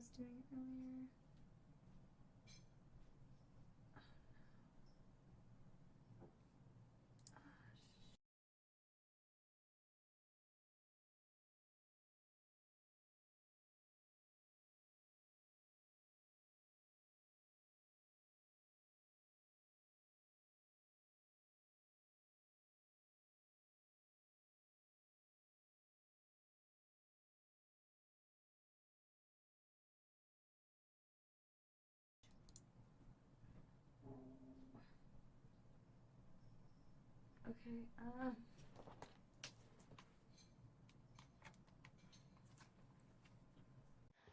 was doing earlier.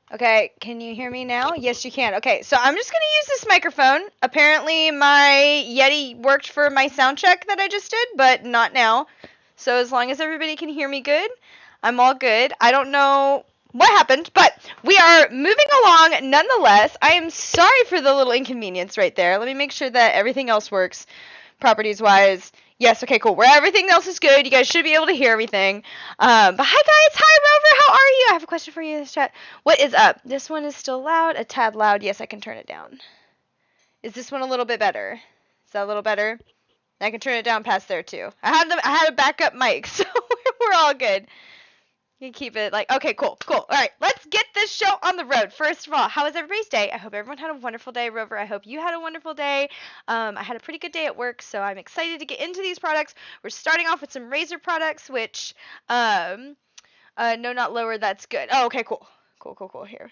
Okay, Okay, can you hear me now? Yes, you can. Okay, so I'm just going to use this microphone. Apparently, my Yeti worked for my sound check that I just did, but not now. So as long as everybody can hear me good, I'm all good. I don't know what happened, but we are moving along nonetheless. I am sorry for the little inconvenience right there. Let me make sure that everything else works properties-wise. Yes, okay, cool. Where everything else is good, you guys should be able to hear everything. But hi guys, hi Rover, how are you? I have a question for you in the chat. What is up? This one is still loud, a tad loud. Yes, I can turn it down. Is this one a little bit better? Is that a little better? I can turn it down past there too. I had a backup mic, so we're all good. You keep it like, okay, cool. All right, let's get this show on the road. First of all, how was everybody's day? I hope everyone had a wonderful day. Rover, I hope you had a wonderful day. I had a pretty good day at work, so I'm excited to get into these products. We're starting off with some Razer products, which, no, not lower, that's good. Oh, okay, cool. Cool, here.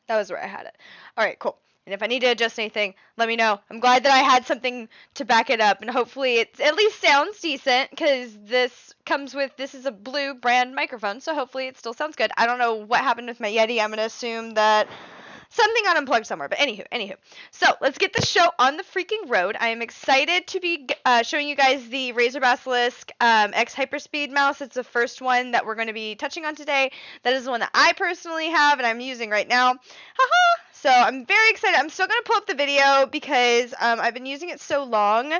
That was where I had it. All right, cool. And if I need to adjust anything, let me know. I'm glad that I had something to back it up, and hopefully it at least sounds decent, because this is a Blue brand microphone, so hopefully it still sounds good. I don't know what happened with my Yeti. I'm going to assume that something got unplugged somewhere, but anywho. So, let's get the show on the freaking road. I am excited to be showing you guys the Razer Basilisk X Hyperspeed mouse. It's the first one that we're going to be touching on today. That is the one that I personally have and I'm using right now. Haha! So, I'm very excited. I'm still going to pull up the video because I've been using it so long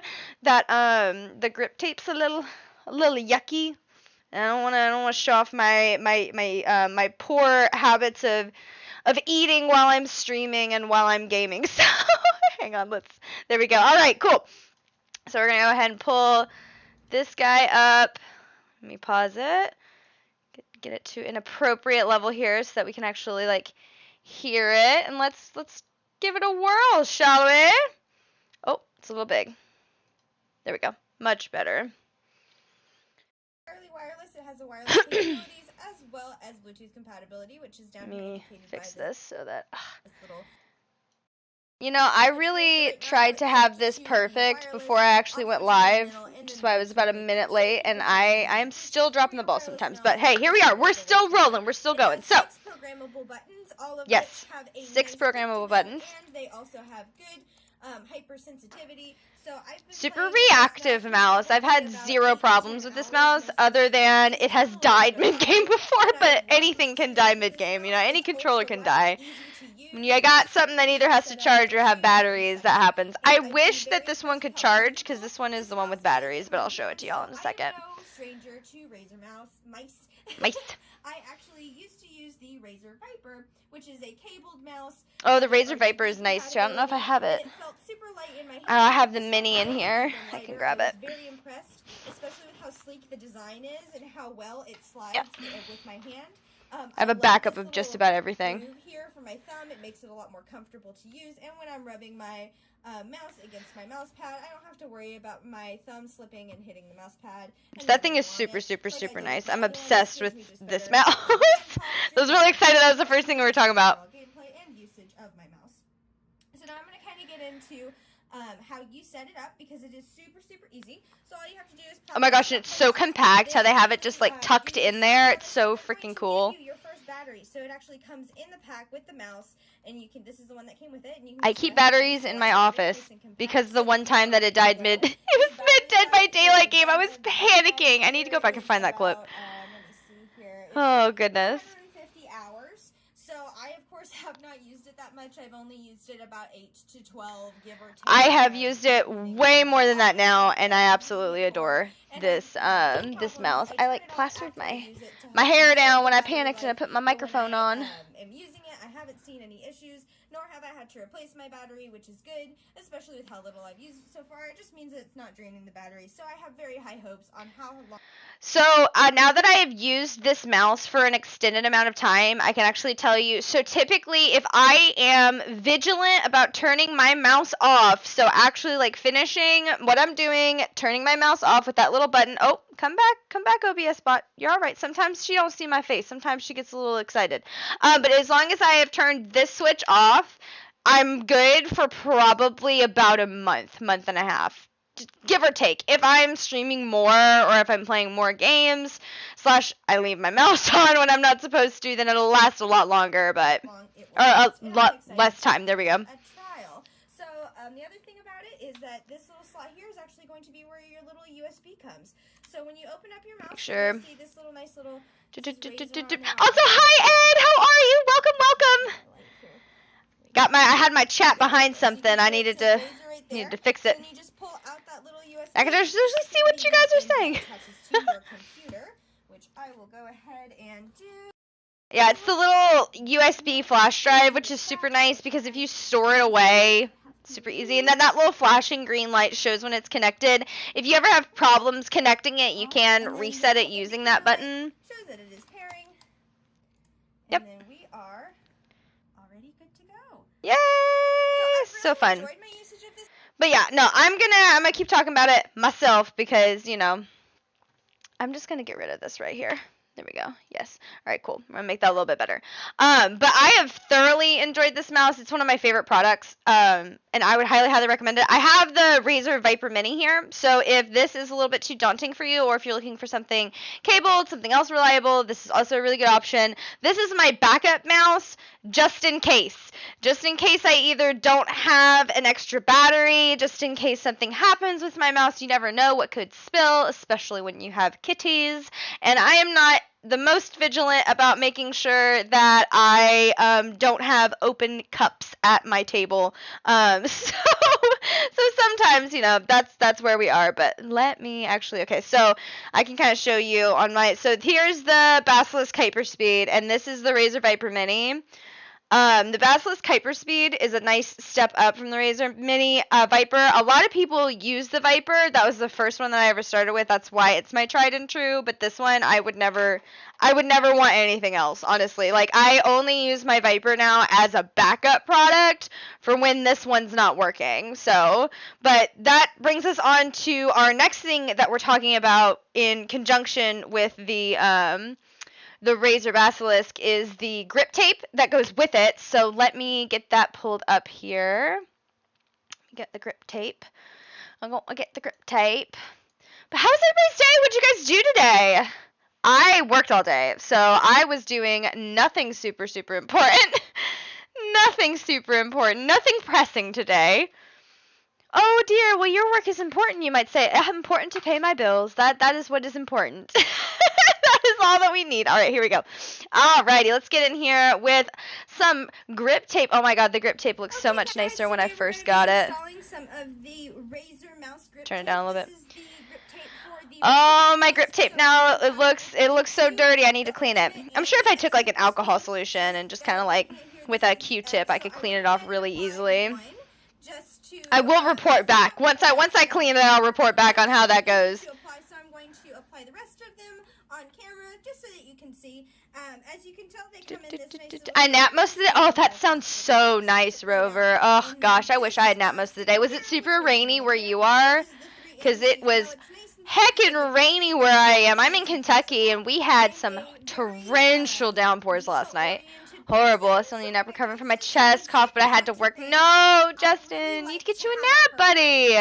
that the grip tape's a little yucky. I don't want to show off my poor habits of eating while I'm streaming and while I'm gaming. So hang on, there we go. All right, cool. So we're going to go ahead and pull this guy up. Let me pause it. Get it to an appropriate level here so that we can actually hear it. And let's give it a whirl, shall we? Oh, it's a little big. There we go. Much better. Wireless, it has a wireless capabilities as well as Bluetooth compatibility, which is down here. Let me fix this so that this little. You know, I really tried to have this perfect before I actually went live, which is why I was about a minute late, and I am still dropping the ball sometimes. But hey, here we are. We're still rolling. We're still going. So, yes, 6 programmable buttons. And they also have good hypersensitivity. So super reactive mouse. I've had 0 problems with this mouse other than it has died mid-game before, but anything can die mid-game. You know, any controller can die. When you got something that either has to charge or have batteries, that happens. I wish that this one could charge, because this one is the one with batteries, but I'll show it to y'all in a second. Stranger to Razer mice. I actually used to use the Razer Viper, which is a cabled mouse. Oh, the Razer Viper is nice too. I don't know if I have it. It felt super light in my hand. I have the mini in here. I can grab it. I was very impressed, especially with how sleek the design is and how well it slides with my hand. I have a backup of just about everything. Move here for my thumb, it makes it a lot more comfortable to use, and when I'm rubbing my mouse against my mouse pad, I don't have to worry about my thumb slipping and hitting the mouse pad. So that thing is super nice. I'm obsessed with this mouse. I was really excited. That was the first thing we were talking about. Gameplay and usage of my mouse. So now I'm going to kind of get into how you set it up, because it is super easy. So all you have to do is... Oh my gosh, it's so compact how they have it just tucked in there. It's so freaking cool. Your first battery, so it actually comes in the pack with the mouse, and you can. This is the one that came with it. And you can I keep batteries in my office because the one time that it died it was mid Dead by Daylight game. I was panicking. I need to go back and find that clip. Let me see here. Oh goodness. 150 hours. So I of course have not used it that much. I've only used it about 8 to 12, give or take. I have used it way more than that now, and I absolutely adore this this mouse. I plastered my hair down when I panicked and I put my microphone on. I'm using it. I haven't seen any issues, nor have I had to replace my battery, which is good, especially with how little I've used it so far. It just means that it's not draining the battery, so I have very high hopes on how long. So now that I have used this mouse for an extended amount of time, I can actually tell you. So typically, if I am vigilant about turning my mouse off, so actually like finishing what I'm doing, turning my mouse off with that little button. Oh, come back, OBS bot. You're all right. Sometimes she don't see my face. Sometimes she gets a little excited. But as long as I have turned this switch off, I'm good for probably about a month and a half. Give or take. If I'm streaming more or if I'm playing more games, / I leave my mouse on when I'm not supposed to, then it'll last a lot longer, but or a lot less time. There we go. A trial. So the other thing about it is that this little slot here is actually going to be where your little USB comes. So when you open up your mouse, Sure. you see this little nice little. Also, hi Ed, how are you? Welcome. I had my chat behind something. I needed to fix it. And you just pull out that little USB. I can just see what you guys are saying. To your computer, which I will go ahead and do. Yeah, it's the little USB flash drive, which is super nice because if you store it away, it's super easy. And then that little flashing green light shows when it's connected. If you ever have problems connecting it, you can reset it using that button. Shows that it is pairing. Yep. And then we are already good to go. Yay! So fun. Enjoyed my usage of this. But yeah, no, I'm gonna keep talking about it myself because, you know, I'm just gonna get rid of this right here. There we go. Yes. All right, cool. I'm gonna make that a little bit better. But I have thoroughly enjoyed this mouse. It's one of my favorite products. And I would highly recommend it. I have the Razer Viper Mini here. So if this is a little bit too daunting for you, or if you're looking for something cabled, something else reliable, this is also a really good option. This is my backup mouse just in case. Just in case I either don't have an extra battery, just in case something happens with my mouse. You never know what could spill, especially when you have kitties. And I am not the most vigilant about making sure that I don't have open cups at my table. So sometimes, you know, that's where we are. But let me actually, okay, so I can kind of show you on my, so here's the Basilisk Hyperspeed, and this is the Razer Viper Mini. The Basilisk Hyperspeed is a nice step up from the Razer Mini Viper. A lot of people use the Viper. That was the first one that I ever started with. That's why it's my tried and true. But this one, I would never want anything else, honestly. Like, I only use my Viper now as a backup product for when this one's not working. So, but that brings us on to our next thing that we're talking about in conjunction with the Razer Basilisk is the grip tape that goes with it. So let me get that pulled up here. Get the grip tape. I'm going to get the grip tape. But how's everybody's day? What'd you guys do today? I worked all day, so I was doing nothing super important. Nothing super important. Nothing pressing today. Oh dear, well your work is important, you might say. Important to pay my bills. That is what is important. That is all that we need. All right, here we go. Alrighty, let's get in here with some grip tape. Oh my god, the grip tape looks so much nicer when I first got it. Some of the Razer mouse grip Turn it down a little bit. This is the grip tape for the Oh, my grip tape now, it looks so dirty. I need to clean it. I'm sure if I took like an alcohol solution and just kind of like with a Q-tip, I could clean it off really easily. I will report back. Once I clean it, I'll report back on how that goes. So I'm going to apply the rest of them on camera just so that you can see. As you can tell, they come in this nice. I nap most of the day. Oh, that sounds so nice, Rover. Oh gosh, I wish I had napped most of the day. Was it super rainy where you are? Because it was heckin' rainy where I am. I'm in Kentucky, and we had some torrential downpours last night. Horrible. I still need a nap, recovering from my chest cough, but I had to work. No, Justin, need to get you a nap, buddy.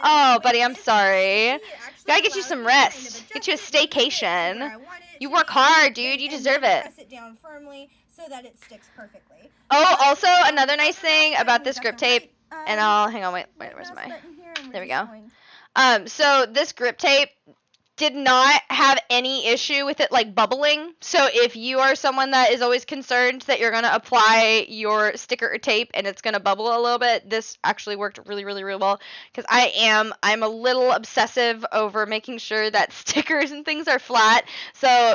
Oh, buddy, I'm sorry. Gotta get you some rest. Get you a staycation. You work hard, dude. You deserve it. Press it down firmly so that it sticks perfectly. Oh, also, another nice thing about this grip tape, and hang on, wait, where's my, there we go. So this grip tape did not have any issue with it like bubbling. So if you are someone that is always concerned that you're going to apply your sticker or tape and it's going to bubble a little bit, this actually worked really well, because I'm a little obsessive over making sure that stickers and things are flat. So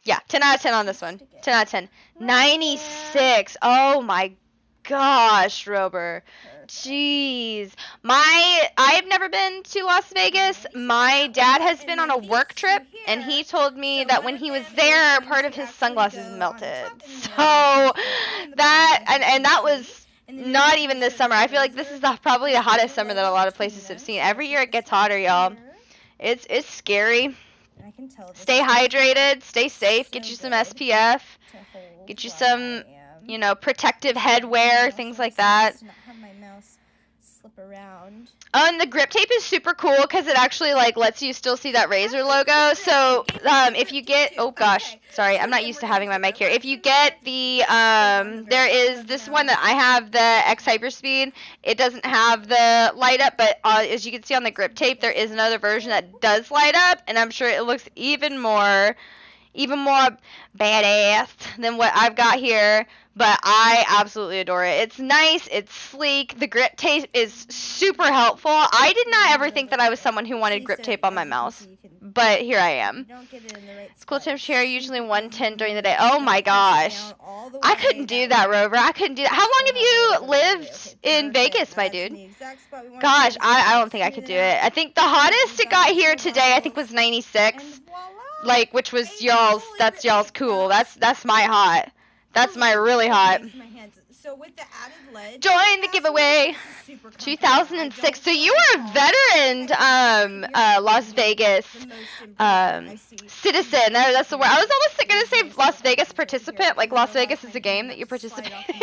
Yeah, 10 out of 10 on this one. Stick it. 10 out of 10. Right 96. Oh my gosh, Rober. Perfect. Jeez. I've never been to Las Vegas. My dad has been on a work trip, and he told me that when he was there, part of his sunglasses melted. So that, and that was not even this summer. I feel like this is probably the hottest summer that a lot of places have seen. Every year it gets hotter, y'all. It's scary. I can tell this Stay is hydrated, stay safe, so get you some good SPF, to hold get you while some, I am. you know, protective headwear, things like that. To not have my mouse slip around. Oh, and the grip tape is super cool because it actually like lets you still see that Razer logo. So if you get, oh gosh, sorry, I'm not used to having my mic here. If you get the there is this one that I have, the X Hyperspeed. It doesn't have the light up, but as you can see on the grip tape, there is another version that does light up, and I'm sure it looks even more badass than what I've got here, but I absolutely adore it. It's nice, it's sleek, the grip tape is super helpful. I did not ever think that I was someone who wanted grip tape on my mouse, but here I am. School temps share usually 110 during the day. Oh my gosh. I couldn't do that, Rover. I couldn't do that. How long have you lived in Vegas, my dude? Gosh, I don't think I could do it. I think the hottest it got here today, I think, was 96. Like, which was y'all's, that's y'all's cool. That's my hot. That's my really hot. So with the added ledge, Join the giveaway. 2006. So you were a veteran Las Vegas citizen. That's the word. I was almost going to say Las Vegas participant. Like Las Vegas is a game that you participate in.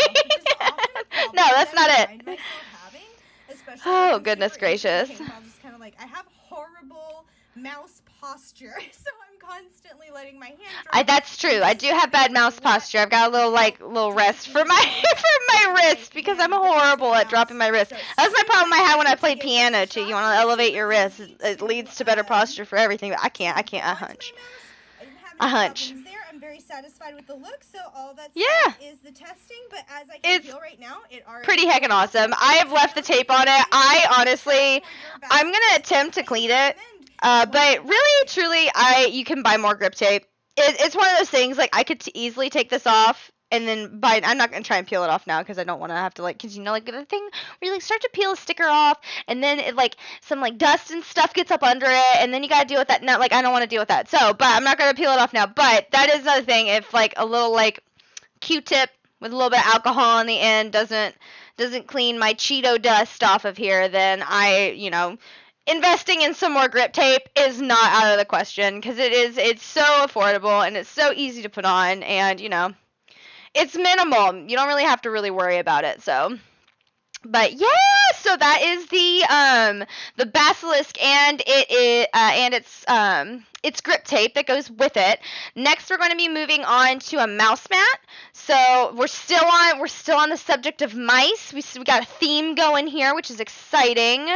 No, that's not it. Oh, goodness gracious. I have horrible mouse posture, so I'm constantly letting my hand drop. That's true. I do have bad mouse posture. I've got a little rest for my wrist because I'm horrible at dropping my wrist. That's my problem I had when I played piano too. You want to elevate your wrist. It leads to better posture for everything, but I can't. I hunch. I'm very satisfied with the look, so all that's is the testing, but as I can feel right now, it already pretty heckin' awesome. I have left the tape on it. I'm going to attempt to clean it. But really, truly, you can buy more grip tape. It's one of those things, like, I could easily take this off and then I'm not going to try and peel it off now because I don't want to have to, because, you know, like, the thing where you, like, start to peel a sticker off and then it, like, some, like, dust and stuff gets up under it and then you got to deal with that. Now, like, I don't want to deal with that. So, but I'm not going to peel it off now. But that is another thing. If, like, a little, like, Q-tip with a little bit of alcohol on the end doesn't clean my Cheeto dust off of here, then investing in some more grip tape is not out of the question because it's so affordable and it's so easy to put on and, you know, it's minimal. You don't really have to really worry about it. So, but yeah, so that is the Basilisk and its grip tape that goes with it. Next, we're going to be moving on to a mouse mat. So we're still on the subject of mice. We got a theme going here, which is exciting.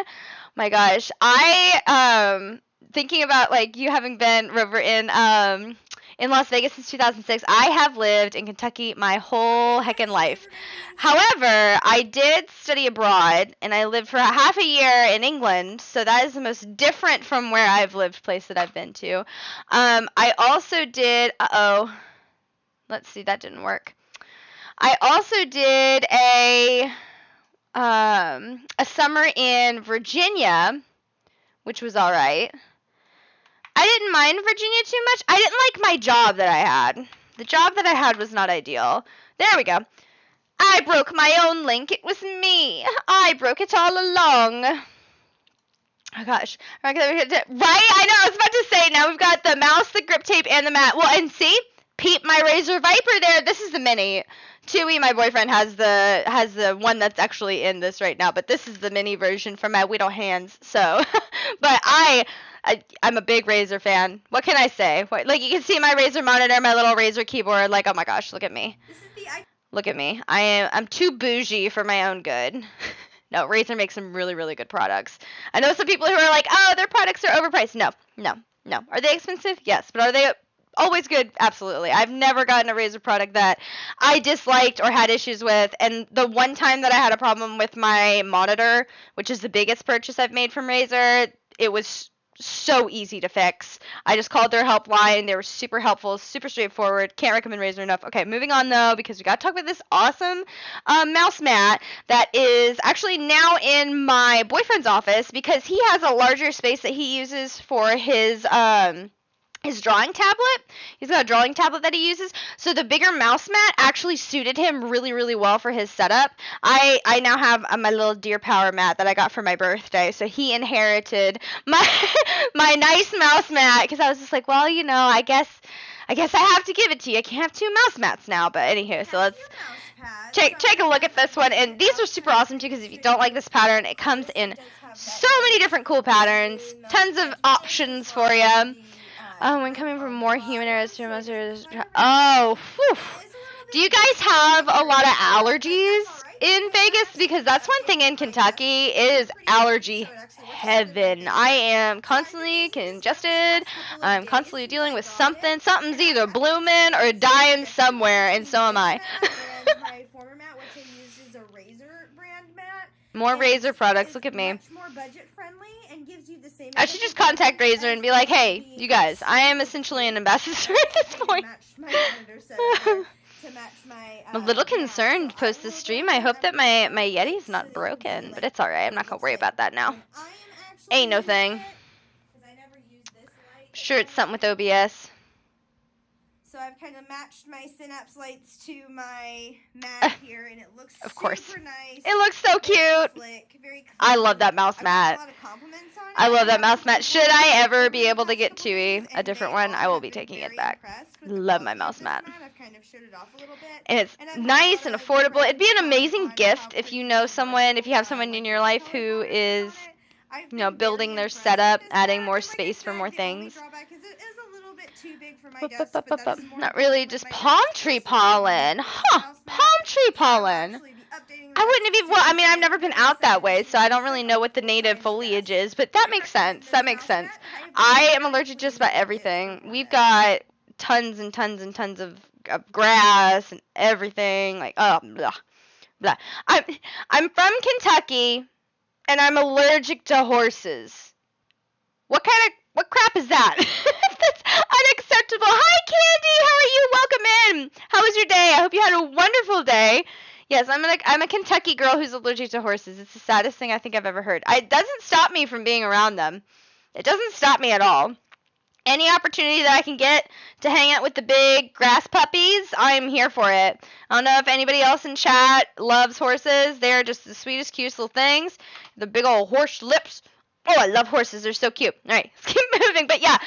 My gosh, I thinking about like you having been Rover in Las Vegas since 2006. I have lived in Kentucky my whole heckin' life. However, I did study abroad and I lived for half a year in England, so that is the most different from where I've lived place that I've been to. I also did let's see, that didn't work. I also did a summer in Virginia, which was all right. I didn't mind Virginia too much. I didn't like my job that I had. The job that I had was not ideal. There we go. I broke my own link. It was me. I broke it all along. Oh gosh. Right, I know. I was about to say, now we've got the mouse, the grip tape, and the mat. Well, and see? Peep my Razer Viper there. This is the mini. Tui, my boyfriend, has the one that's actually in this right now, but this is the mini version for my widow hands. So, but I'm a big Razer fan. What can I say? Like, you can see my Razer monitor, my little Razer keyboard. Like, oh my gosh, look at me. Look at me. I'm too bougie for my own good. No, Razer makes some really, really good products. I know some people who are like, oh, their products are overpriced. No. Are they expensive? Yes. But are they always good? Absolutely. I've never gotten a Razer product that I disliked or had issues with. And the one time that I had a problem with my monitor, which is the biggest purchase I've made from Razer, it was so easy to fix. I just called their helpline. They were super helpful, super straightforward. Can't recommend Razor enough. Okay, moving on though, because we got to talk about this awesome mouse mat that is actually now in my boyfriend's office because he has a larger space that he uses for his drawing tablet. He's got a drawing tablet that he uses. So the bigger mouse mat actually suited him really, really well for his setup. I now have my little Deer Power mat that I got for my birthday. So he inherited my my nice mouse mat because I was just like, well, you know, I guess I have to give it to you. I can't have two mouse mats now. But anywho, so let's take a look at this one. And these are super awesome too because if you don't like this pattern, it comes in so many different cool patterns. Tons of options for you. Oh, when coming from more human areas to monsters. Oh, whew. Do you guys have a lot of allergies in Vegas? Because that's one thing in Kentucky. It is allergy heaven. I am constantly congested. I'm constantly dealing with something. Something's either blooming or dying somewhere, and so am I. My former mat, which I used, is a Razor brand mat. More Razor products. Look at me. Much more budget friendly and gives you the same. I should just contact Razor and be like, hey, you guys, I am essentially an ambassador at this point. I'm a little concerned post this stream. I hope that my Yeti's not broken, but it's alright. I'm not going to worry about that now. Ain't no thing. Sure, it's something with OBS. So I've kind of matched my Synapse lights to my mat here, and it looks super nice. It looks so cute. Slick, very I love that mouse mat. I love that mouse mat. Should I ever be able to get Tui a different one, I will be taking it back. Love my mouse mat. And it's nice and affordable. It'd be an amazing gift if you know someone, if you have someone in your life who is, you know, building their setup, adding more space for more things. Not really, just palm tree pollen. Huh, palm tree pollen. I wouldn't have even, well, I mean, I've never been out that way, so I don't really know what the native foliage is, but that makes sense. That makes sense. I am allergic to just about everything. We've got tons and tons and tons of grass and everything. Like, oh, blah, blah. I'm from Kentucky, and I'm allergic to horses. What crap is that? That's unacceptable. Hi, Candy. How are you? Welcome in. How was your day? I hope you had a wonderful day. Yes, I'm a Kentucky girl who's allergic to horses. It's the saddest thing I think I've ever heard. It doesn't stop me from being around them. It doesn't stop me at all. Any opportunity that I can get to hang out with the big grass puppies, I'm here for it. I don't know if anybody else in chat loves horses. They're just the sweetest, cutest little things. The big old horse lips. Oh, I love horses. They're so cute. All right, let's keep moving. But yeah,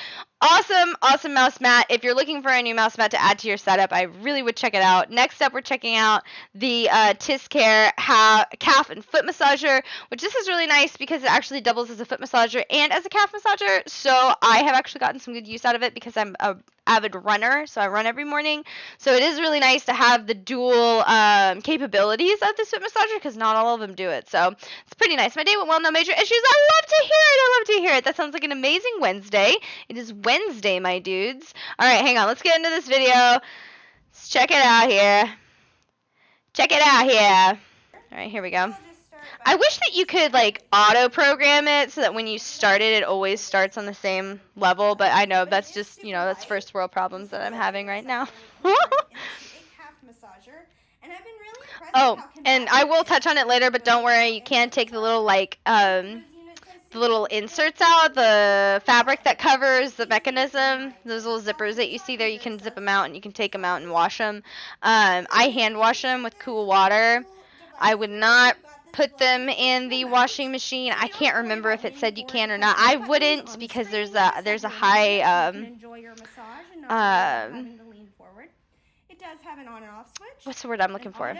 awesome mouse mat. If you're looking for a new mouse mat to add to your setup, I really would check it out. Next up, we're checking out the Tiscare calf and foot massager, which this is really nice because it actually doubles as a foot massager and as a calf massager. So I have actually gotten some good use out of it because I'm a avid runner, so I run every morning. So it is really nice to have the dual capabilities of this foot massager because not all of them do it. So it's pretty nice. My day went well, no major issues. I love to hear it. I love to hear it. That sounds like an amazing Wednesday. It is Wednesday, my dudes. All right, hang on. Let's get into this video. Let's check it out here. Check it out here. All right, here we go. I wish that you could like auto program it so that when you start it, it always starts on the same level. But I know that's just, you know, that's first world problems that I'm having right now. Oh, and I will touch on it later, but don't worry, you can take the little like the little inserts out, the fabric that covers the mechanism, those little zippers that you see there, you can zip them out and you can take them out and wash them. I hand wash them with cool water. I would not put them in the washing machine. I can't remember if it said you can or not. I wouldn't because there's a high it does have an on and off switch. What's the word I'm looking for?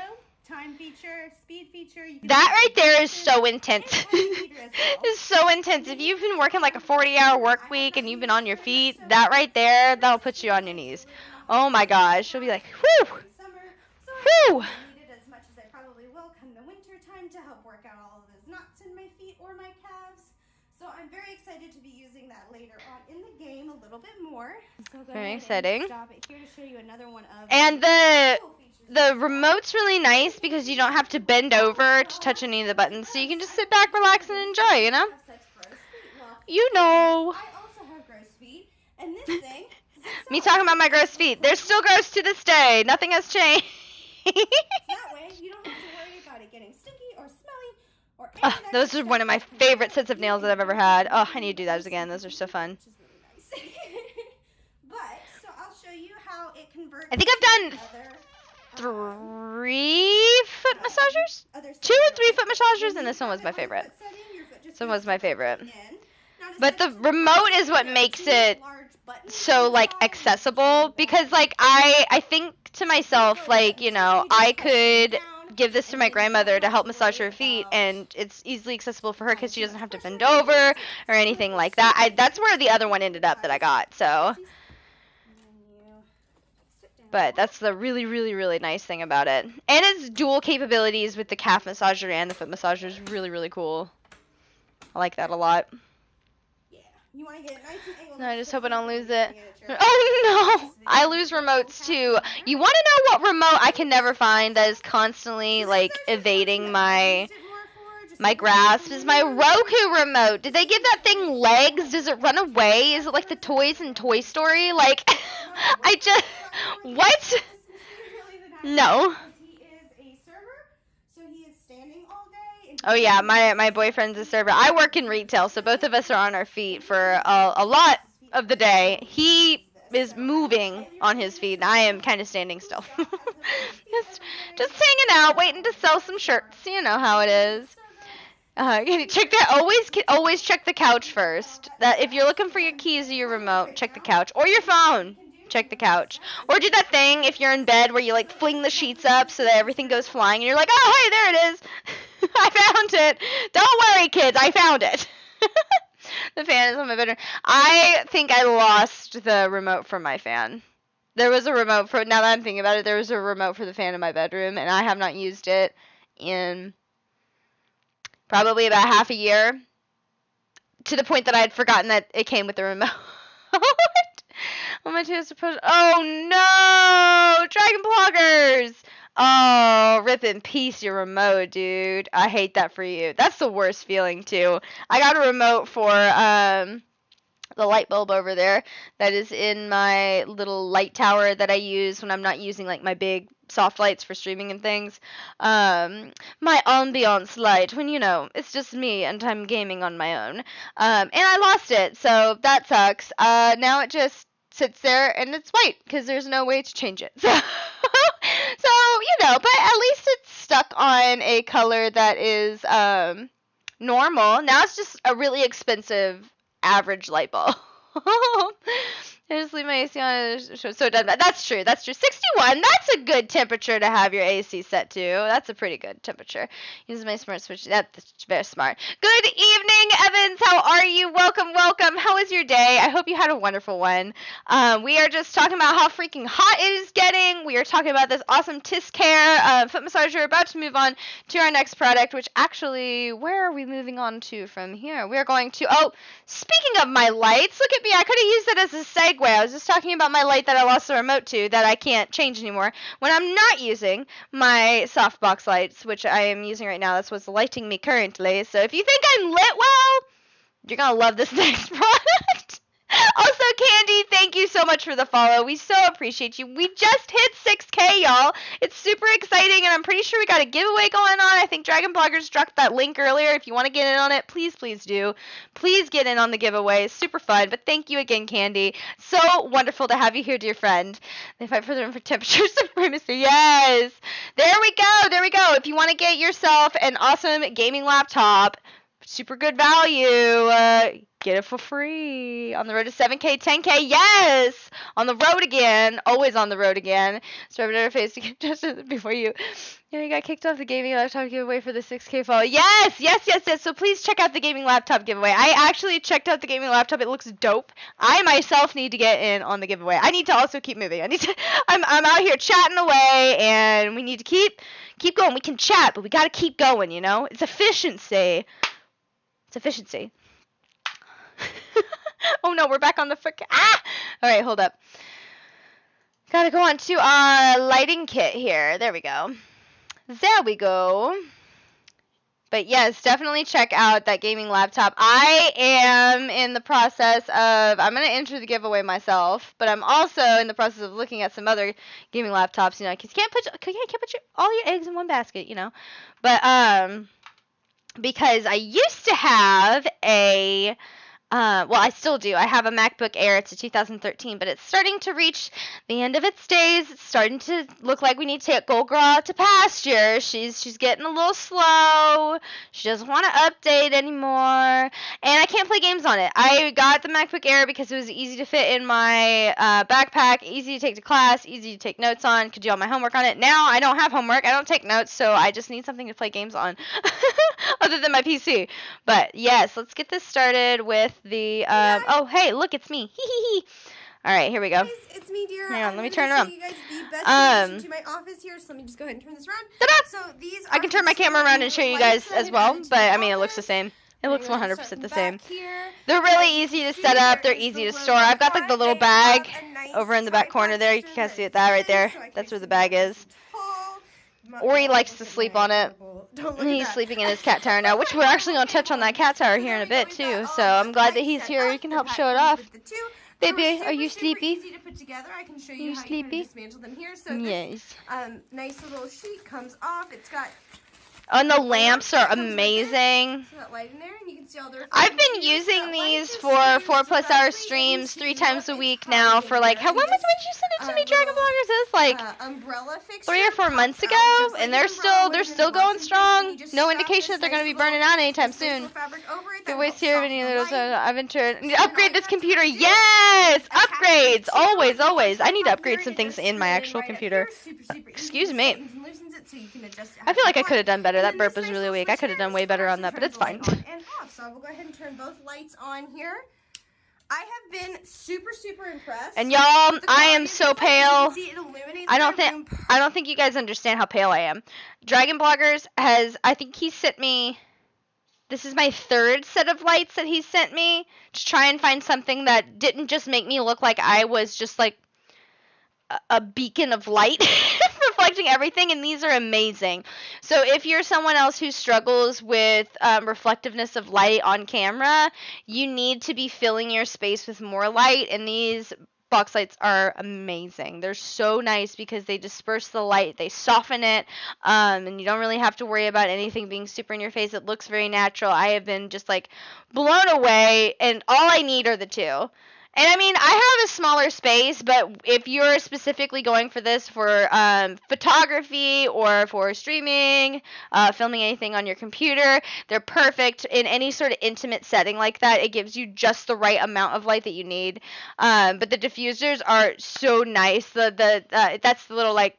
Time feature, speed feature. That right there is so intense. It's so intense. If you've been working like a 40-hour work week and you've been on your feet, that right there, that'll put you on your knees. Oh my gosh. She'll be like, whew. Whew. As much as I probably will come the winter time to help work out all of those knots in my feet or my calves. So I'm very excited to be using that later on in the game a little bit more. So very exciting. Stop it here to show you another one of and the remote's really nice because you don't have to bend over to touch any of the buttons. So you can just sit back, relax, and enjoy, you know? You know. I also have gross feet, and this thing zips Me off talking about my gross feet. They're still gross to this day. Nothing has changed. That way, you don't have to worry about it getting sticky or smelly or any of that Those good are one stuff of my that can favorite bother sets of you nails that and I've ever your had. body Oh, I need to do those again. Those are so fun. which is really nice. But, so I'll show you how it converts I think I've to done other, 3-foot massagers? other 2 setting. or 3-foot massagers, When and you this one have was it my on the favorite. foot setting, your foot just This one goes was my favorite. in. Now to But set the it to the remote side, is what there are makes 2 it large buttons so on the like side. accessible, because like I think to myself, like, you know, I could give this to my grandmother to help massage her feet, and it's easily accessible for her because she doesn't have to bend over or anything like that. That's where the other one ended up that I got. So, but that's the really, really, really nice thing about it. And it's dual capabilities with the calf massager and the foot massager is really, really cool. I like that a lot. You want to get it nice and angled. No, I just hope I don't lose it. Oh no! I lose remotes too. You want to know what remote I can never find that is constantly like evading my grasp? Is my Roku remote. Did they give that thing legs? Does it run away? Is it like the toys in Toy Story? Like, I just, what? No. Oh yeah, my boyfriend's a server. I work in retail, so both of us are on our feet for a lot of the day. He is moving on his feet, and I am kind of standing still. just hanging out, waiting to sell some shirts. You know how it is. Check that. Always check the couch first. That if you're looking for your keys or your remote, check the couch or your phone. Check the couch. Or do that thing if you're in bed where you like fling the sheets up so that everything goes flying and you're like, oh, hey, there it is. I found it. Don't worry, kids. I found it. The fan is on my bedroom. I think I lost the remote for my fan. There was a remote for, now that I'm thinking about it, there was a remote for the fan in my bedroom, and I have not used it in probably about half a year, to the point that I had forgotten that it came with the remote. Oh, my two supposed. Oh no! Dragon bloggers! Oh, rip in peace your remote, dude. I hate that for you. That's the worst feeling too. I got a remote for the light bulb over there that is in my little light tower that I use when I'm not using like my big soft lights for streaming and things. My ambiance light when, you know, it's just me and I'm gaming on my own. And I lost it, so that sucks. Now it just sits there and it's white because there's no way to change it. So, you know, but at least it's stuck on a color that is normal. Now it's just a really expensive average light bulb. I just leave my AC on. So it doesn't. That's true. That's true. 61. That's a good temperature to have your AC set to. That's a pretty good temperature. Use my smart switch. That's very smart. Good evening, Evans. How are you? Welcome, welcome. How was your day? I hope you had a wonderful one. We are just talking about how freaking hot it is getting. We are talking about this awesome Tisk Care foot massager. About to move on to our next product, which actually, where are we moving on to from here? We are going to, oh, speaking of my lights, look at me. I could have used it as a segue. I was just talking about my light that I lost the remote to that I can't change anymore when I'm not using my softbox lights, which I am using right now. That's what's lighting me currently. So if you think I'm lit well, you're going to love this next product. Also, Candy, thank you so much for the follow. We so appreciate you. We just hit 6K, y'all. It's super exciting, and I'm pretty sure we got a giveaway going on. I think Dragon Bloggers dropped that link earlier. If you want to get in on it, please, please do. Please get in on the giveaway. It's super fun, but thank you again, Candy. So wonderful to have you here, dear friend. They fight for their own for temperature supremacy. Yes. There we go. There we go. If you want to get yourself an awesome gaming laptop, super good value, get it for free. On the road to 7K, 10K, yes! On the road again. Always on the road again. Strive never face to get just before you. Yeah, you got kicked off the gaming laptop giveaway for the 6K follow. Yes, yes, yes, yes. So please check out the gaming laptop giveaway. I actually checked out the gaming laptop. It looks dope. I myself need to get in on the giveaway. I need to also keep moving. I'm out here chatting away, and we need to keep going. We can chat, but we got to keep going, you know? It's efficiency. It's efficiency. Oh no, we're back on the foot. Ah! Alright, hold up. Gotta go on to our lighting kit here. There we go. There we go. But yes, definitely check out that gaming laptop. I am in the process of, I'm going to enter the giveaway myself, but I'm also in the process of looking at some other gaming laptops, you know, because you can't put all your eggs in one basket, you know. But because I used to have a well, I still do. I have a MacBook Air. It's a 2013, but it's starting to reach the end of its days. It's starting to look like we need to take Gold Girl out to pasture. She's getting a little slow. She doesn't want to update anymore, and I can't play games on it. I got the MacBook Air because it was easy to fit in my backpack, easy to take to class, easy to take notes on, could do all my homework on it. Now I don't have homework. I don't take notes, so I just need something to play games on, other than my PC. But yes, let's get this started with the oh, hey, look, it's me. Hee hee hee. All right, here we go. Guys, it's me, dear. Hang on, let me turn turn around. You guys the best to my office here, so let me just go ahead and turn this around. Ta-da! So these I can turn my camera around and show you guys as well, but I mean, it looks the same. It looks 100% the same. They're really easy to set up. They're easy to store. I've got like the little bag over in the back corner there. You can kind of see it that right there. That's where the bag is. Or he likes to sleep on it. He's sleeping in his cat tower now, which we're actually going to touch on that cat tower here in a bit too. So I'm glad that he's here. He can help show it off. Baby, are you sleepy? Easy to put together. I can show you how you can dismantle them here. So yes. This nice little sheet comes off. It's got and the lamps are amazing. So that light in there, and you can see all the I've been using these for 4+ hour streams 3 times a week now for like, when did you send it to me, Dragon Bloggers? It was like umbrella fixture 3 or 4 months ago, and they're still going strong. No indication that they're going to be burning out anytime soon. Good ways here, any of those I've entered. Upgrade this computer, yes! Upgrades, always, always. I need to upgrade some things in my actual computer. Excuse me. I feel like I could have done better. That burp was really weak. I could have done way better on that, but it's fine. And off. So I will go ahead and turn both lights on here. I have been super impressed. And y'all, I am so pale. I don't think you guys understand how pale I am. Dragon Bloggers I think he sent me, this is my 3rd set of lights that he sent me to try and find something that didn't just make me look like I was just like a beacon of light reflecting everything, and these are amazing. So if you're someone else who struggles with reflectiveness of light on camera, you need to be filling your space with more light, and these box lights are amazing. They're so nice because they disperse the light, they soften it, and you don't really have to worry about anything being super in your face. It looks very natural. I have been just like blown away, and all I need are the 2. And I mean, I have a smaller space, but if you're specifically going for this for photography or for streaming, filming anything on your computer, they're perfect in any sort of intimate setting like that. It gives you just the right amount of light that you need. But the diffusers are so nice. That's the little like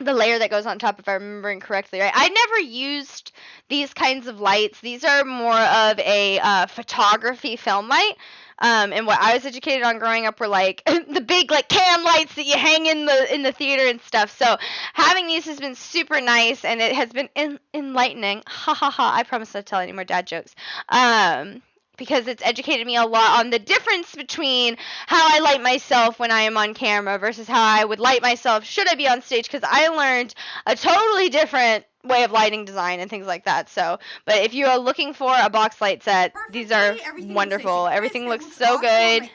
the layer that goes on top, if I'm remembering correctly, right? I never used these kinds of lights. These are more of a photography film light. And what I was educated on growing up were like the big like cam lights that you hang in the theater and stuff. So having these has been super nice, and it has been enlightening. Ha ha ha! I promise not to tell any more dad jokes. Because it's educated me a lot on the difference between how I light myself when I am on camera versus how I would light myself should I be on stage, because I learned a totally different way of lighting design and things like that. So, but if you are looking for a box light set, these are wonderful. Everything looks so good.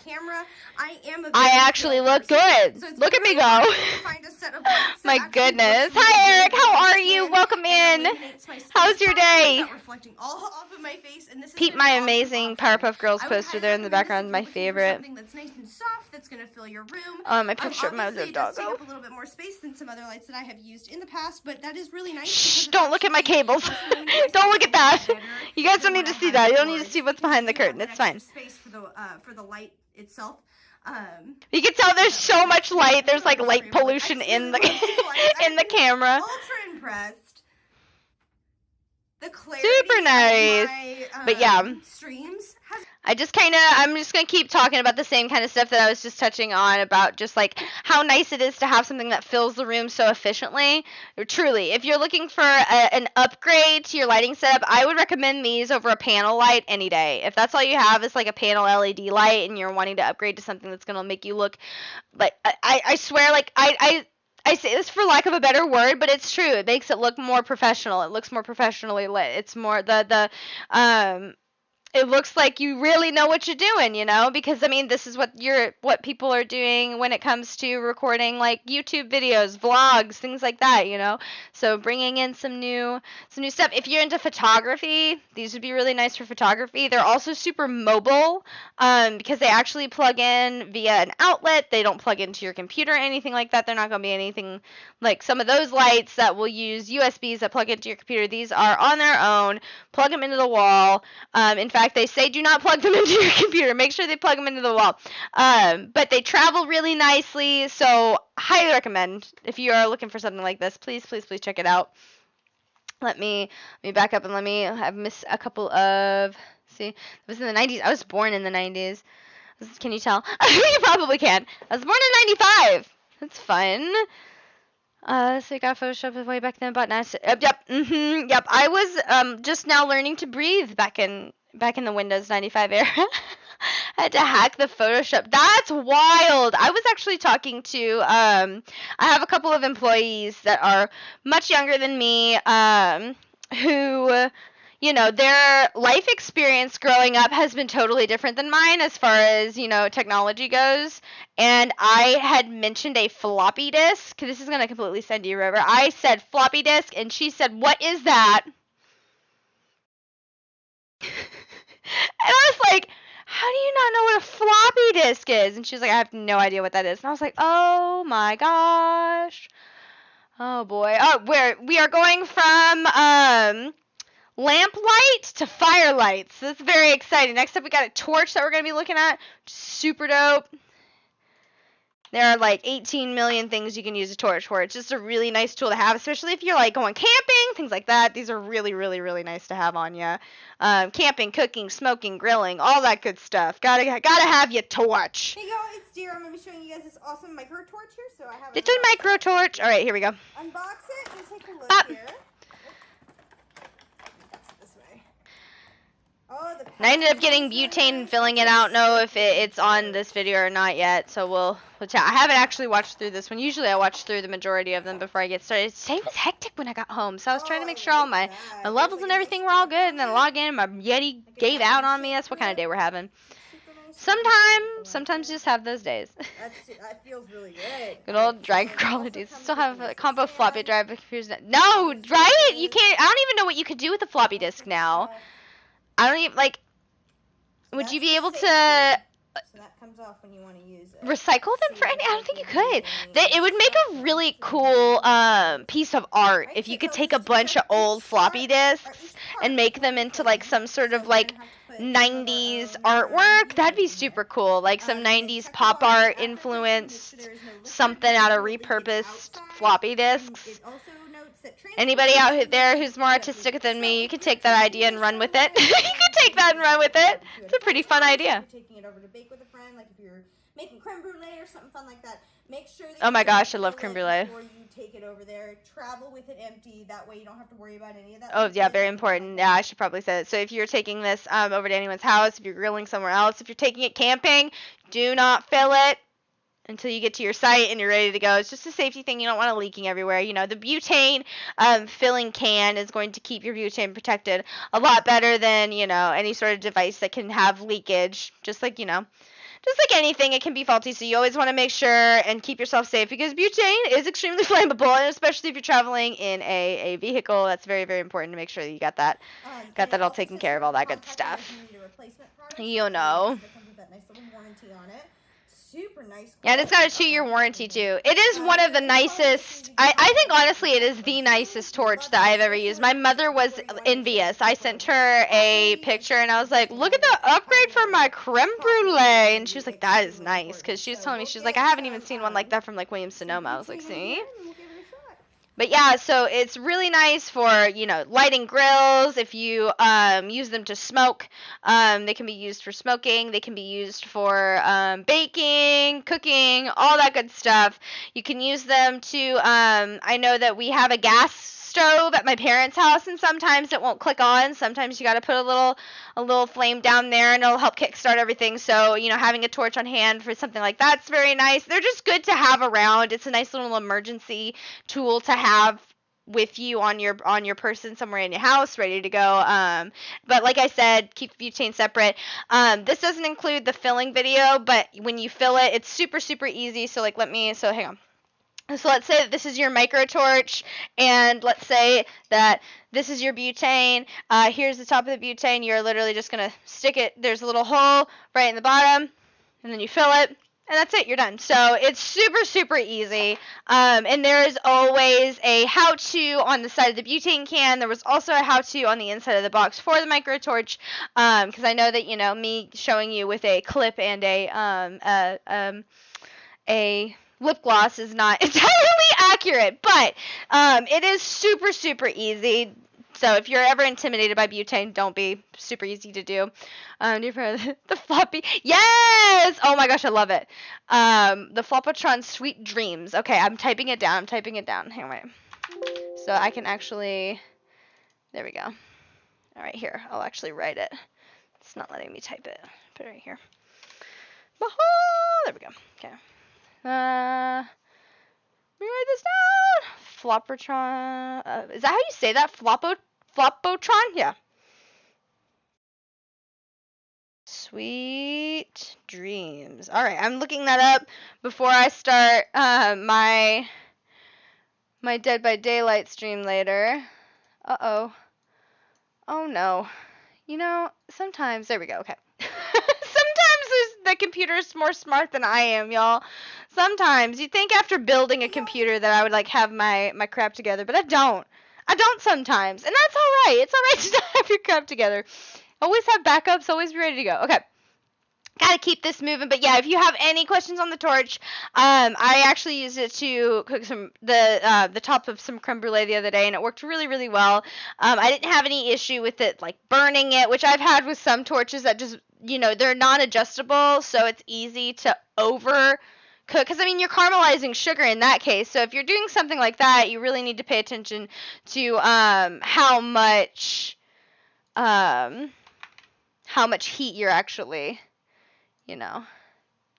I actually look good. Look at me go. My goodness. Hi, Eric. How are you? Welcome in. How's your day? Peep my amazing Powerpuff Girls poster there in the background. My favorite. My picture of my little doggo. A little bit more space than some other lights that I have used in the past, but that is really nice. Shh, don't look at my cables. Don't look at that. You guys don't need to see that. You don't need to see what's behind the curtain. It's fine. Space for the light itself. You can tell there's so much light. There's like light pollution in the in the camera. Ultra impressed. The clarity super nice. Of my, but yeah. Streams has I'm just going to keep talking about the same kind of stuff that I was just touching on about just like how nice it is to have something that fills the room so efficiently. Truly, if you're looking for an upgrade to your lighting setup, I would recommend these over a panel light any day. If that's all you have is like a panel LED light and you're wanting to upgrade to something that's going to make you look like, I swear, like I I say this for lack of a better word, but it's true. It makes it look more professional. It looks more professionally lit. It's more it looks like you really know what you're doing, because I mean, this is what people are doing when it comes to recording like YouTube videos, vlogs, things like that. So bringing in some new stuff. If you're into photography, these would be really nice for photography. They're also super mobile, because they actually plug in via an outlet. They don't plug into your computer or anything like that. They're not going to be anything like some of those lights that will use USBs that plug into your computer. These are on their own. Plug them into the wall. In fact, they say do not plug them into your computer. Make sure they plug them into the wall. But they travel really nicely, so highly recommend if you are looking for something like this. Please, please, please check it out. Let me back up and I've missed a couple of. See, it was in the 90s. I was born in the 90s. Can you tell? You probably can. I was born in 95. That's fun. So you got Photoshop way back then, but now. Yep. I was just now learning to breathe back in the Windows 95 era. I had to hack the Photoshop. That's wild. I was actually talking to I have a couple of employees that are much younger than me, who their life experience growing up has been totally different than mine as far as, technology goes. And I had mentioned a floppy disk. This is going to completely send you over. I said floppy disk, and she said, "What is that?" And I was like, "How do you not know what a floppy disk is?" And she was like, "I have no idea what that is." And I was like, "Oh my gosh. Oh boy. Oh, we are going from lamplight to firelight. So that's very exciting. Next up, we got a torch that we're going to be looking at. Super dope. There are like 18 million things you can use a torch for. It's just a really nice tool to have, especially if you're like going camping, things like that. These are really, really, really nice to have on you. Camping, cooking, smoking, grilling, all that good stuff. Gotta have your torch. Hey y'all, it's Deer. I'm gonna be showing you guys this awesome micro torch here. So I have Little micro torch. All right, here we go. Unbox it and take a look here. Oh, I ended up getting butane and filling it. I don't know if it's on this video or not yet, so we'll chat. I haven't actually watched through this one. Usually I watch through the majority of them before I get started. Today was hectic when I got home, so I was trying to make sure all my levels and everything were all good, and then log in, and my Yeti gave out on me. That's what kind of day we're having. Sometimes you just have those days. That feels really good. Good old drag crawler dudes. Still have a combo floppy drive. No, right? You can't. I don't even know what you could do with a floppy disk now. I don't even, would you be able to So that comes off when you want to use it. Recycle them for any? I don't think you could. It would make a really cool piece of art if you could take a bunch of old floppy disks and make them into some sort of 90s artwork. That'd be super cool. Like some 90s pop art influenced something out of repurposed floppy disks. Anybody out there who's more artistic than me, you can take that idea and run with it. You can take that and run with it. It's a pretty fun idea. Taking it over to bake with a friend, like if you're making creme brulee or something fun like that, make sure that oh my gosh, I love creme brulee. Before you take it over there, travel with it empty. That way you don't have to worry about any of that. Oh yeah, very important. Yeah, I should probably say it. So if you're taking this over to anyone's house, if you're grilling somewhere else, if you're taking it camping, do not fill it until you get to your site and you're ready to go. It's just a safety thing. You don't want it leaking everywhere. The butane filling can is going to keep your butane protected a lot better than, any sort of device that can have leakage. Just like anything, it can be faulty. So you always want to make sure and keep yourself safe because butane is extremely flammable, and especially if you're traveling in a vehicle, that's very, very important to make sure that you got that all taken care of, all that good stuff. You know. Super nice. Yeah, and it's got a 2-year warranty too. It is one of the nicest. I think honestly it is the nicest torch that I've ever used. My mother was envious. I sent her a picture and I was like, "Look at the upgrade for my creme brulee," and she was like, "That is nice," because she was telling me, she was like, "I haven't even seen one like that from Williams Sonoma." I was like, "See." But yeah, so it's really nice for, lighting grills. If you use them to smoke, they can be used for smoking. They can be used for baking, cooking, all that good stuff. You can use them to, I know that we have a gas stove at my parents' house, and sometimes it won't click on. Sometimes you got to put a little flame down there, and it'll help kickstart everything. So, you know, having a torch on hand for something like that's very nice. They're just good to have around. It's a nice little emergency tool to have with you on your person somewhere in your house, ready to go. But like I said, keep the butane separate. This doesn't include the filling video, but when you fill it, it's super, super easy. So like, hang on. So let's say that this is your micro torch, and let's say that this is your butane. Here's the top of the butane. You're literally just going to stick it. There's a little hole right in the bottom, and then you fill it, and that's it. You're done. So it's super, super easy. And there is always a how-to on the side of the butane can. There was also a how-to on the inside of the box for the micro torch, because I know that, you know, me showing you with a clip and a lip gloss is not entirely accurate, but it is super, super easy. So if you're ever intimidated by butane, don't be. Super easy to do. The floppy. Yes! Oh my gosh, I love it. The Floppatron Sweet Dreams. Okay, I'm typing it down. Hang on, wait. So I can actually. There we go. All right, here. I'll actually write it. It's not letting me type it. Put it right here. There we go. Okay. Let me write this down. Floppatron. Is that how you say that? Floppotron? Yeah. Sweet dreams. All right, I'm looking that up before I start my Dead by Daylight stream later. Uh-oh. Oh no. You know, sometimes there we go. Okay. Sometimes the computer is more smart than I am, y'all. Sometimes you think after building a computer that I would like have my crap together, but I don't. I don't sometimes, and that's all right. It's all right to not have your crap together. Always have backups. Always be ready to go. Okay. Gotta keep this moving, but yeah, if you have any questions on the torch, I actually used it to cook the top of some creme brulee the other day, and it worked really, really well. I didn't have any issue with it like burning it, which I've had with some torches that just, you know, they're non-adjustable, so it's easy to overcook. Because I mean, you're caramelizing sugar in that case, so if you're doing something like that, you really need to pay attention to how much heat you're actually, you know,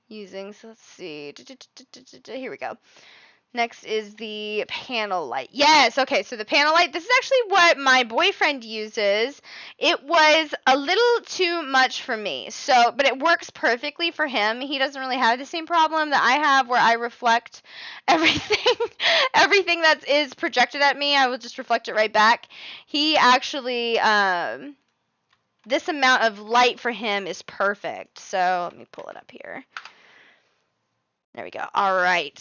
using. So let's see. Here we go. Next is the panel light. Yes, okay, so the panel light, this is actually what my boyfriend uses. It was a little too much for me, so, but it works perfectly for him. He doesn't really have the same problem that I have where I reflect everything that is projected at me. I will just reflect it right back. He actually, this amount of light for him is perfect. So let me pull it up here. There we go. All right.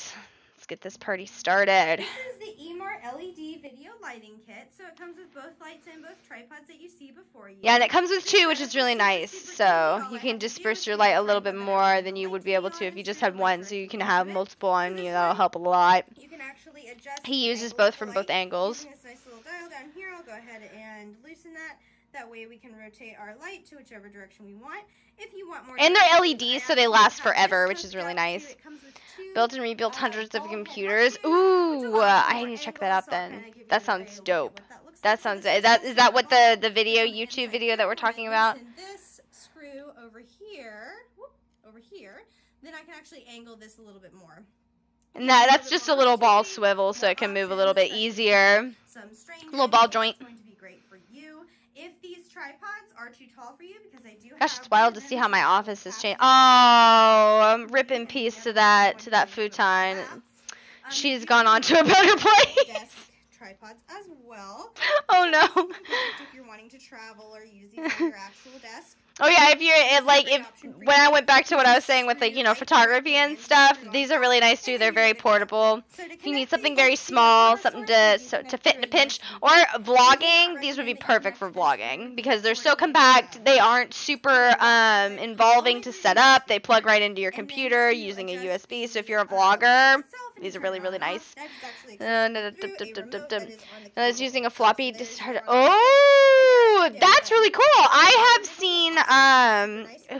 Get this party started. This is the EMAR LED video lighting kit. So it comes with both lights and both tripods that you see before you. Yeah, and it comes with two, which is really nice. So you can disperse your light a little bit more than you would be able to if you just had one. So you can have multiple on you. That'll help a lot. You can actually adjust. He uses both from both angles. Using this nice little dial down here, I'll go ahead and loosen that. That way we can rotate our light to whichever direction we want. If you want more, and they're LEDs, so they last forever, which is really nice. Built and rebuilt hundreds of computers. Ooh, I need to check that out then. That sounds dope. That sounds. Is that what the video, YouTube video that we're talking about? This screw over here, then I can actually angle this a little bit more. And that's just a little ball swivel, so it can move a little bit easier. A little ball joint. If these tripods are too tall for you, because I do have. Gosh, it's wild to see how my office has changed. Oh, rip in peace to that futon. She's gone on to a better place. Desk tripods as well. Oh no. If you're wanting to travel or use these on your actual desk. Oh yeah, when I went back to what I was saying with like, you know, photography and stuff, these are really nice too. They're very portable. If you need something very small, something to fit in a pinch, or vlogging, these would be perfect for vlogging because they're so compact. They aren't super involving to set up. They plug right into your computer using a USB. So if you're a vlogger, these are really, really nice. I was using a floppy disk. Oh, that's really cool. I have seen,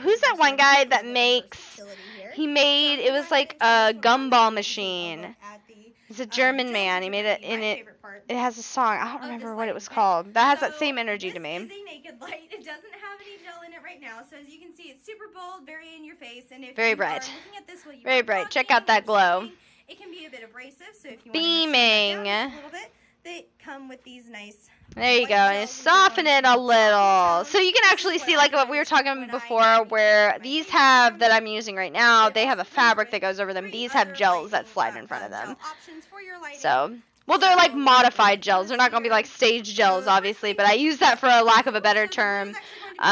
who's that one guy that makes, it was like a gumball machine. It's a German man. He made it in it. It has a song. I don't remember what it was called. That has that same energy to me. This is a naked light. It doesn't have any gel in it right now. So as you can see, it's super bold, very in your face. And if Very you bright. are looking at this while you Very are bright. Check walking out that or glow. swimming, it can be a bit abrasive. So if you Beaming. want to just turn that down just a little bit, they come with these nice. There you go, and soften it a little. So you can actually see, like what we were talking before, where these have, that I'm using right now, they have a fabric that goes over them. These have gels that slide in front of them. So, well, they're like modified gels. They're not going to be like stage gels, obviously, but I use that for a lack of a better term.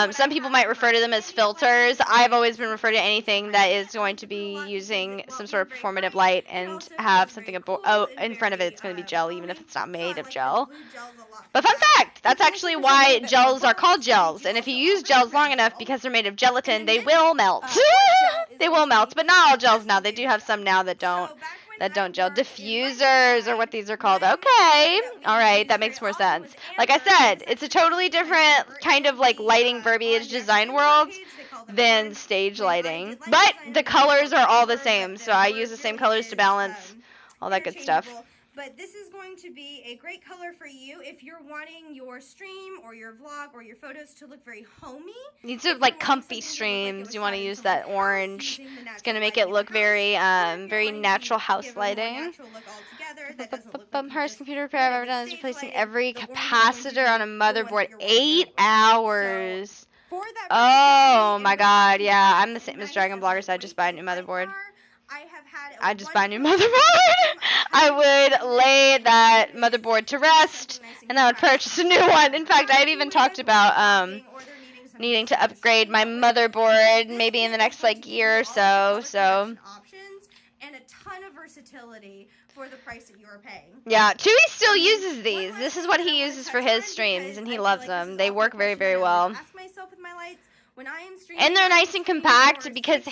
Some people might refer to them as filters. I've always been referred to anything that is going to be using some sort of performative light and have something in front of it. It's going to be gel, even if it's not made of gel. But fun fact, that's actually why gels are called gels. And if you use gels long enough, because they're made of gelatin, they will melt. They will melt, but not all gels now. They do have some now that don't gel. Diffusers are what these are called. Okay. All right, that makes more sense. Like I said, it's a totally different kind of like lighting verbiage design worlds than stage lighting. But the colors are all the same, so I use the same colors to balance all that good stuff. But this is going to be a great color for you if you're wanting your stream or your vlog or your photos to look very homey. These are like comfy streams. You want to use that orange. It's going to make it look very very natural house lighting. Hardest computer repair I've ever done is replacing every capacitor on a motherboard. 8 hours. Oh my god, yeah. I'm the same as Dragon Blogger, so I just buy a new motherboard. I just buy a new motherboard. I would lay that motherboard to rest, and I would purchase a new one. In fact, I've even talked about needing to upgrade my motherboard maybe in the next like year or so. And a ton of versatility for the price that you are paying. Yeah, Chewy still uses these. This is what he uses for his streams, and he loves them. They work very, very well. And they're nice and compact because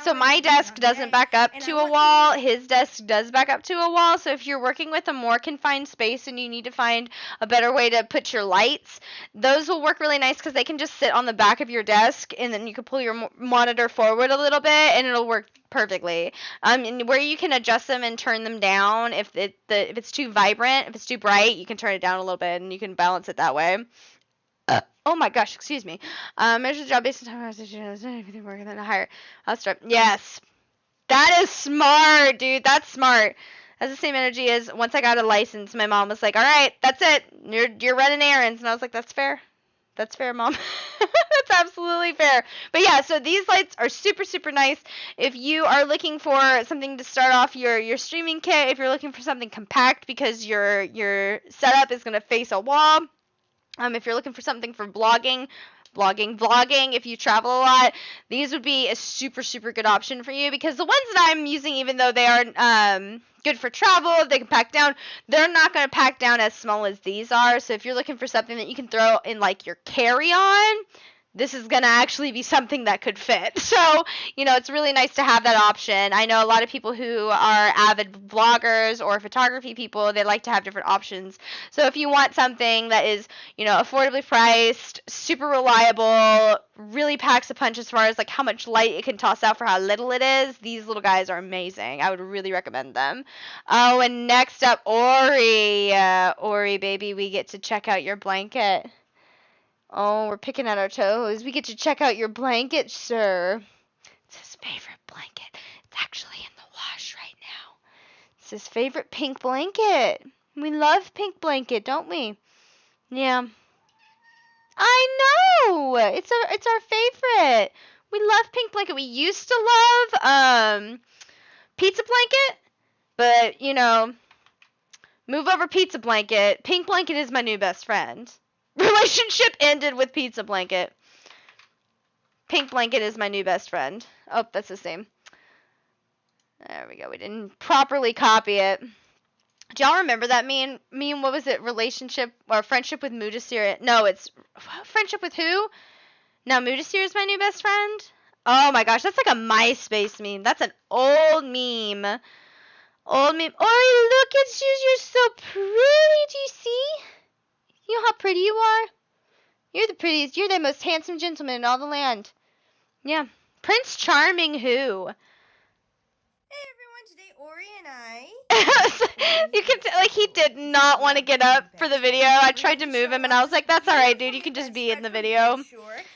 so my desk doesn't back up to a wall. His desk does back up to a wall. So if you're working with a more confined space and you need to find a better way to put your lights, those will work really nice because they can just sit on the back of your desk, and then you can pull your monitor forward a little bit and it'll work perfectly. And where you can adjust them and turn them down if it's too vibrant, if it's too bright, you can turn it down a little bit and you can balance it that way. Oh my gosh, excuse me. Measure the job based on time. Everything working then higher. I'll start. Yes. That is smart, dude. That's smart. That's the same energy as once I got a license, my mom was like, all right, that's it. You're running errands. And I was like, that's fair. That's fair, Mom. That's absolutely fair. But yeah, so these lights are super, super nice. If you are looking for something to start off your streaming kit, if you're looking for something compact because your setup is going to face a wall, if you're looking for something for vlogging, if you travel a lot, these would be a super, super good option for you because the ones that I'm using, even though they are good for travel, they can pack down, they're not going to pack down as small as these are. So if you're looking for something that you can throw in like your carry-on, this is going to actually be something that could fit. So, it's really nice to have that option. I know a lot of people who are avid vloggers or photography people, they like to have different options. So if you want something that is, affordably priced, super reliable, really packs a punch as far as like how much light it can toss out for how little it is, these little guys are amazing. I would really recommend them. Oh, and next up, Ori. Ori, baby, we get to check out your blanket. Oh, we're picking at our toes. We get to check out your blanket, sir. It's his favorite blanket. It's actually in the wash right now. It's his favorite pink blanket. We love pink blanket, don't we? Yeah. I know. It's our favorite. We love pink blanket. We used to love pizza blanket, but move over pizza blanket. Pink blanket is my new best friend. Relationship ended with pizza blanket. Pink blanket is my new best friend. Oh, that's the same. There we go. We didn't properly copy it. Do y'all remember that meme? What was it? Relationship or friendship with Mudasir? No, it's friendship with who? Now Mudasir is my new best friend? Oh my gosh, that's like a MySpace meme. That's an old meme. Old meme. Oh, look at you. You're so pretty. Do you see? You know how pretty you are? You're the prettiest. You're the most handsome gentleman in all the land. Yeah. Prince Charming who? Hey everyone, today Ori Ori and I. You can tell, like, he did not want to get up for the video. I tried to move him, and I was like, that's alright, dude. You can just be in the video.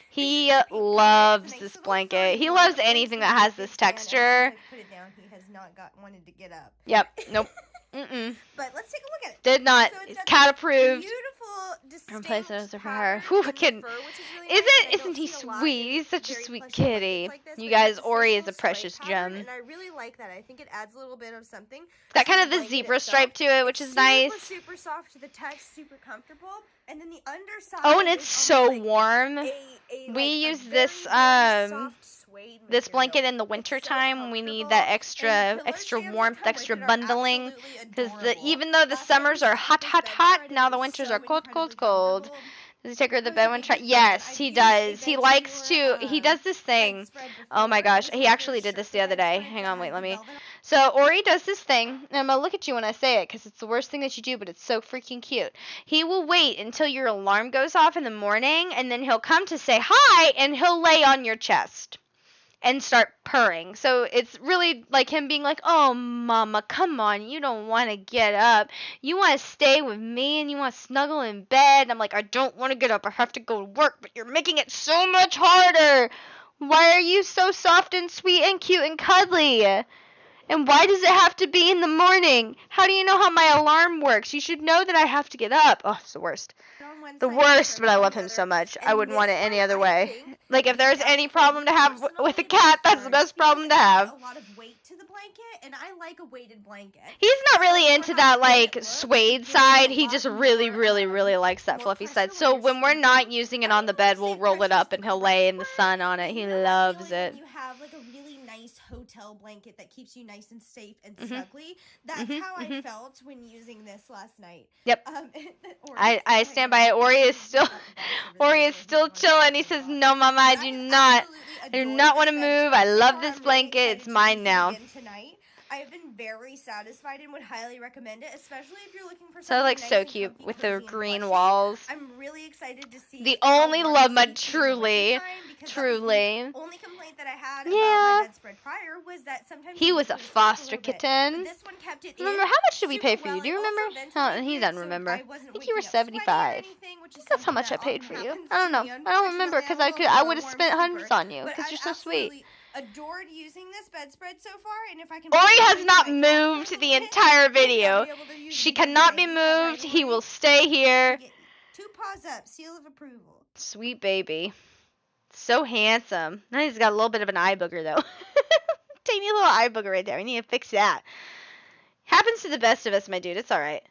He loves this blanket. He loves anything that has this texture. Put it down. He has not wanted to get up. Yep. Nope. Mm-mm. But let's take a look at it. Did not. So it's cat approved. Beautiful, distinct Replace those for her. pattern Whew, in the kid. fur, which is really nice, and I Isn't don't he see a lot sweet? in He's such a very sweet plush kitty. blankets like this, You but guys, it's Ori this is a little precious stripe pattern, gem. and I really like that. I think it adds a little bit of something. It's got to kind of the blanket zebra itself. stripe to it, which is nice. Super soft to the touch, super comfortable, and then the underside. Oh, and it's is so almost like warm. We use this this blanket in the winter time. We need that extra warmth, extra bundling, because even though the summers are hot, now the winters are cold. Does he take her to the bed one time? Yes, he does. He likes to. He does this thing. Oh my gosh, he actually did this the other day. Hang on, wait, let me. So Ori does this thing, and I'm gonna look at you when I say it, because it's the worst thing that you do, but it's so freaking cute. He will wait until your alarm goes off in the morning, and then he'll come to say hi, and he'll lay on your chest and start purring. So it's really like him being like, oh, mama, come on. You don't want to get up. You want to stay with me and you want to snuggle in bed. And I'm like, I don't want to get up. I have to go to work, but you're making it so much harder. Why are you so soft and sweet and cute and cuddly? And why does it have to be in the morning? How do you know how my alarm works? You should know that I have to get up. Oh, it's the worst. The worst, but I love him so much. I wouldn't want it any other way. Like, if there's any problem to have with a cat, that's the best problem to have. A lot of weight to the blanket, and I like a weighted blanket. He's not really into that, like, suede side. He just really likes that fluffy side. So when we're not using it on the bed, we'll roll it up and he'll lay in the sun on it. He loves it. You have, like, a really nice hotel blanket that keeps you nice and safe and snuggly. That's how I felt when using this last night. Yep. I stand by it. Ori is still chilling. He says, no, mama, I do not want to move. I love this blanket. It's mine now. I have been very satisfied and would highly recommend it, especially if you're looking for something so like nice so and cute comfy, with cozy, the and green plushy. walls. I'm really excited to see The how only warm love it's mud, gonna be in the truly. wintertime, because the only complaint that I had about my bedspread prior was that sometimes he was a foster kitten. This one kept it Remember, how much did we pay for you? Do you remember? Oh, he doesn't remember. I think you were 75. I think that's how much I paid for you. I don't know. I don't remember, because I would have spent hundreds on you, because you're so sweet. Adored using this bedspread so far, and if I can. Ori has not moved the entire video. She cannot be moved. He will stay here. 2 paws up, seal of approval. Sweet baby. So handsome. Now he's got a little bit of an eye booger, though. Tiny little eye booger right there. We need to fix that. Happens to the best of us, my dude. It's alright.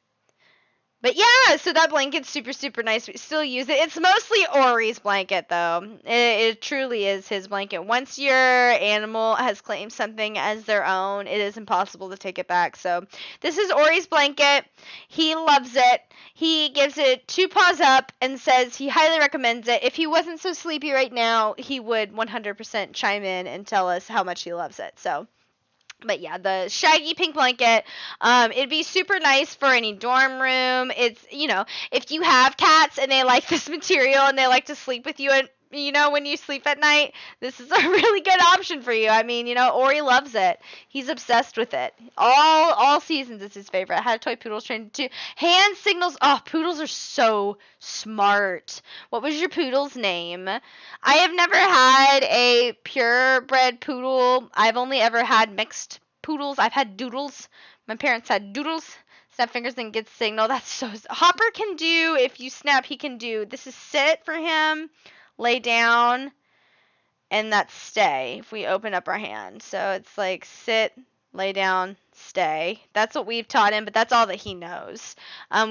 But yeah, so that blanket's super nice. We still use it. It's mostly Ori's blanket, though. It truly is his blanket. Once your animal has claimed something as their own, it is impossible to take it back. So this is Ori's blanket. He loves it. He gives it 2 paws up and says he highly recommends it. If he wasn't so sleepy right now, he would 100% chime in and tell us how much he loves it. So. But yeah, the shaggy pink blanket, it'd be super nice for any dorm room. It's, if you have cats and they like this material and they like to sleep with you, and when you sleep at night, this is a really good option for you. I mean, Ori loves it. He's obsessed with it. All seasons is his favorite. I had a toy poodle trained too. Hand signals. Oh, poodles are so smart. What was your poodle's name? I have never had a purebred poodle. I've only ever had mixed poodles. I've had doodles. My parents had doodles. Snap fingers and get signal. That's so. Hopper can do, if you snap, he can do. This is sit for him. Lay down, and that's stay if we open up our hand. So it's like sit, lay down, stay. That's what we've taught him, but that's all that he knows.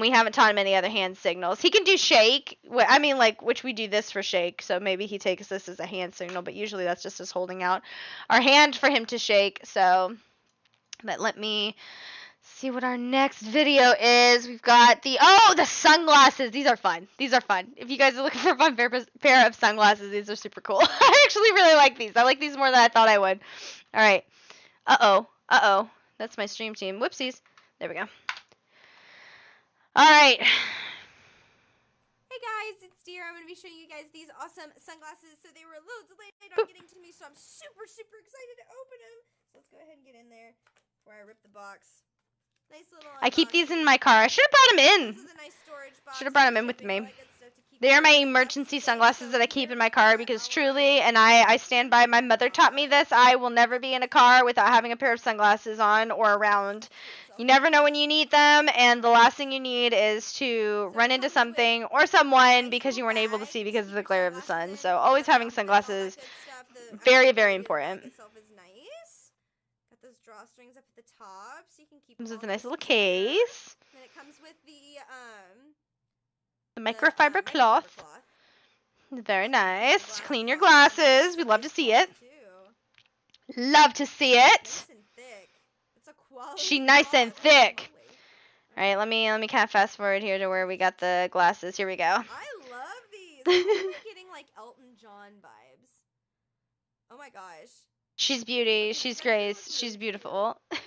We haven't taught him any other hand signals. He can do shake. I mean, which we do this for shake, so maybe he takes this as a hand signal, but usually that's just us holding out our hand for him to shake. So, but let me see what our next video is. We've got the sunglasses. These are fun. If you guys are looking for a fun pair of sunglasses, these are super cool. I actually really like these. I like these more than I thought I would. All right. Uh-oh. That's my stream team. Whoopsies. There we go. All right. Hey guys, it's Deer. I'm going to be showing you guys these awesome sunglasses. So they were a little delayed on getting to me, so I'm super excited to open them. So let's go ahead and get in there. Before I rip the box. Nice little I keep these in unboxing. my car. I should have brought them in. This is a nice storage box. Should have brought them in with Shipping, all me. that good stuff to keep They are my my emergency sunglasses that I keep in my Here car are because our truly, and I stand by, my mother taught me this, I will never be in a car without having a pair of sunglasses on or around. You never know when you need them, and the last thing you need is to run into something or someone because you weren't able to see because of the glare of the sun. So always having sunglasses, very, very important. Itself is nice. Got those drawstrings up at the top, so you can keep. Comes them with a all nice little secure. case. Then it comes with the Microfiber cloth. Very nice. To clean your glasses. We love to see it. Love to see it. Nice and thick. It's a quality She nice and cloth. thick. All right, let me kind of fast forward here to where we got the glasses. Here we go. I love these. I'm really getting like Elton John vibes. Oh my gosh. She's beauty. She's grace. She's beautiful. These.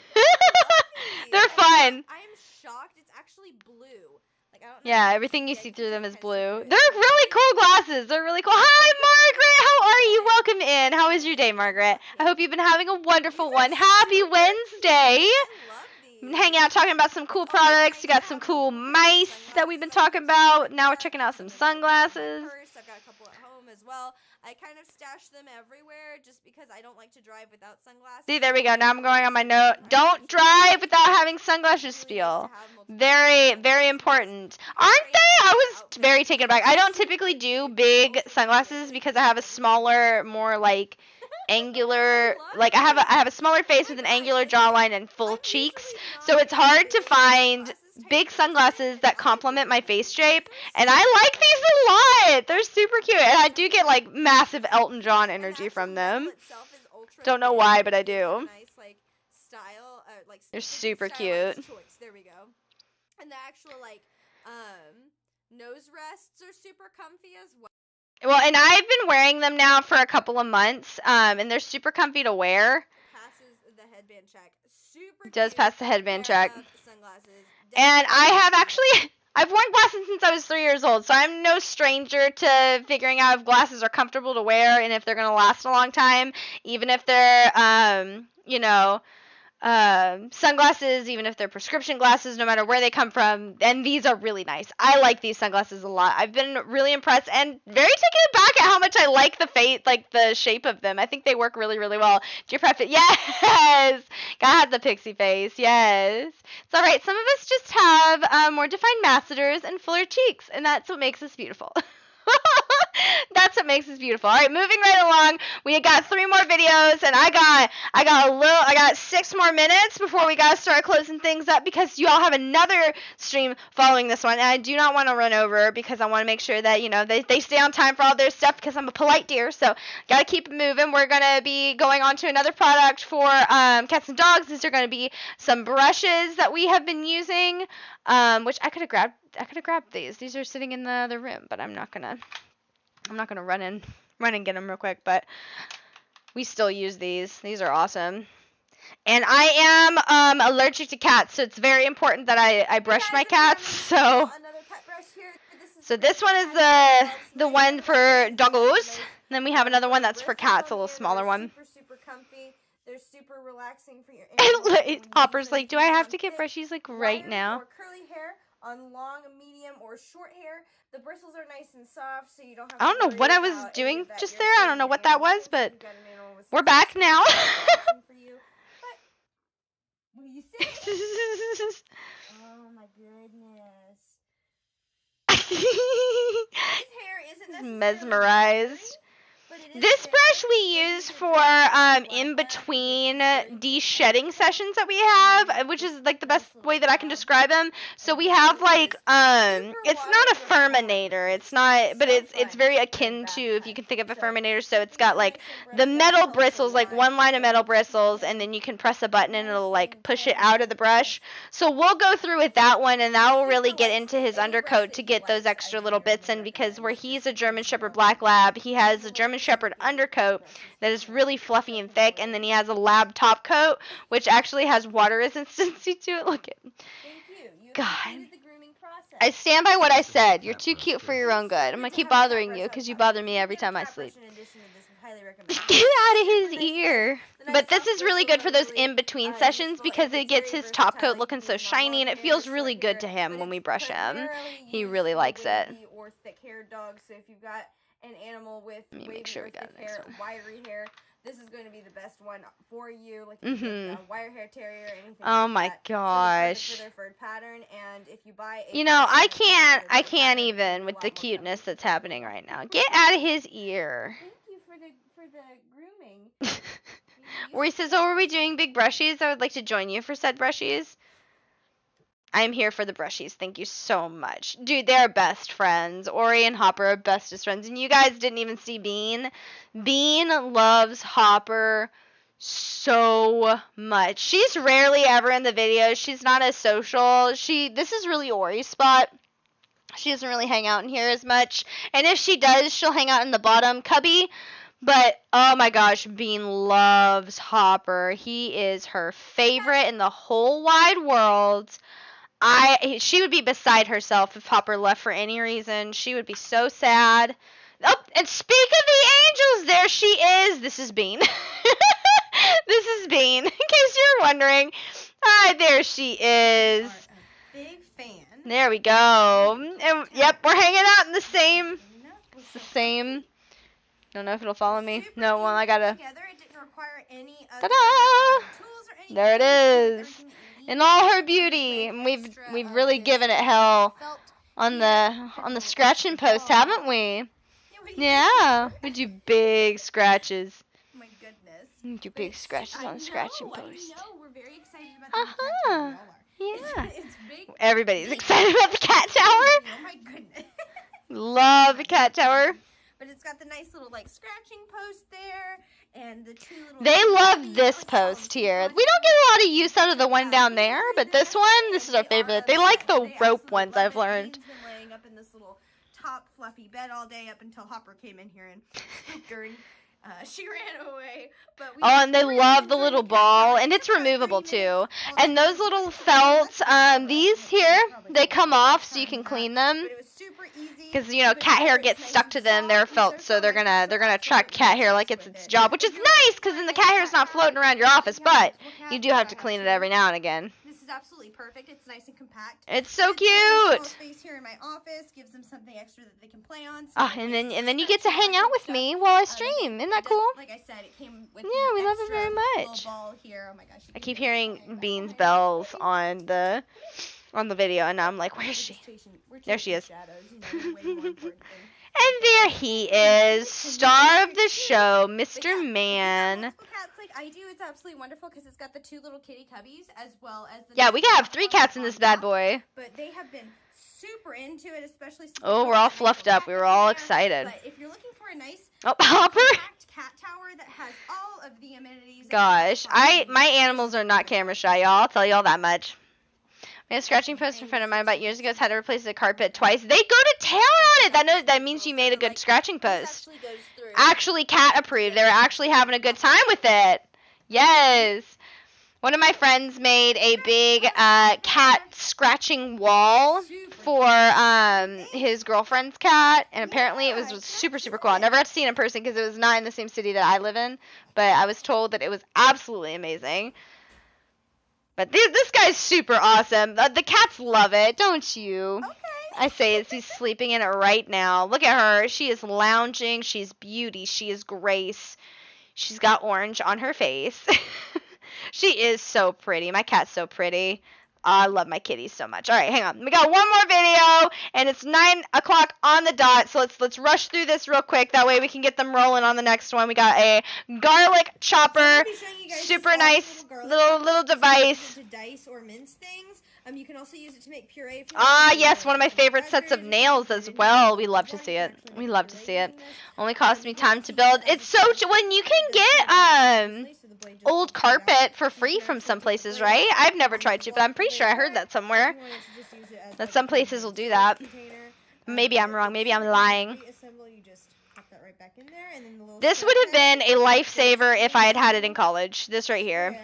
They're fun. I am shocked. It's actually blue. Like, I don't know Yeah, if everything you can see through them kind is of blue. see through They're it. really cool glasses. They're really cool. Hi, Margaret. How are you? Welcome in. How is your day, Margaret? I hope you've been having a wonderful one. Happy Wednesday. I love Been these. hanging out talking about some cool products. You got some cool mice that we've been talking about. Now we're checking out some sunglasses. I've got a couple at home as well. I kind of stash them everywhere just because I don't like to drive without sunglasses. See, there we go. Now I'm going on my note. Don't drive without having sunglasses spiel. Very, very important. Aren't they? I was very taken aback. I don't typically do big sunglasses because I have a smaller, more like angular, like I have a smaller face with an angular jawline and full cheeks. So it's hard to find big sunglasses that complement my face shape, and I like these a lot. They're super cute, and I do get like massive Elton John energy from them. Don't know why, but I do. They're super cute. There we go. And the actual like nose rests are super comfy as well. Well, and I've been wearing them now for a couple of months, and they're super comfy to wear. Passes the headband check. Super. It does pass the headband check. Sunglasses. And I have actually, I've worn glasses since I was 3 years old, so I'm no stranger to figuring out if glasses are comfortable to wear and if they're going to last a long time, even if they're, you know, sunglasses, even if they're prescription glasses, no matter where they come from. And these are really nice. I like these sunglasses a lot. I've been really impressed and very taken aback at how much I like the shape of them. I think they work really, really well. Do you prefer? Yes, gotta have the pixie face. Yes, it's all right. Some of us just have more defined masseters and fuller cheeks, and that's what makes us beautiful. That's what makes us beautiful. All right, moving right along. We got 3 more videos, and I got 6 more minutes before we gotta start closing things up because you all have another stream following this one, and I do not want to run over because I want to make sure that they stay on time for all their stuff because I'm a polite dear. So gotta keep it moving. We're gonna be going on to another product for cats and dogs. These are gonna be some brushes that we have been using, which I could have grabbed these. These are sitting in the other room, but I'm not gonna run and get them real quick, but we still use these. These are awesome. And I am allergic to cats, so it's very important that I brush my cats. So this one is the one for doggos. And then we have another one that's for cats, a little smaller one. Super comfy. They're super relaxing for your And Hopper's like, do I have to get brushies like right now? Or curly hair on long, medium, or short hair. The bristles are nice and soft, so you don't have I don't know what I was doing just there. I don't know what that was, but we're back now. What do you say? Oh my goodness. His hair isn't necessarily mesmerized. This brush we use for in between de-shedding sessions that we have, which is like the best way that I can describe them. So we have like it's not a furminator, it's not, but it's very akin to, if you can think of a furminator. So it's got like the metal bristles, like one line of metal bristles, and then you can press a button and it'll like push it out of the brush. So we'll go through with that one, and that will really get into his undercoat to get those extra little bits in, because where he's a German Shepherd Black Lab, he has a German Shepherd undercoat that is really fluffy and thick, and then he has a lab top coat which actually has water resistance to it. Look at God. I stand by what I said. You're too cute for your own good. I'm gonna keep bothering you because you bother me every time I sleep. highly recommend. Get out of his Super nice ear. The nice But this soft is really bristle good for are those really, in-between sessions useful, because and it it's gets very his top versatile. coat You looking can so use it on shiny, long and it hair, feels short really good hair, to him but when we it's brush him. primarily He used really for likes it. wavy or thick-haired dogs. So if you've got an animal with Let me wavy make sure or we got thick the next hair, one. wiry hair, this is going to be the best one for you. Like if you get a wire hair terrier or anything Oh like my that, it's really perfect for gosh. their furred pattern. And if you buy a You know, I customized kennel for their I furred can't pattern, it's gonna even be a with lot the more cuteness comfy that's for happening them. right now. Get out of his ear. Thank you for the grooming. Rory says, oh, are we doing big brushies? I would like to join you for said brushies. I'm here for the brushies. Thank you so much. Dude, they're best friends. Ori and Hopper are bestest friends. And you guys didn't even see Bean. Bean loves Hopper so much. She's rarely ever in the videos. She's not as social. This is really Ori's spot. She doesn't really hang out in here as much. And if she does, she'll hang out in the bottom cubby. But, oh my gosh, Bean loves Hopper. He is her favorite in the whole wide world. She would be beside herself if Hopper left for any reason. She would be so sad. Oh, and speak of the angels, there she is. This is Bean. This is Bean, in case you're wondering. Hi, there she is. Are a big fan. There we go. And, yep, we're hanging out in the same. It's the same. Don't know if it'll follow me. Super No, well, I gotta. together. It didn't require any other Ta-da! tools or anything. There it is. Everything that you need. In all her It beauty, comes and with we've extra really this given it hell felt on here, the and then scratching extra post, ball. haven't we? Yeah, we did. Yeah, we do big scratches. Oh my goodness. We do But big it's- scratches on scratching I post. know. We're very excited about the cat Uh-huh. tower. We all are. Yeah. It's big. Everybody's big. excited about the cat tower. Oh my goodness. Love the cat tower. But it's got the nice little like scratching post there, and the two little. They love cubbies. this It's all post here. content. We don't get a lot of use out of the one down there, but this one, this is our favorite. They like the rope ones, I've learned. Bean's been laying up in this little top fluffy bed all day up until Hopper came in here and spooked her, and she ran away. But we Oh, and they really love the enjoyed little cat ball, tower. and it's It took about 30 removable too. minutes. And those little felts, these here, they come off so you can clean them. But it was super easy. Because, you know, cat hair gets stuck to them. They're felt, so they're gonna attract cat hair like it's its job, which is nice because then the cat hair is not floating around your office. But you do have to clean it every now and again. This is absolutely perfect. It's nice and compact. It's so It's a small cute. space here in my office gives them something extra that they can play on. So Ah, and then you get to hang out with me while I stream. Isn't that cool? Like I said, it came with Yeah, we the love it extra very little much. ball here. Oh my gosh! I keep hearing Bean's bells on the video, and I'm like, where is she? There she is. And there he is, star of the show, Mr. Man. Cats like I do. It's absolutely wonderful because it's got the two little kitty cubbies as well as the. Yeah, we gotta have 3 cats in this bad boy. But they have been super into it, especially. Since Oh, we're all fluffed up. We were all excited. But if you're looking for a nice Oh, Hopper. compact cat tower that has all of the amenities. Gosh, my animals are not camera shy, y'all. I'll tell y'all that much. We had a scratching post in front of mine about years ago. Had to replace the carpet twice. They go to town on it. That means you made a good scratching post. Actually cat approved. They were actually having a good time with it. Yes. One of my friends made a big cat scratching wall for his girlfriend's cat, and apparently it was super, super cool. I never got to see it in person because it was not in the same city that I live in, but I was told that it was absolutely amazing. But this guy's super awesome. The cats love it, don't you? Okay. I say as he's sleeping in it right now. Look at her. She is lounging. She's beauty. She is grace. She's got orange on her face. She is so pretty. My cat's so pretty. I love my kitties so much. All right, hang on. We got one more video, and it's 9 o'clock on the dot. So let's rush through this real quick. That way we can get them rolling on the next one. We got a garlic chopper, super nice little device. To dice or mince things. You can also use it to make puree. Yes, one of my favorite sets of nails as well. We love to see it. We love to see it. Only costs me time to build. It's so when you can get old carpet for free from some places, right? I've never tried to, but I'm pretty sure I heard that somewhere. That some places will do that. Maybe I'm wrong. Maybe I'm lying. This would have been a lifesaver if I had had it in college. This right here.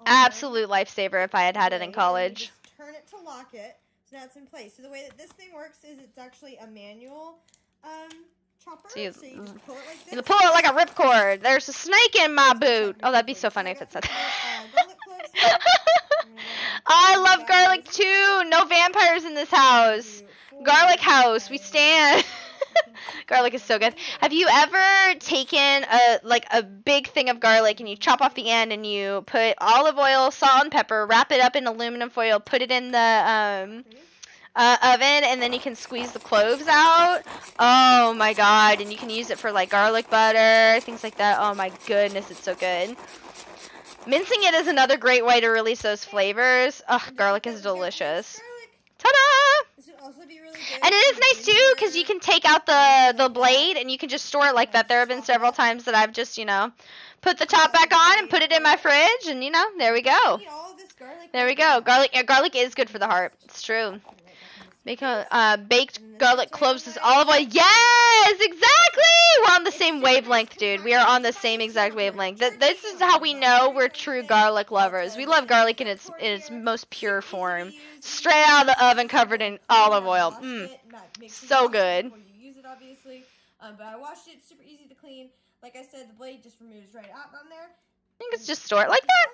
Absolute lifesaver if I had had it in college. Just turn it to lock it. So now it's in place. So the way that this thing works is it's actually a manual chopper. So you just pull it like this. pull it like a ripcord. There's a snake in my boot. Oh, that'd be so funny if it said garlic cloves here. I love garlic too. No vampires in this house. Garlic house. We stand. Garlic is so good. Have you ever taken a big thing of garlic and you chop off the end and you put olive oil, salt, and pepper, wrap it up in aluminum foil, put it in the oven, and then you can squeeze the cloves out? Oh my god! And you can use it for like garlic butter, things like that. Oh my goodness, it's so good. Mincing it is another great way to release those flavors. Ugh, garlic is delicious. Ta-da! This would also be really good. And it is nice too, because you can take out the blade and you can just store it like that. There have been several times that I've just, put the top back on and put it in my fridge, and there we go. There we go. Garlic is good for the heart. It's true. Because baked garlic cloves is olive oil. Yes, exactly. We're on the same wavelength, dude. We are on the same exact wavelength. This is how we know we're true garlic lovers. We love garlic in its most pure form, straight out of the oven, covered in olive oil. So good. You use it, obviously, but I washed it. Super easy to clean. Like I said, the blade just removes right out on there. I think it's just store it like that.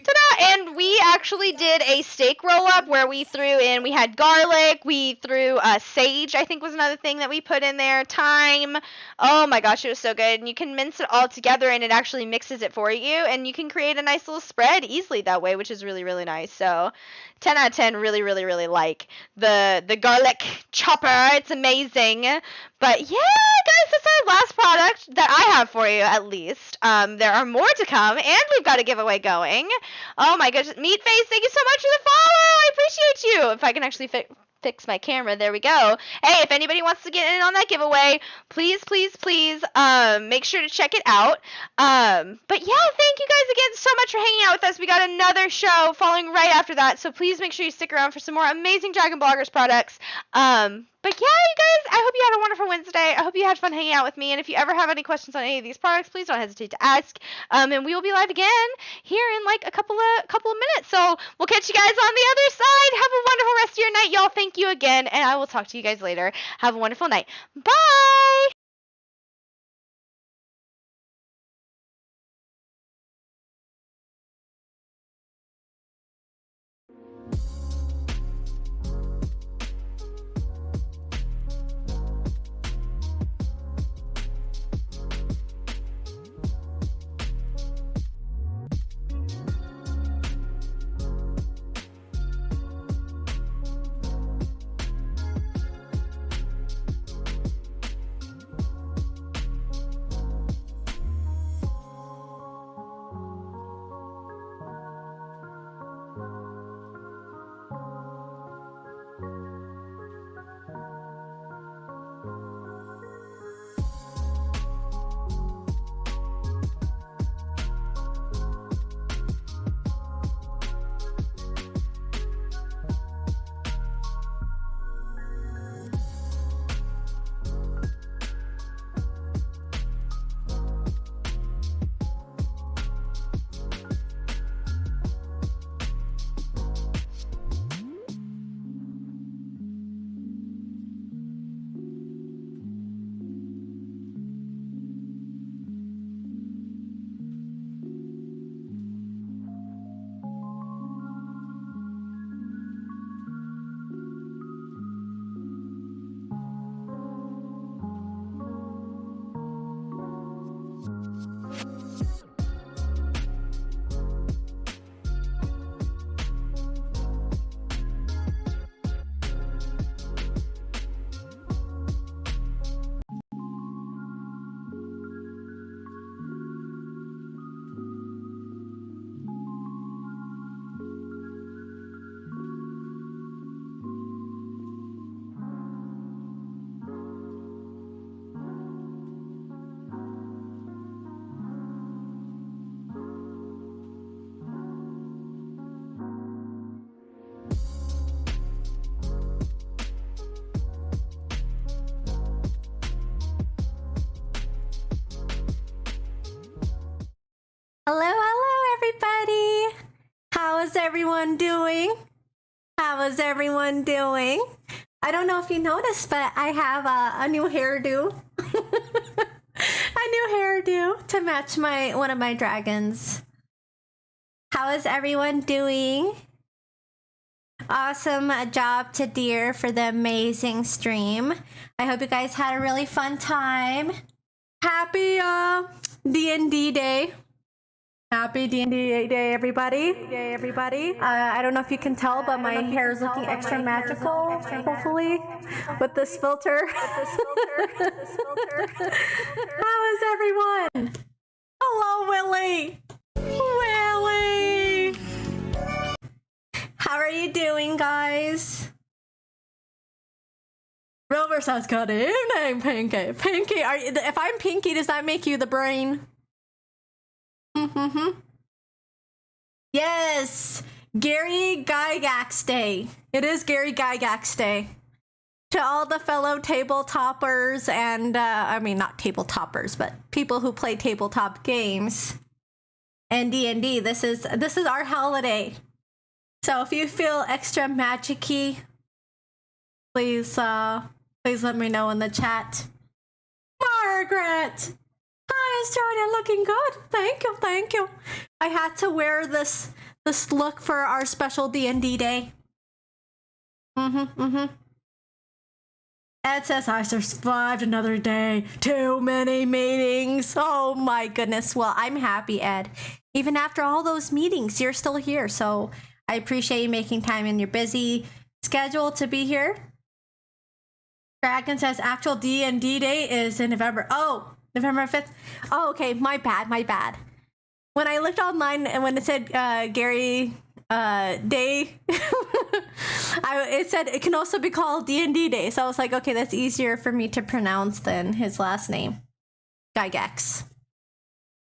Ta-da! And we actually did a steak roll-up where we had garlic, we threw sage, I think was another thing that we put in there, thyme. Oh my gosh, it was so good. And you can mince it all together and it actually mixes it for you, and you can create a nice little spread easily that way, which is really, really nice. So 10 out of 10, really, really, really like the garlic chopper. It's amazing. But yeah, guys, that's our last product that I have for you, at least. There are more to come, and we've got a giveaway going. Oh my goodness, Meatface, thank you so much for the follow. I appreciate you. If I can actually fix my camera, there we go. Hey, if anybody wants to get in on that giveaway, please, please, please, make sure to check it out. But yeah, thank you guys again so much for hanging out with us. We got another show following right after that, so please make sure you stick around for some more amazing Dragon Bloggers products. But yeah, you guys, I hope you had a wonderful Wednesday. I hope you had fun hanging out with me. And if you ever have any questions on any of these products, please don't hesitate to ask. And we will be live again here in like a couple of minutes. So we'll catch you guys on the other side. Have a wonderful rest of your night, y'all. Thank you again, and I will talk to you guys later. Have a wonderful night. Bye. Hello, hello, everybody. How is everyone doing? How is everyone doing? I don't know if you noticed, but I have a new hairdo. hairdo to match one of my dragons. How is everyone doing? Awesome job to Deer for the amazing stream. I hope you guys had a really fun time. Happy D&D day. Happy D&D day, everybody. I don't know if you can tell, but my hair is looking extra magical, hopefully, with this filter. How is everyone? Hello, Willie. Willie. How are you doing, guys? Rover says, good evening, Pinky. Pinky, if I'm Pinky, does that make you the brain? Yes, Gary Gygax Day. It is Gary Gygax Day. To all the fellow tabletoppers and, I mean, not tabletoppers, but people who play tabletop games and D&D, this is our holiday. So if you feel extra magic-y, please let me know in the chat. Margaret! Hi, Asteroidea, looking good. Thank you. I had to wear this look for our special D&D day. Ed says, I survived another day. Too many meetings. Oh my goodness. Well, I'm happy, Ed. Even after all those meetings, you're still here. So I appreciate you making time in your busy schedule to be here. Dragon says, actual D&D day is in November. Oh, November 5th. Oh, okay. My bad. When I looked online and when it said Gary Day, it said it can also be called D&D Day. So I was like, okay, that's easier for me to pronounce than his last name. Gygax.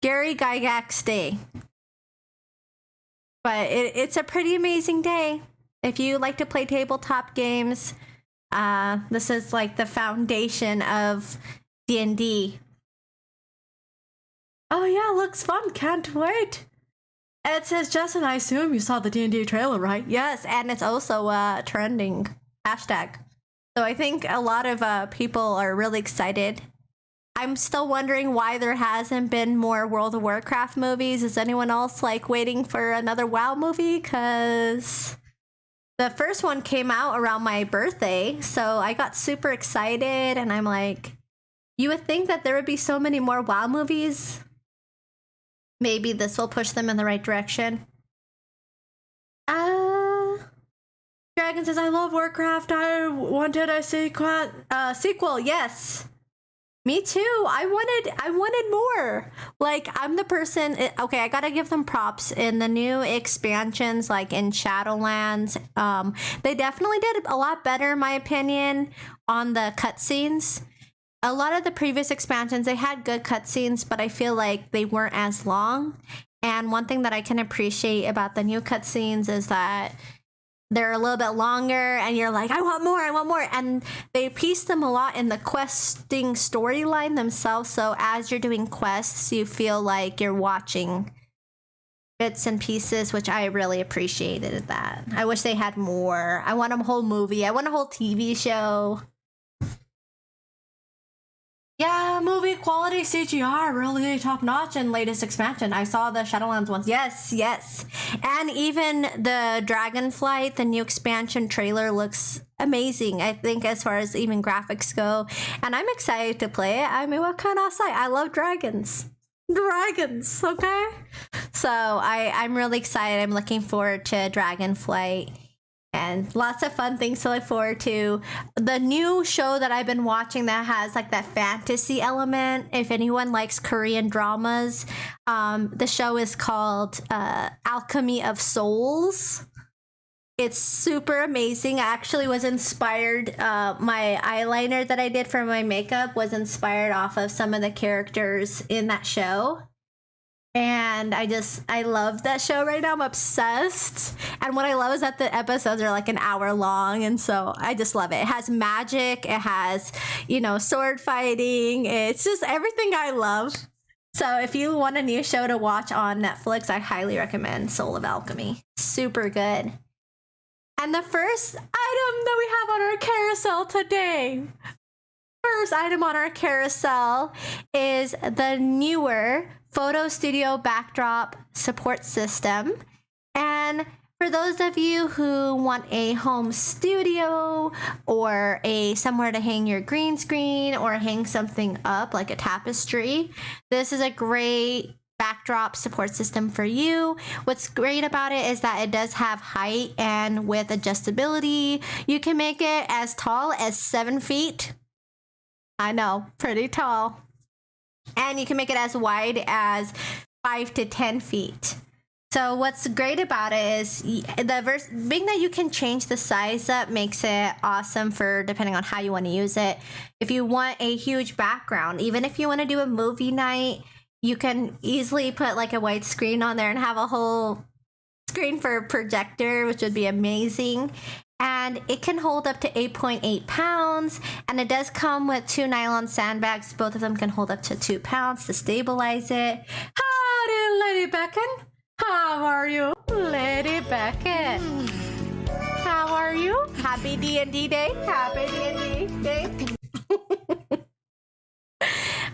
Gary Gygax Day. But it's a pretty amazing day. If you like to play tabletop games, this is like the foundation of D&D. Oh yeah, looks fun. Can't wait. Ed says, Justin, I assume you saw the D&D trailer, right? Yes, and it's also a trending hashtag. So I think a lot of people are really excited. I'm still wondering why there hasn't been more World of Warcraft movies. Is anyone else like waiting for another WoW movie? Because the first one came out around my birthday, so I got super excited, and I'm like, you would think that there would be so many more WoW movies. Maybe this will push them in the right direction. Dragon says, I love Warcraft. I wanted a sequel. Yes. Me too. I wanted more. Like, I'm the person. Okay, I gotta give them props in the new expansions, like in Shadowlands. They definitely did a lot better, in my opinion, on the cutscenes. A lot of the previous expansions, they had good cutscenes, but I feel like they weren't as long. And one thing that I can appreciate about the new cutscenes is that they're a little bit longer, and you're like, I want more. And they piece them a lot in the questing storyline themselves. So as you're doing quests, you feel like you're watching bits and pieces, which I really appreciated that. I wish they had more. I want a whole movie. I want a whole TV show. Yeah, movie quality CGI really top notch in latest expansion. I saw the Shadowlands ones. Yes. And even the Dragonflight, the new expansion trailer looks amazing, I think, as far as even graphics go. And I'm excited to play it. I mean, what can I say? I love dragons. Okay? So I'm really excited. I'm looking forward to Dragonflight. And lots of fun things to look forward to. The new show that I've been watching that has like that fantasy element, if anyone likes Korean dramas, the show is called Alchemy of Souls. It's super amazing. I actually was inspired, my eyeliner that I did for my makeup was inspired off of some of the characters in that show. And I love that show right now. I'm obsessed. And what I love is that the episodes are like an hour long. And so I just love it. It has magic. It has, sword fighting. It's just everything I love. So if you want a new show to watch on Netflix, I highly recommend Soul of Alchemy. Super good. And the first item that we have on our carousel today, first item on our carousel is the newer Photo Studio Backdrop Support System. And for those of you who want a home studio or a somewhere to hang your green screen or hang something up like a tapestry, this is a great backdrop support system for you. What's great about it is that it does have height and width adjustability. You can make it as tall as 7 feet. I know, pretty tall. And you can make it as wide as 5 to 10 feet. So what's great about it is being that you can change the size up makes it awesome for depending on how you want to use it. If you want a huge background, even if you want to do a movie night, you can easily put like a white screen on there and have a whole screen for a projector, which would be amazing. And it can hold up to 8.8 pounds. And it does come with 2 nylon sandbags. Both of them can hold up to 2 pounds to stabilize it. Howdy, Lady Beckon. How are you, Lady Beckett? How are you? Happy D&D Day. Happy D&D Day.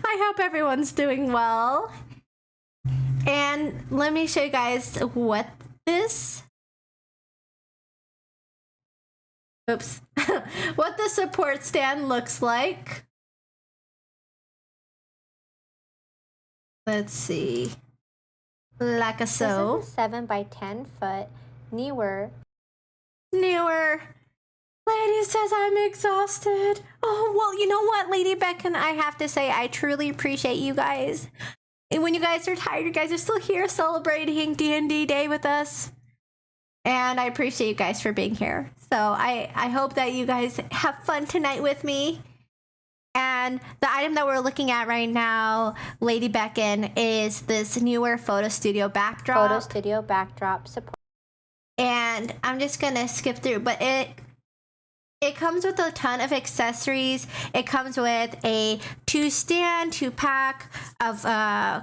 I hope everyone's doing well. And let me show you guys what this... Oops. What the support stand looks like. Let's see. Like a so. This is a 7 by 10 foot newer. Lady says I'm exhausted. Oh, well, you know what, Lady Beckon? I have to say, I truly appreciate you guys. And when you guys are tired, you guys are still here celebrating D&D Day with us. And I appreciate you guys for being here. So I hope that you guys have fun tonight with me. And the item that we're looking at right now, Lady Beckon, is this newer Photo Studio Backdrop. Photo Studio Backdrop support. And I'm just going to skip through, but it comes with a ton of accessories. It comes with a 2-stand, 2-pack of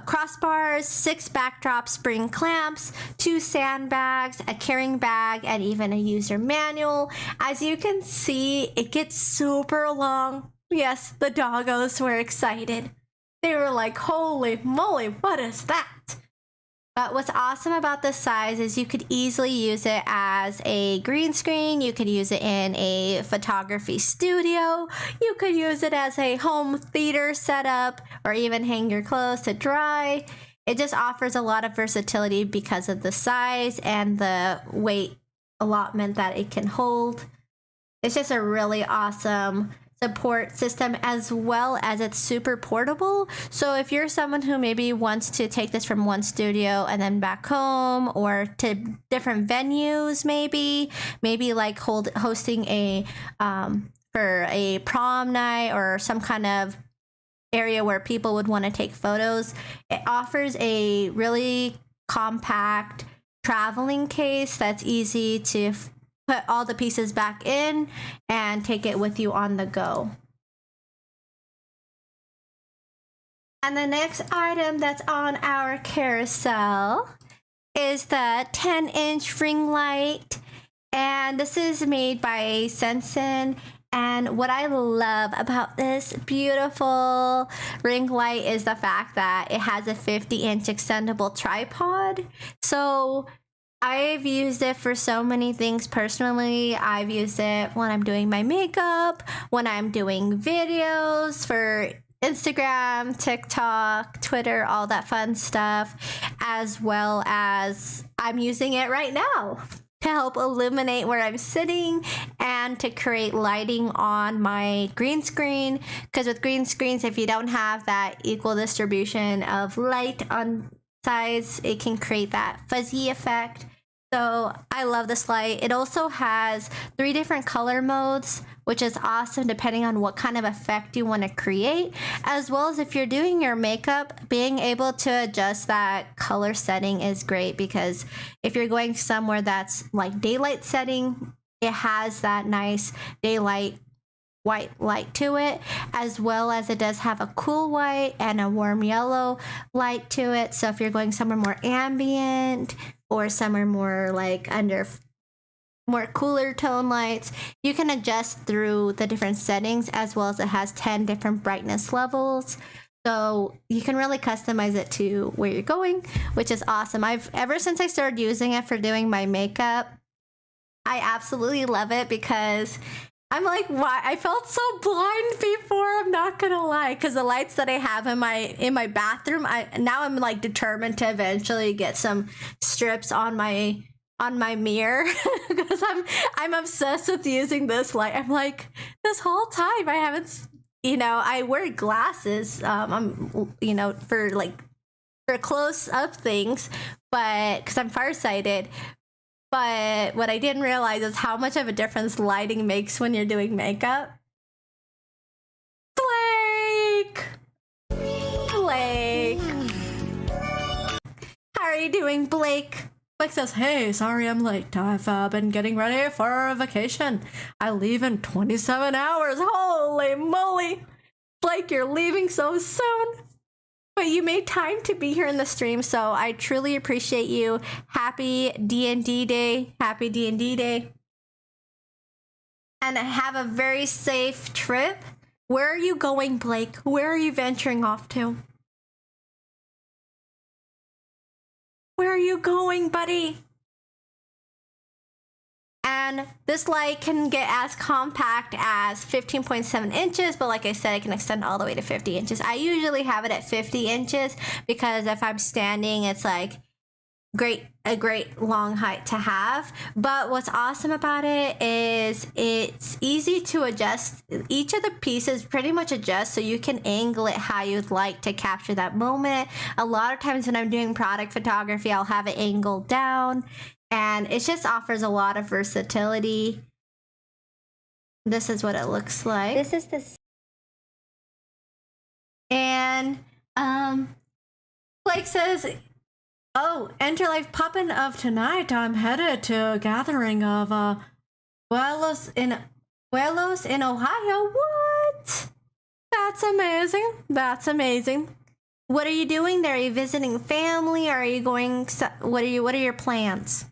crossbars, 6 backdrop spring clamps, 2 sandbags, a carrying bag, and even a user manual. As you can see, it gets super long. Yes, the doggos were excited. They were like, holy moly, what is that? But what's awesome about this size is you could easily use it as a green screen. You could use it in a photography studio. You could use it as a home theater setup or even hang your clothes to dry. It just offers a lot of versatility because of the size and the weight allotment that it can hold. It's just a really awesome support system, as well as it's super portable. So if you're someone who maybe wants to take this from one studio and then back home or to different venues, maybe like hosting a for a prom night or some kind of area where people would want to take photos, it offers a really compact traveling case that's easy to put all the pieces back in and take it with you on the go. And the next item that's on our carousel is the 10-inch ring light. And this is made by Sensen. And what I love about this beautiful ring light is the fact that it has a 50-inch extendable tripod. So I've used it for so many things personally. I've used it when I'm doing my makeup, when I'm doing videos for Instagram, TikTok, Twitter, all that fun stuff, as well as I'm using it right now to help illuminate where I'm sitting and to create lighting on my green screen. Because with green screens, if you don't have that equal distribution of light on sides, it can create that fuzzy effect. So I love this light. It also has 3 different color modes, which is awesome depending on what kind of effect you want to create, as well as if you're doing your makeup, being able to adjust that color setting is great, because if you're going somewhere that's like daylight setting, it has that nice daylight white light to it, as well as it does have a cool white and a warm yellow light to it. So if you're going somewhere more ambient or somewhere more like under more cooler tone lights. You can adjust through the different settings, as well as it has 10 different brightness levels. So you can really customize it to where you're going, which is awesome. Ever since I started using it for doing my makeup, I absolutely love it because I'm like, why? I felt so blind before. I'm not gonna lie, because the lights that I have in my bathroom, I'm like determined to eventually get some strips on my mirror because I'm obsessed with using this light. I'm like, this whole time I haven't, I wear glasses, for close up things, but because I'm farsighted. But what I didn't realize is how much of a difference lighting makes when you're doing makeup. Blake, how are you doing, Blake? Blake says, hey, sorry I'm late. I've been getting ready for a vacation. I leave in 27 hours. Holy moly. Blake, you're leaving so soon. But you made time to be here in the stream, so I truly appreciate you. Happy D&D Day. Happy D&D Day. And have a very safe trip. Where are you going, Blake? Where are you venturing off to? Where are you going, buddy? And this light can get as compact as 15.7 inches, but like I said, it can extend all the way to 50 inches. I usually have it at 50 inches because if I'm standing, it's like a great long height to have. But what's awesome about it is it's easy to adjust. Each of the pieces pretty much adjust, so you can angle it how you'd like to capture that moment. A lot of times when I'm doing product photography, I'll have it angled down, and it just offers a lot of versatility. This is what it looks like. This is the... And Blake says, oh, Enter Life poppin' of tonight. I'm headed to a gathering of Buelos in Ohio. What? That's amazing. That's amazing. What are you doing there? Are you visiting family? Are you going? What are your plans?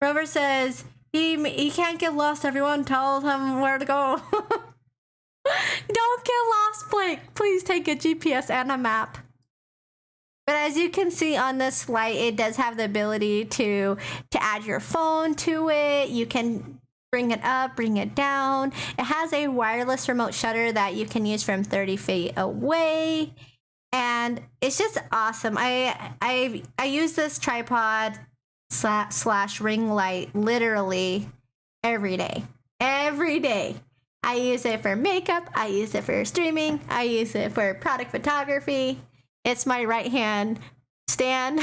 Rover says he can't get lost. Everyone tell him where to go. Don't get lost, Blake. Please take a GPS and a map. But as you can see on this light, it does have the ability to add your phone to it. You can bring it up, bring it down. It has a wireless remote shutter that you can use from 30 feet away. And it's just awesome. I use this tripod slash ring light literally every day. Every day. I use it for makeup. I use it for streaming. I use it for product photography. It's my right hand stand.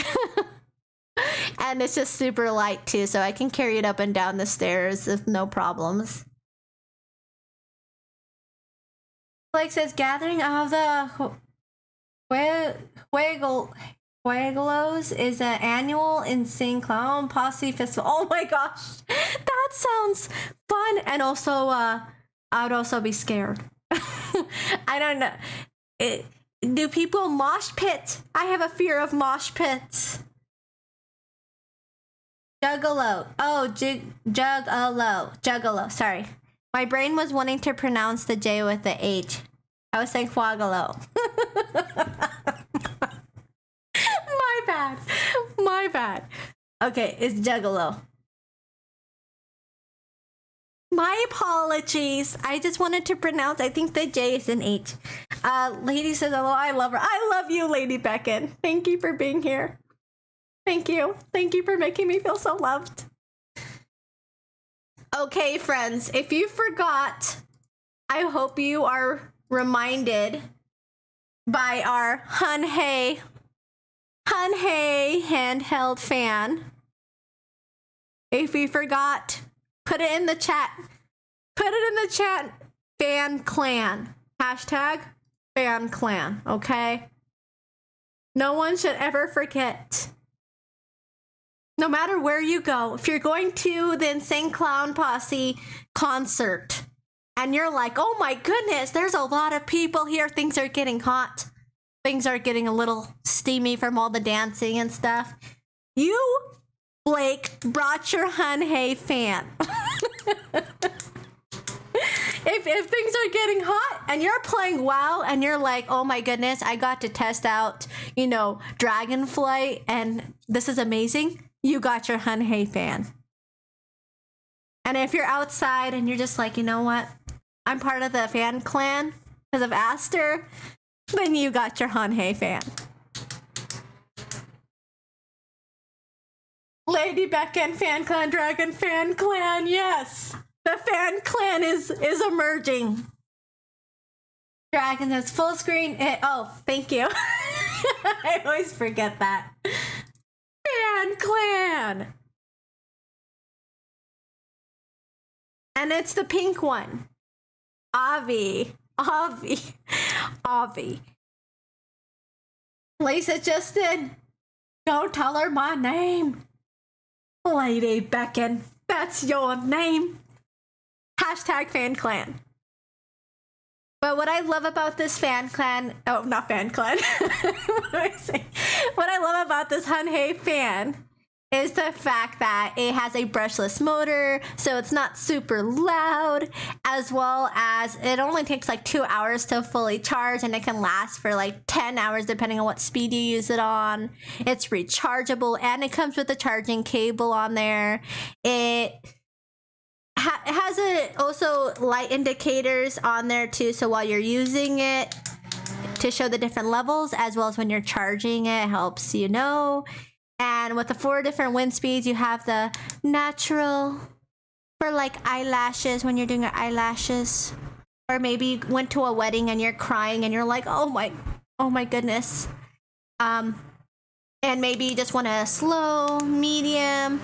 And it's just super light too, so I can carry it up and down the stairs with no problems. Blake says, gathering of the Juegalos is an annual insane clown posse festival. Oh my gosh, that sounds fun. And also, I would also be scared. I don't know. Do people mosh pit? I have a fear of mosh pits. Juggalo. Oh, Juggalo. Sorry. My brain was wanting to pronounce the J with the H. I was saying Juagalo. My bad. Okay, it's Juggalo. My apologies. I just wanted to pronounce, I think the J is an H. Lady says, hello, I love her. I love you, Lady Beckon. Thank you for being here. Thank you. Thank you for making me feel so loved. Okay, friends, if you forgot, I hope you are reminded by our Hunhei handheld fan. If you forgot, put it in the chat. Put it in the chat. Fan clan. Hashtag fan clan. Okay? No one should ever forget. No matter where you go, if you're going to the Insane Clown Posse concert and you're like, oh my goodness, there's a lot of people here. Things are getting hot. Things are getting a little steamy from all the dancing and stuff. You Blake brought your Hunhei fan. If things are getting hot and you're playing WoW and you're like, oh my goodness, I got to test out, Dragonflight and this is amazing, you got your Hunhei fan. And if you're outside and you're just like, you know what, I'm part of the fan clan because of Aster, then you got your Hunhei fan. Lady Beckon fan clan, Dragon fan clan, yes. The fan clan is emerging. Dragon is full screen. Oh, thank you. I always forget that. Fan clan. And it's the pink one. Avi. Lisa Justin, don't tell her my name. Lady Beckon, that's your name. Hashtag fan clan. But what I love about this fan clan, oh, not fan clan. What I love about this Hunhei fan is the fact that it has a brushless motor, so it's not super loud, as well as it only takes like 2 hours to fully charge, and it can last for like 10 hours depending on what speed you use it on. It's rechargeable, and it comes with a charging cable on there. It has also light indicators on there too, so while you're using it to show the different levels, as well as when you're charging it helps you know. And with the 4 different wind speeds, you have the natural for like eyelashes when you're doing your eyelashes, or maybe you went to a wedding and you're crying and you're like, oh my goodness. And maybe you just want a slow, medium,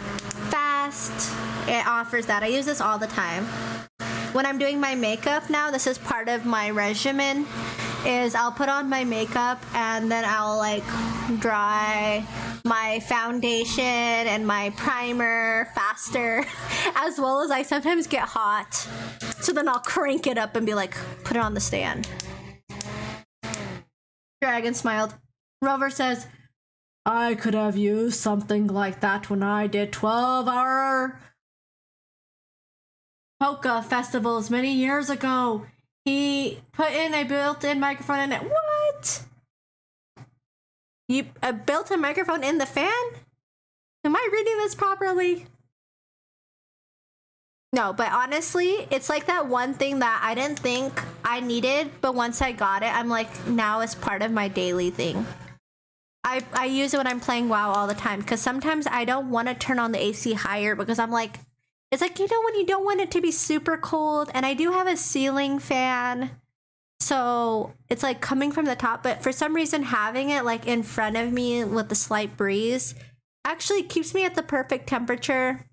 fast. It offers that. I use this all the time. When I'm doing my makeup now, this is part of my regimen, is I'll put on my makeup and then I'll like dry my foundation and my primer faster, as well as I sometimes get hot. So then I'll crank it up and be like, put it on the stand. Dragon smiled. Rover says, I could have used something like that when I did 12-hour polka festivals many years ago. He put in a built-in microphone in it. What? You a built-in microphone in the fan? Am I reading this properly? No, but honestly, it's like that one thing that I didn't think I needed, but once I got it, I'm like, now it's part of my daily thing. I use it when I'm playing WoW all the time, because sometimes I don't want to turn on the AC higher because I'm like, it's like, when you don't want it to be super cold, and I do have a ceiling fan, so it's like coming from the top, but for some reason having it like in front of me with the slight breeze actually keeps me at the perfect temperature.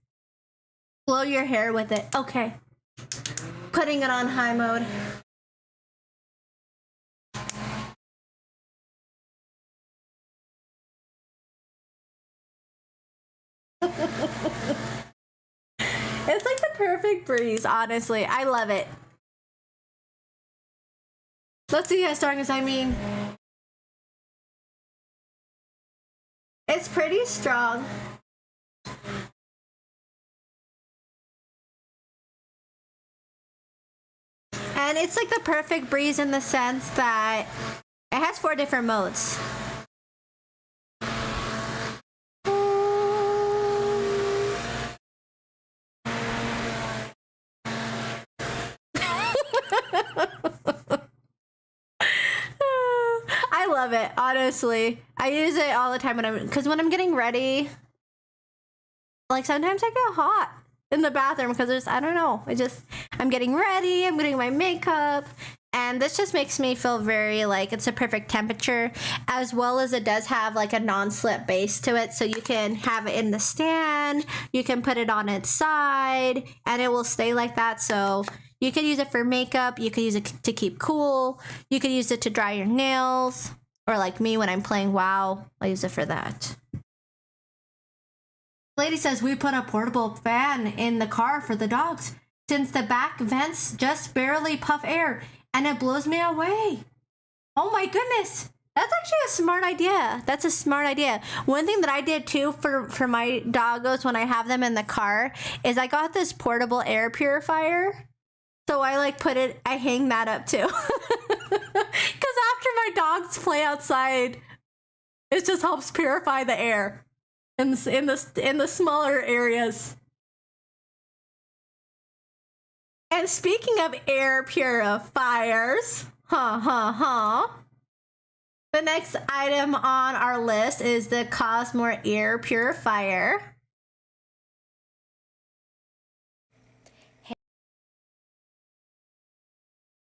Blow your hair with it. Okay. Putting it on high mode. It's like the perfect breeze, honestly. I love it. Let's see how strong as I mean. It's pretty strong. And it's like the perfect breeze in the sense that it has 4 different modes. I love it, honestly. I use it all the time when I'm getting ready. Like sometimes I get hot in the bathroom because there's, I don't know, I'm getting ready, I'm doing my makeup, and this just makes me feel very like it's a perfect temperature, as well as it does have like a non-slip base to it, so you can have it in the stand, you can put it on its side, and it will stay like that. So you could use it for makeup, you could use it to keep cool, you could use it to dry your nails, or like me when I'm playing WoW, I use it for that. Lady says, we put a portable fan in the car for the dogs since the back vents just barely puff air and it blows me away. Oh my goodness. That's actually a smart idea. That's a smart idea. One thing that I did too for my doggos when I have them in the car is I got this portable air purifier. So I I hang that up too. Because after my dogs play outside, it just helps purify the air in the smaller areas. And speaking of air purifiers, the next item on our list is the Cosmore air purifier.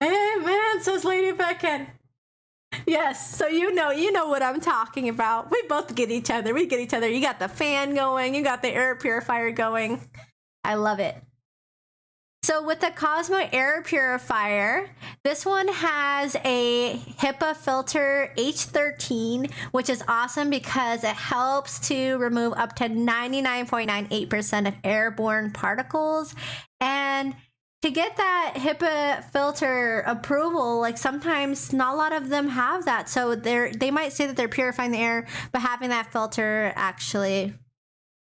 Amen, says Lady Beckon. Yes, so you know what I'm talking about. We both get each other. We get each other. You got the fan going. You got the air purifier going. I love it. So with the Cosmo air purifier, this one has a HEPA filter H13, which is awesome because it helps to remove up to 99.98% of airborne particles. And to get that HEPA filter approval, like sometimes not a lot of them have that. So they might say that they're purifying the air, but having that filter actually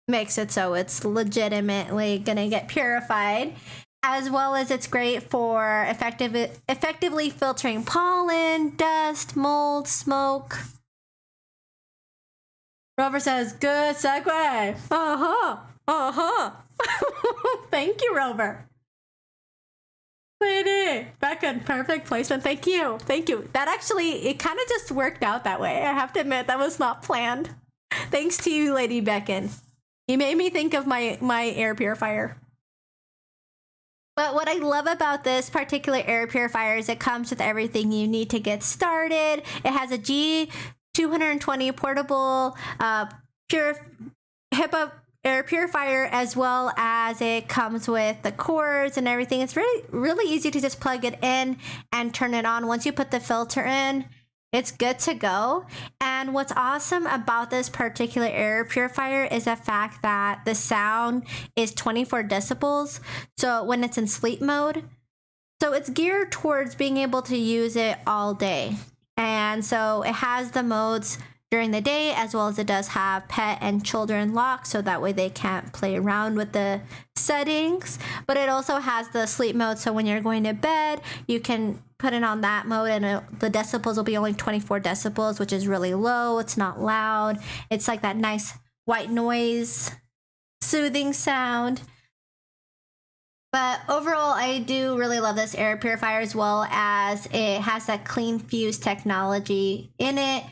makes it so it's legitimately gonna get purified. As well as it's great for effectively filtering pollen, dust, mold, smoke. Rover says, good segue. Thank you, Rover. Lady Becca, perfect placement. Thank you. That actually, it kind of just worked out that way. I have to admit, that was not planned. Thanks to you, Lady Beckon. You made me think of my air purifier. But what I love about this particular air purifier is it comes with everything you need to get started. It has a G220 portable HEPA air purifier, as well as it comes with the cords and everything. It's really easy to just plug it in and turn it on. Once you put the filter in, it's good to go. And what's awesome about this particular air purifier is the fact that the sound is 24 decibels. So when it's in sleep mode, so it's geared towards being able to use it all day. And so it has the modes during the day, as well as it does have pet and children lock, so that way they can't play around with the settings. But it also has the sleep mode, so when you're going to bed, you can put it on that mode, and the decibels will be only 24 decibels, which is really low. It's not loud. It's like that nice white noise, soothing sound. But overall, I do really love this air purifier, as well as it has that clean fuse technology in it,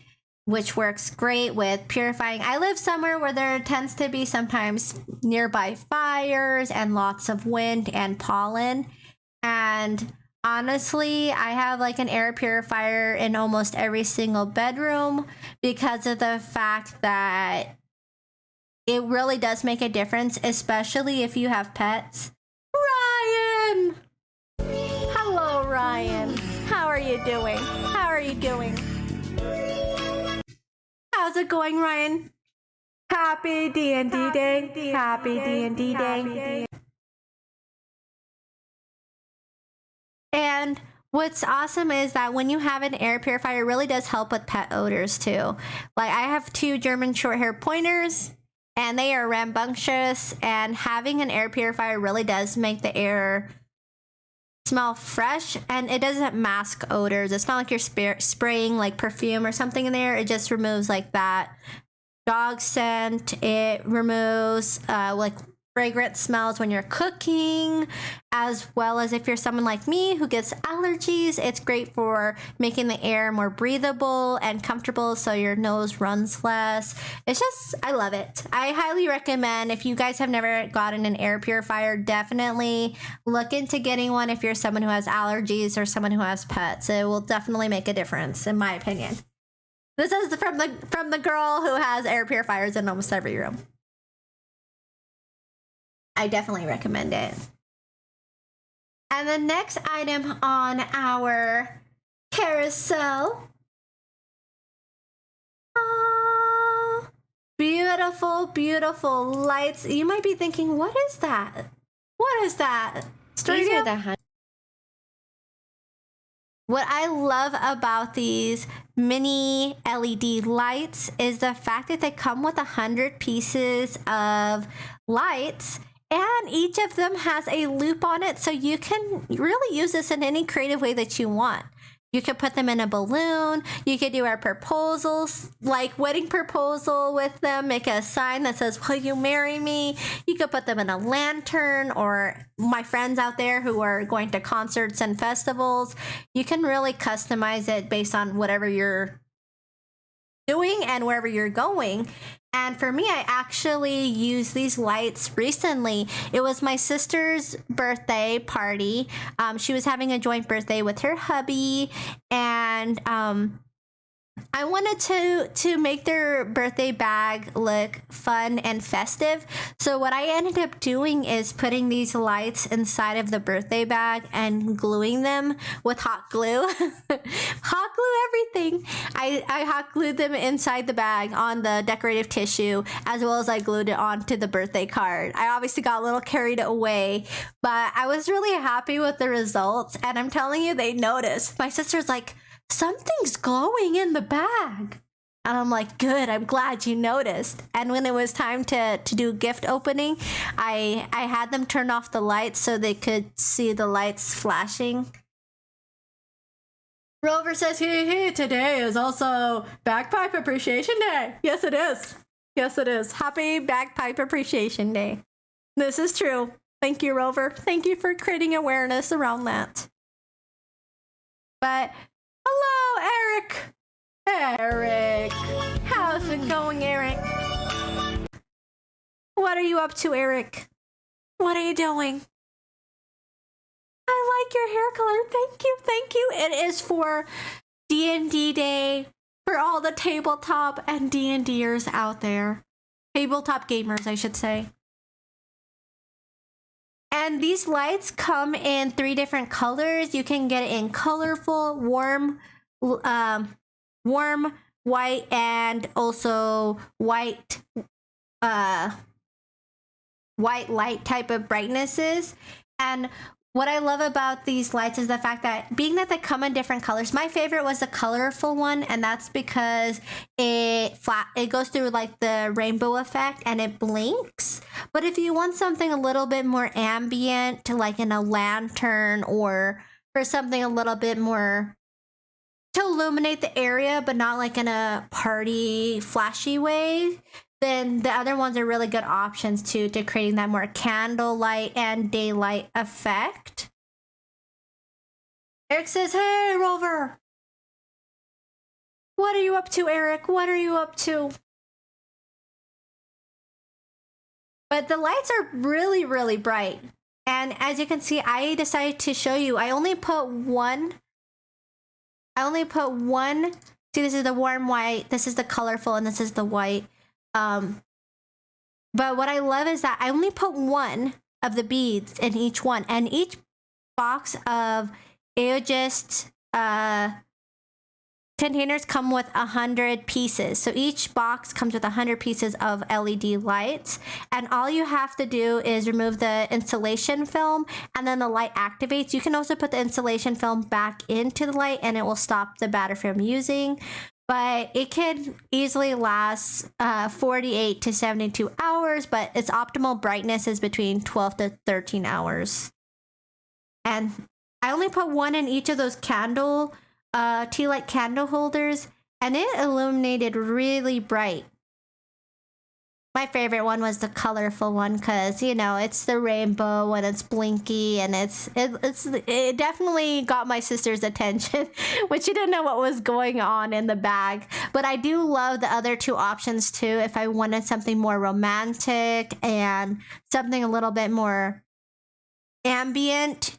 which works great with purifying. I live somewhere where there tends to be sometimes nearby fires and lots of wind and pollen. And honestly, I have like an air purifier in almost every single bedroom because of the fact that it really does make a difference, especially if you have pets. Ryan! Hello, Ryan. How are you doing? How's it going, Ryan? Happy D&D Day. Happy D&D Day. And what's awesome is that when you have an air purifier, it really does help with pet odors too. Like I have 2 German Shorthair pointers, and they are rambunctious, and having an air purifier really does make the air smell fresh, and it doesn't mask odors. It's not like you're spraying like perfume or something in there. It just removes like that dog scent. It removes like fragrant smells when you're cooking, as well as if you're someone like me who gets allergies. It's great for making the air more breathable and comfortable so your nose runs less. It's just, I love it. I highly recommend, if you guys have never gotten an air purifier, definitely look into getting one if you're someone who has allergies or someone who has pets. It will definitely make a difference, in my opinion. This is from the girl who has air purifiers in almost every room. I definitely recommend it. And the next item on our carousel. Oh, beautiful, beautiful lights. You might be thinking, what is that? What is that? These are the What I love about these mini LED lights is the fact that they come with 100 pieces of lights, and each of them has a loop on it, so you can really use this in any creative way that you want. You could put them in a balloon. You could do our proposals, like wedding proposal with them. Make a sign that says, "Will you marry me?" You could put them in a lantern, or my friends out there who are going to concerts and festivals. You can really customize it based on whatever you're doing and wherever you're going. And for me, I actually used these lights recently. It was my sister's birthday party. She was having a joint birthday with her hubby, and I wanted to make their birthday bag look fun and festive. So what I ended up doing is putting these lights inside of the birthday bag and gluing them with hot glue. Hot glue everything. I hot glued them inside the bag on the decorative tissue, as well as I glued it onto the birthday card. I obviously got a little carried away, but I was really happy with the results, and I'm telling you, they noticed. My sister's like, "Something's glowing in the bag." And I'm like, "Good, I'm glad you noticed." And when it was time to do gift opening, I had them turn off the lights so they could see the lights flashing. Rover says, hey, today is also Bagpipe Appreciation Day. Yes, it is. Yes, it is. Happy Bagpipe Appreciation Day. This is true. Thank you, Rover. Thank you for creating awareness around that. But hello, Eric. Eric. How's it going, Eric? What are you up to, Eric? What are you doing? I like your hair color. Thank you. Thank you. It is for D&D Day for all the tabletop and D&Ders out there. Tabletop gamers, I should say. And these lights come in 3 different colors. You can get it in colorful, warm, white, and also white light type of brightnesses. And what I love about these lights is the fact that being that they come in different colors, my favorite was the colorful one, and that's because it goes through like the rainbow effect and it blinks. But if you want something a little bit more ambient, like in a lantern, or for something a little bit more to illuminate the area, but not like in a party flashy way, then the other ones are really good options too, to creating that more candlelight and daylight effect. Eric says, "Hey, Rover. What are you up to, Eric? What are you up to?" But the lights are really, really bright. And as you can see, I decided to show you, I only put one. See, this is the warm white, this is the colorful, and this is the white. But what I love is that I only put one of the beads in each one, and each box of Aegis containers come with 100 pieces. So each box comes with 100 pieces of LED lights, and all you have to do is remove the insulation film, and then the light activates. You can also put the insulation film back into the light, and it will stop the battery from using. But it can easily last 48 to 72 hours, but its optimal brightness is between 12 to 13 hours. And I only put one in each of those tea light candle holders, and it illuminated really bright. My favorite one was the colorful one because, you know, it's the rainbow and it's blinky, and it definitely got my sister's attention when she didn't know what was going on in the bag. But I do love the other 2 options too if I wanted something more romantic and something a little bit more ambient,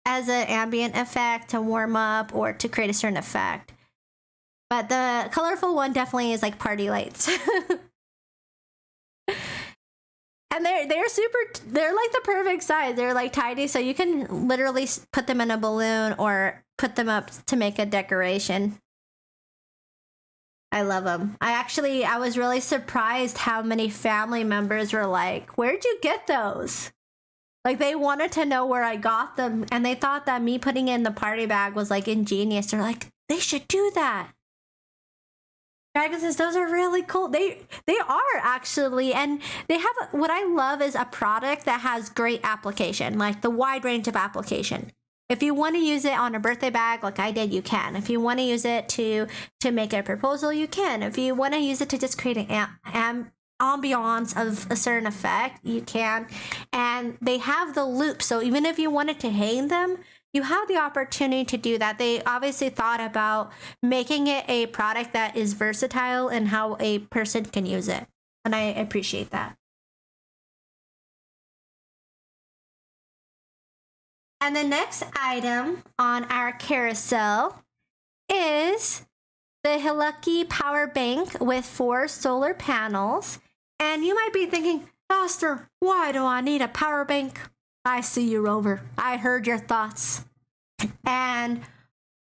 as an ambient effect to warm up or to create a certain effect. But the colorful one definitely is like party lights. And they're like the perfect size. They're like tiny, so you can literally put them in a balloon or put them up to make a decoration. I love them. I was really surprised how many family members were like, "Where'd you get those?" Like, they wanted to know where I got them, and they thought that me putting it in the party bag was like ingenious. They're like, they should do that. Dragon says those are really cool. They are actually, and they have what I love is a product that has great application, like the wide range of application. If you want to use it on a birthday bag, like I did, you can. If you want to use it to make a proposal, you can. If you want to use it to just create an ambiance of a certain effect, you can. And they have the loop, so even if you wanted to hang them, you have the opportunity to do that. They obviously thought about making it a product that is versatile and how a person can use it. And I appreciate that. And the next item on our carousel is the Hillucky Power Bank with 4 solar panels. And you might be thinking, Esther, why do I need a power bank? I see you, Rover. I heard your thoughts. And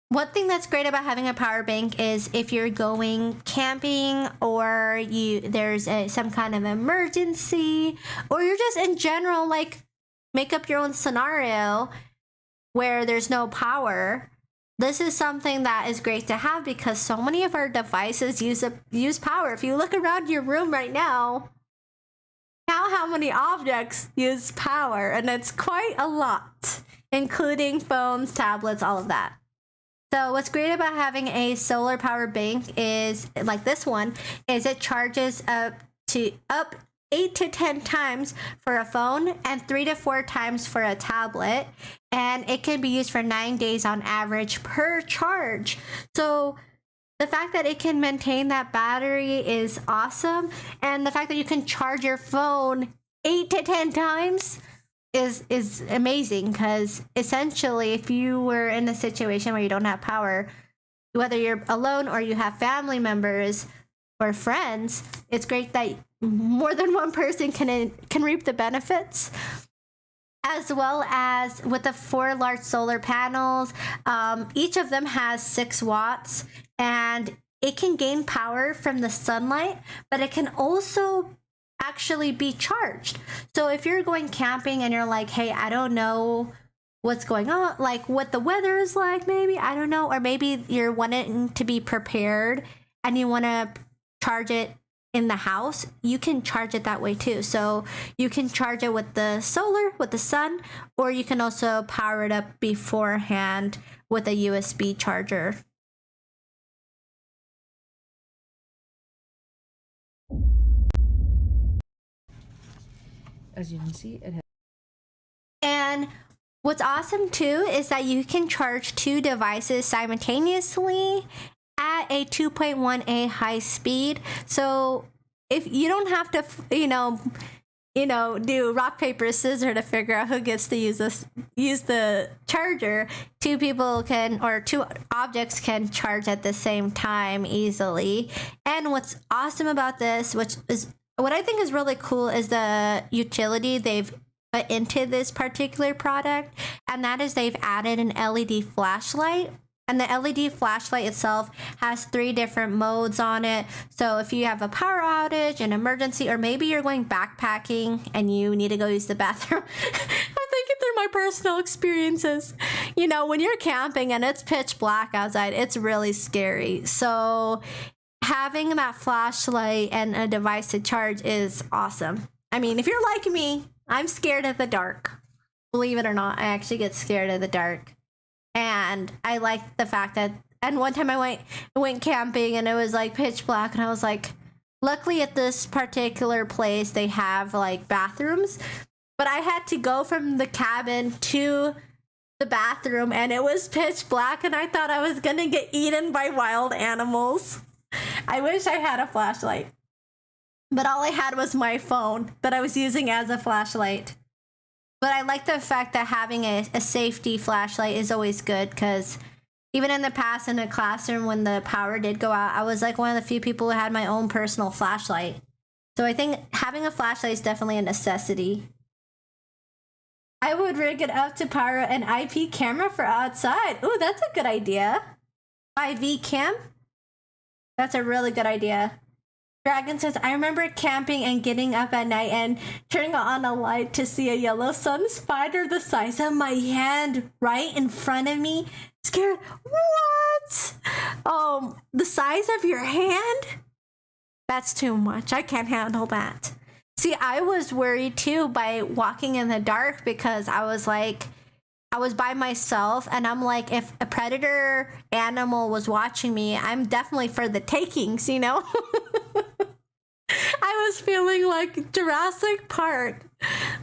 one thing that's great about having a power bank is if you're going camping or there's some kind of emergency, or you're just in general, like, make up your own scenario where there's no power. This is something that is great to have because so many of our devices use power. If you look around your room right now, count how many objects use power, and it's quite a lot, including phones, tablets, all of that. So what's great about having a solar power bank is, like this one, is it charges up 8 to 10 times for a phone and 3 to 4 times for a tablet, and it can be used for 9 days on average per charge. So the fact that it can maintain that battery is awesome, and the fact that you can charge your phone 8 to 10 times is amazing, because essentially if you were in a situation where you don't have power, whether you're alone or you have family members or friends, it's great that more than one person can reap the benefits. As well as with the 4 large solar panels, each of them has 6 watts, and it can gain power from the sunlight, but it can also actually be charged. So if you're going camping and you're like, hey, I don't know what's going on, like what the weather is like, maybe, I don't know, or maybe you're wanting to be prepared and you want to charge it in the house, you can charge it that way too. So you can charge it with the solar, with the sun, or you can also power it up beforehand with a USB charger. As you can see, it has. And what's awesome too is that you can charge 2 devices simultaneously at a 2.1A high speed. So if you don't have to, do rock, paper, scissors to figure out who gets to use the charger, 2 people can, or 2 objects can charge at the same time easily. And what's awesome about this, which is what I think is really cool, is the utility they've put into this particular product, and that is they've added an LED flashlight. And the LED flashlight itself has 3 different modes on it. So if you have a power outage, an emergency, or maybe you're going backpacking and you need to go use the bathroom. I'm thinking through my personal experiences. When you're camping and it's pitch black outside, it's really scary. So having that flashlight and a device to charge is awesome. I mean, if you're like me, I'm scared of the dark. Believe it or not, I actually get scared of the dark. And I like the fact that, and one time I went camping and it was like pitch black, and I was like, luckily at this particular place they have like bathrooms, but I had to go from the cabin to the bathroom and it was pitch black, and I thought I was gonna get eaten by wild animals. I wish I had a flashlight, but all I had was my phone that I was using as a flashlight. But I like the fact that having a safety flashlight is always good, because even in the past in a classroom when the power did go out, I was like one of the few people who had my own personal flashlight. So I think having a flashlight is definitely a necessity. I would rig it up to power an IP camera for outside. Ooh, that's a good idea. IV cam? That's a really good idea. Dragon says, I remember camping and getting up at night and turning on a light to see a yellow sun spider the size of my hand right in front of me. Scared. What? The size of your hand? That's too much. I can't handle that. See, I was worried too by walking in the dark because I was by myself, and I'm like, if a predator animal was watching me, I'm definitely for the takings, you know? I was feeling like Jurassic Park.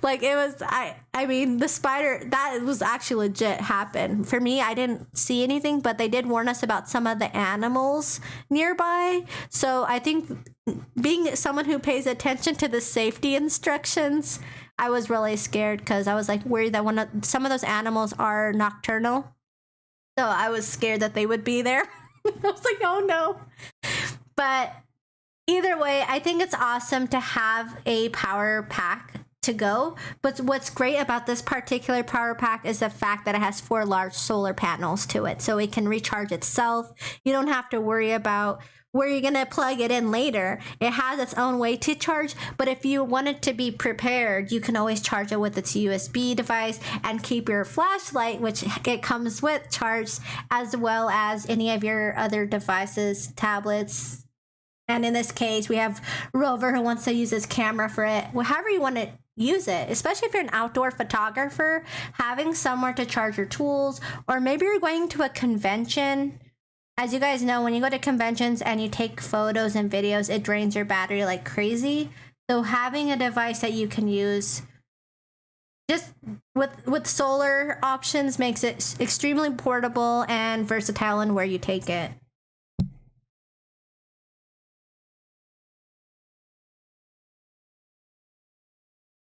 Like it was, I mean, the spider, that was actually legit happened. For me, I didn't see anything, but they did warn us about some of the animals nearby. So I think being someone who pays attention to the safety instructions, I was really scared because I was like worried that some of those animals are nocturnal. So I was scared that they would be there. I was like, oh no. But either way, I think it's awesome to have a power pack to go. But what's great about this particular power pack is the fact that it has 4 large solar panels to it. So it can recharge itself. You don't have to worry about where you're going to plug it in later. It has its own way to charge, but if you wanted to be prepared, you can always charge it with its USB device and keep your flashlight, which it comes with, charged, as well as any of your other devices, tablets. And in this case, we have Rover who wants to use his camera for it. Well, however you want to use it, especially if you're an outdoor photographer, having somewhere to charge your tools, or maybe you're going to a convention. As you guys know, when you go to conventions and you take photos and videos, it drains your battery like crazy. So having a device that you can use just with solar options makes it extremely portable and versatile in where you take it.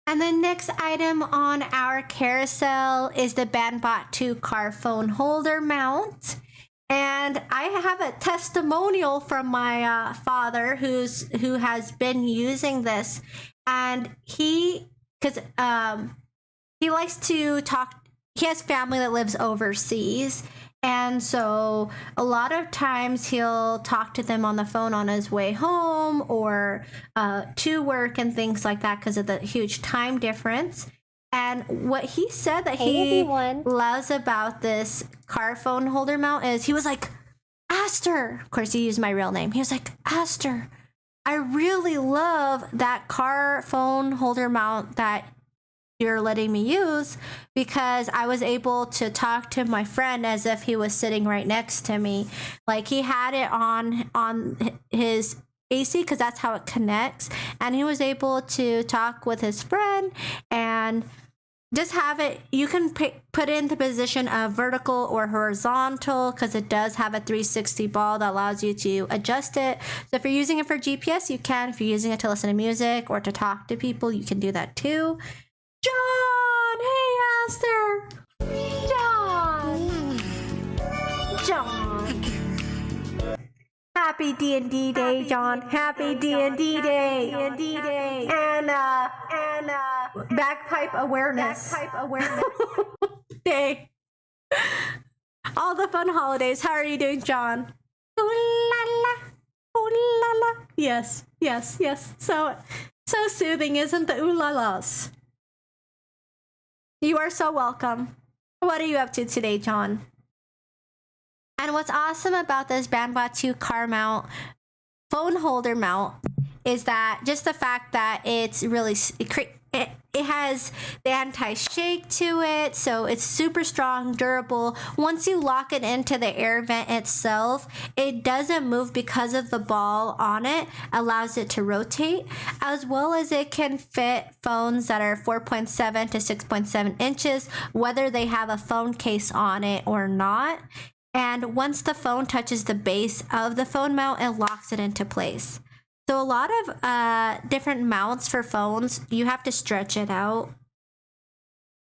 And the next item on our carousel is the BandBot 2 car phone holder mount. And I have a testimonial from my father who has been using this, and he likes to talk. He has family that lives overseas, and so a lot of times he'll talk to them on the phone on his way home or to work and things like that because of the huge time difference. And what he said that he loves about this car phone holder mount is he was like, Aster, of course he used my real name. He was like, Aster, I really love that car phone holder mount that you're letting me use because I was able to talk to my friend as if he was sitting right next to me. Like he had it on his AC because that's how it connects, and he was able to talk with his friend and just have it. You can put it in the position of vertical or horizontal because it does have a 360 ball that allows you to adjust it. So if you're using it for GPS, you can. If you're using it to listen to music or to talk to people, you can do that too. John! Hey, Aster! John! Happy D&D Day, John. Happy D&D Day. And bagpipe awareness day. All the fun holidays. How are you doing, John? Ooh la la. Ooh la la. Yes. So soothing, isn't the ooh la las? You are so welcome. What are you up to today, John? And what's awesome about this BandBot 2 car mount, phone holder mount, is that just the fact that it's really, it has the anti-shake to it, so it's super strong, durable. Once you lock it into the air vent itself, it doesn't move because of the ball on it, allows it to rotate, as well as it can fit phones that are 4.7 to 6.7 inches, whether they have a phone case on it or not. And once the phone touches the base of the phone mount, it locks it into place. So a lot of different mounts for phones, you have to stretch it out.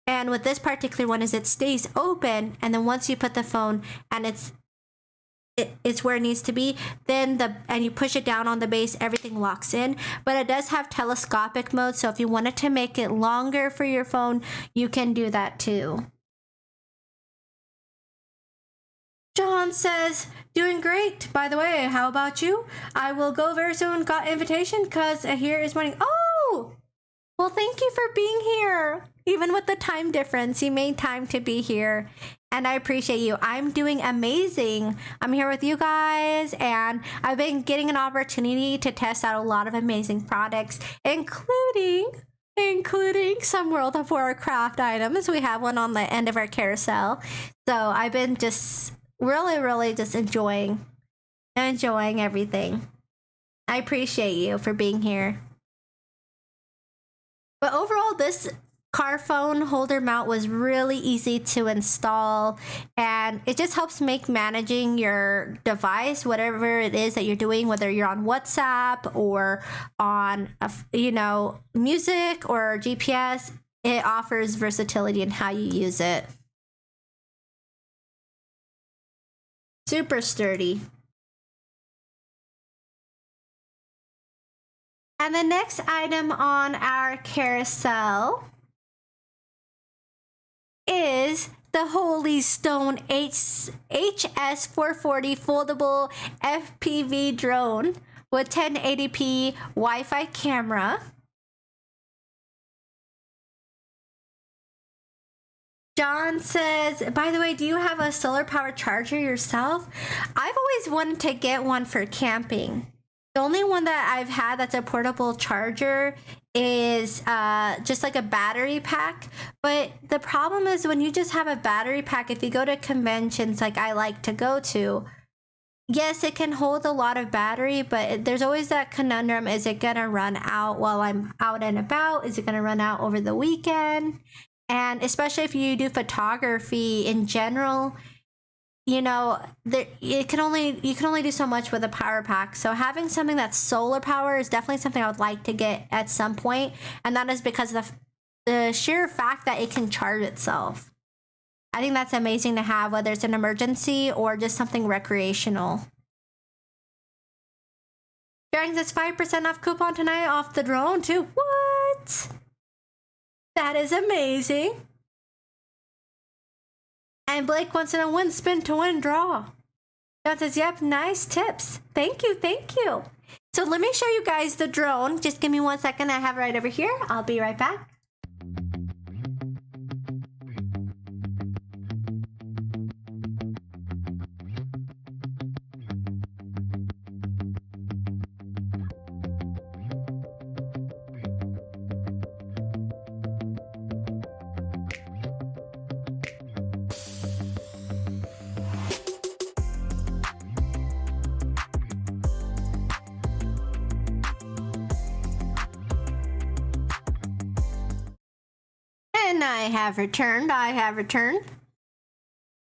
And with this particular one is it stays open, and then once you put the phone and it's where it needs to be, then and you push it down on the base, everything locks in. But it does have telescopic mode, so if you wanted to make it longer for your phone, you can do that too. John says, doing great. By the way, how about you? I will go very soon. Got invitation because here is morning. Oh, well, thank you for being here. Even with the time difference, you made time to be here. And I appreciate you. I'm doing amazing. I'm here with you guys, and I've been getting an opportunity to test out a lot of amazing products, including some World of Warcraft items. We have one on the end of our carousel. So I've been just really just enjoying everything. I appreciate you for being here. But overall, this car phone holder mount was really easy to install, and it just helps make managing your device, whatever it is that you're doing, whether you're on WhatsApp or on music or GPS. It offers versatility in how you use it. Super sturdy. And the next item on our carousel is the Holy Stone HS440 foldable FPV drone with 1080p Wi-Fi camera. John says, by the way, do you have a solar power charger yourself? I've always wanted to get one for camping. The only one that I've had that's a portable charger is just like a battery pack. But the problem is when you just have a battery pack, if you go to conventions like I like to go to, yes, it can hold a lot of battery, but there's always that conundrum. Is it going to run out while I'm out and about? Is it going to run out over the weekend? And especially if you do photography in general, you can only do so much with a power pack. So having something that's solar power is definitely something I would like to get at some point, and that is because of the sheer fact that it can charge itself. I think that's amazing to have, whether it's an emergency or just something recreational. Dragon says 5% off coupon tonight off the drone too. What? That is amazing. And Blake wants to know when spin to win draw. John says, yep, nice tips. Thank you. So let me show you guys the drone. Just give me 1 second. I have it right over here. I'll be right back. And I have returned.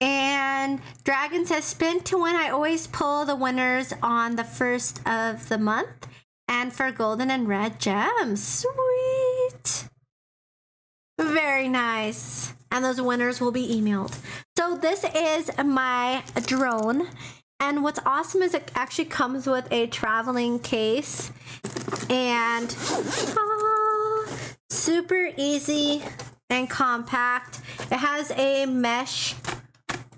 And Dragon says, spin to win. I always pull the winners on the first of the month. And for golden and red gems. Sweet. Very nice. And those winners will be emailed. So this is my drone. And what's awesome is it actually comes with a traveling case. And super easy and compact. It has a mesh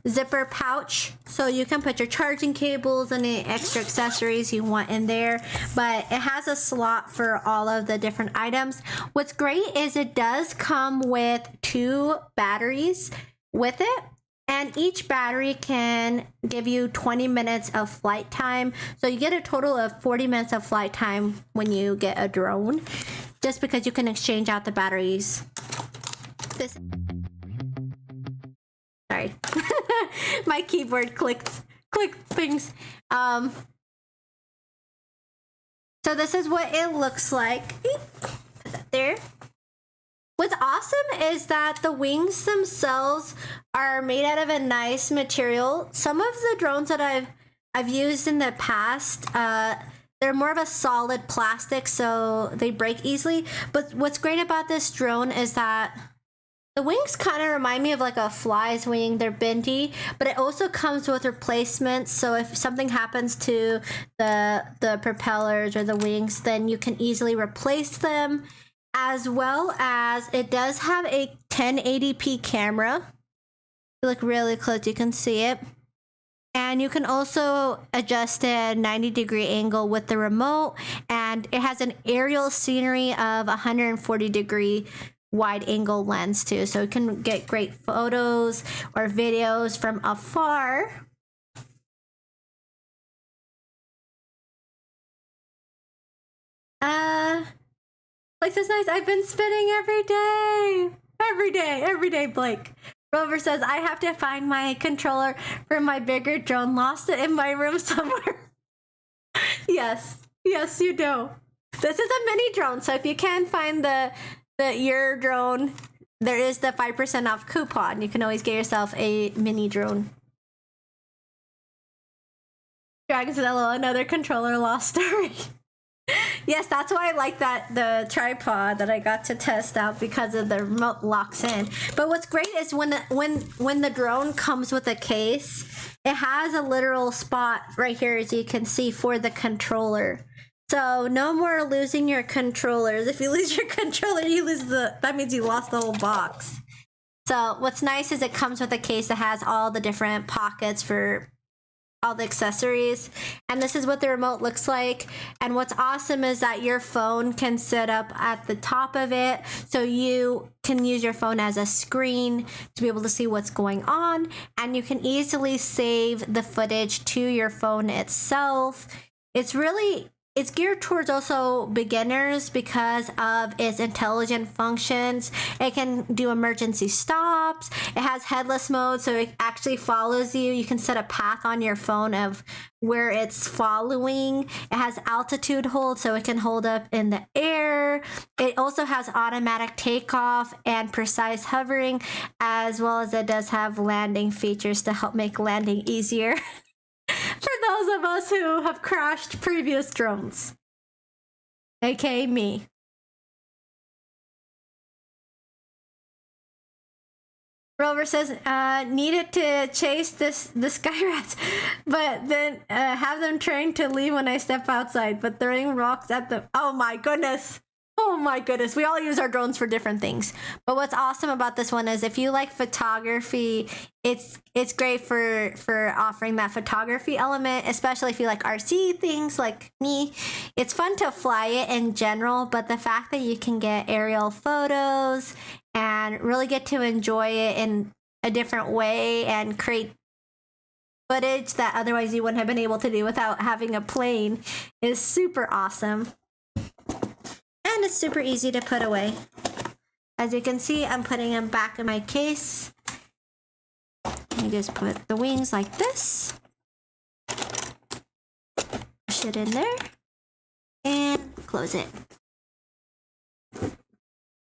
zipper pouch, so you can put your charging cables and any extra accessories you want in there, but it has a slot for all of the different items. What's great is it does come with 2 batteries with it, and each battery can give you 20 minutes of flight time, so you get a total of 40 minutes of flight time when you get a drone, just because you can exchange out the batteries. Sorry. My keyboard clicked things. So this is what it looks like. Put that there. What's awesome is that the wings themselves are made out of a nice material. Some of the drones that I've used in the past, they're more of a solid plastic, so they break easily. But what's great about this drone is that the wings kind of remind me of like a fly's wing. They're bendy, but it also comes with replacements. So if something happens to the propellers or the wings, then you can easily replace them. As well as it does have a 1080p camera. If you look really close, you can see it. And you can also adjust a 90-degree angle with the remote. And it has an aerial scenery of 140-degree wide angle lens too. So you can get great photos or videos from afar. Like this nice. I've been spinning every day, Blake. Rover says, I have to find my controller for my bigger drone. Lost it in my room somewhere. Yes, you do. This is a mini drone, so if you can find your drone, there is the 5% off coupon. You can always get yourself a mini drone. Dragon says, hello, another controller lost story. Yes, that's why I like the tripod that I got to test out, because of the remote locks in. But what's great is when the drone comes with a case, it has a literal spot right here, as you can see, for the controller. So no more losing your controllers. If you lose your controller, that means you lost the whole box. So what's nice is it comes with a case that has all the different pockets for all the accessories, and this is what the remote looks like. And what's awesome is that your phone can sit up at the top of it, so you can use your phone as a screen to be able to see what's going on, and you can easily save the footage to your phone itself. It's geared towards also beginners because of its intelligent functions. It can do emergency stops. It has headless mode, so it actually follows you. You can set a path on your phone of where it's following. It has altitude hold, so it can hold up in the air. It also has automatic takeoff and precise hovering, as well as it does have landing features to help make landing easier. For those of us who have crashed previous drones, aka me. Rover says, needed to chase the sky rats, but then have them trained to leave when I step outside, but throwing rocks at them. Oh my goodness. Oh my goodness. We all use our drones for different things. But what's awesome about this one is if you like photography, it's great for offering that photography element, especially if you like RC things like me. It's fun to fly it in general, but the fact that you can get aerial photos and really get to enjoy it in a different way and create footage that otherwise you wouldn't have been able to do without having a plane is super awesome. And it's super easy to put away. As you can see, I'm putting them back in my case. You just put the wings like this. Push it in there. And close it.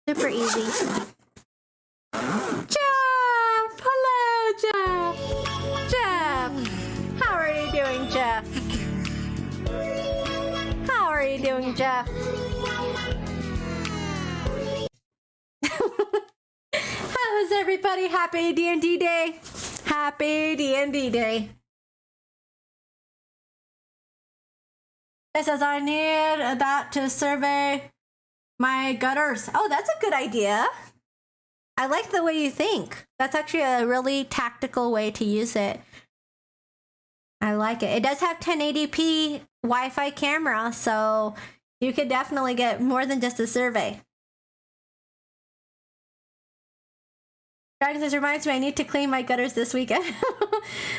Super easy. Jeff! Hello, Jeff! Jeff! How are you doing, Jeff? How are you doing, Jeff? How is everybody? Happy D&D Day! Happy D&D Day! It says I need that to survey my gutters. Oh, that's a good idea. I like the way you think. That's actually a really tactical way to use it. I like it. It does have 1080p Wi-Fi camera, so you could definitely get more than just a survey. Dragon says, reminds me I need to clean my gutters this weekend.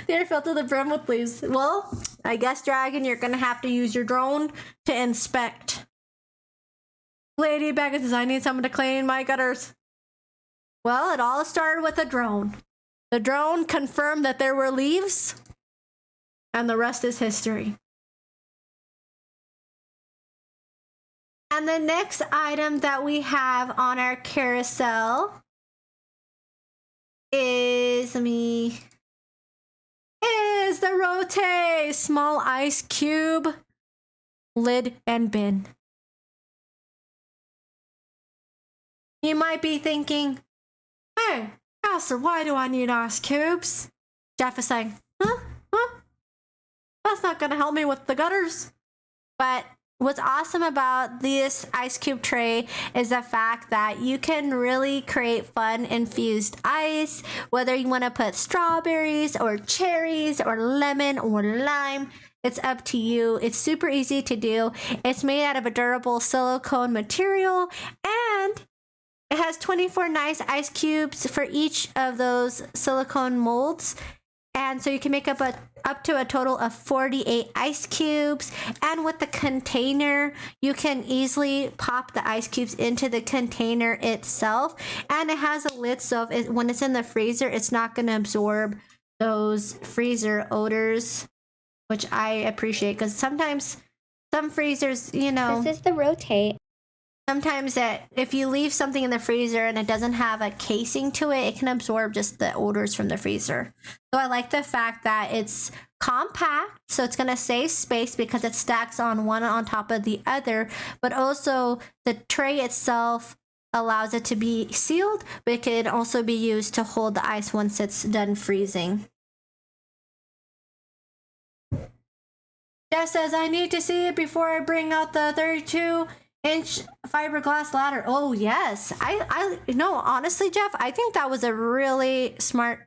They're filled to the brim with leaves. Well, I guess, Dragon, you're going to have to use your drone to inspect. Lady Baggins says, I need someone to clean my gutters. Well, it all started with a drone. The drone confirmed that there were leaves, and the rest is history. And the next item that we have on our carousel is the Rote small ice cube lid and bin. You might be thinking, hey, Pastor, why do I need ice cubes? Jeff is saying, huh? That's not gonna help me with the gutters. But what's awesome about this ice cube tray is the fact that you can really create fun infused ice, whether you want to put strawberries or cherries or lemon or lime. It's up to you. It's super easy to do. It's made out of a durable silicone material, and it has 24 nice ice cubes for each of those silicone molds. And so you can make up to a total of 48 ice cubes. And with the container, you can easily pop the ice cubes into the container itself. And it has a lid, so when it's in the freezer, it's not going to absorb those freezer odors, which I appreciate, because sometimes some freezers, you know, This is the rotate. sometimes that if you leave something in the freezer and it doesn't have a casing to it, it can absorb just the odors from the freezer. So I like the fact that it's compact, so it's going to save space because it stacks on one on top of the other, but also the tray itself allows it to be sealed, but it can also be used to hold the ice once it's done freezing. Jeff says, I need to see it before I bring out the 32-inch fiberglass ladder. Oh, yes. I no, honestly, Jeff, I think that was a really smart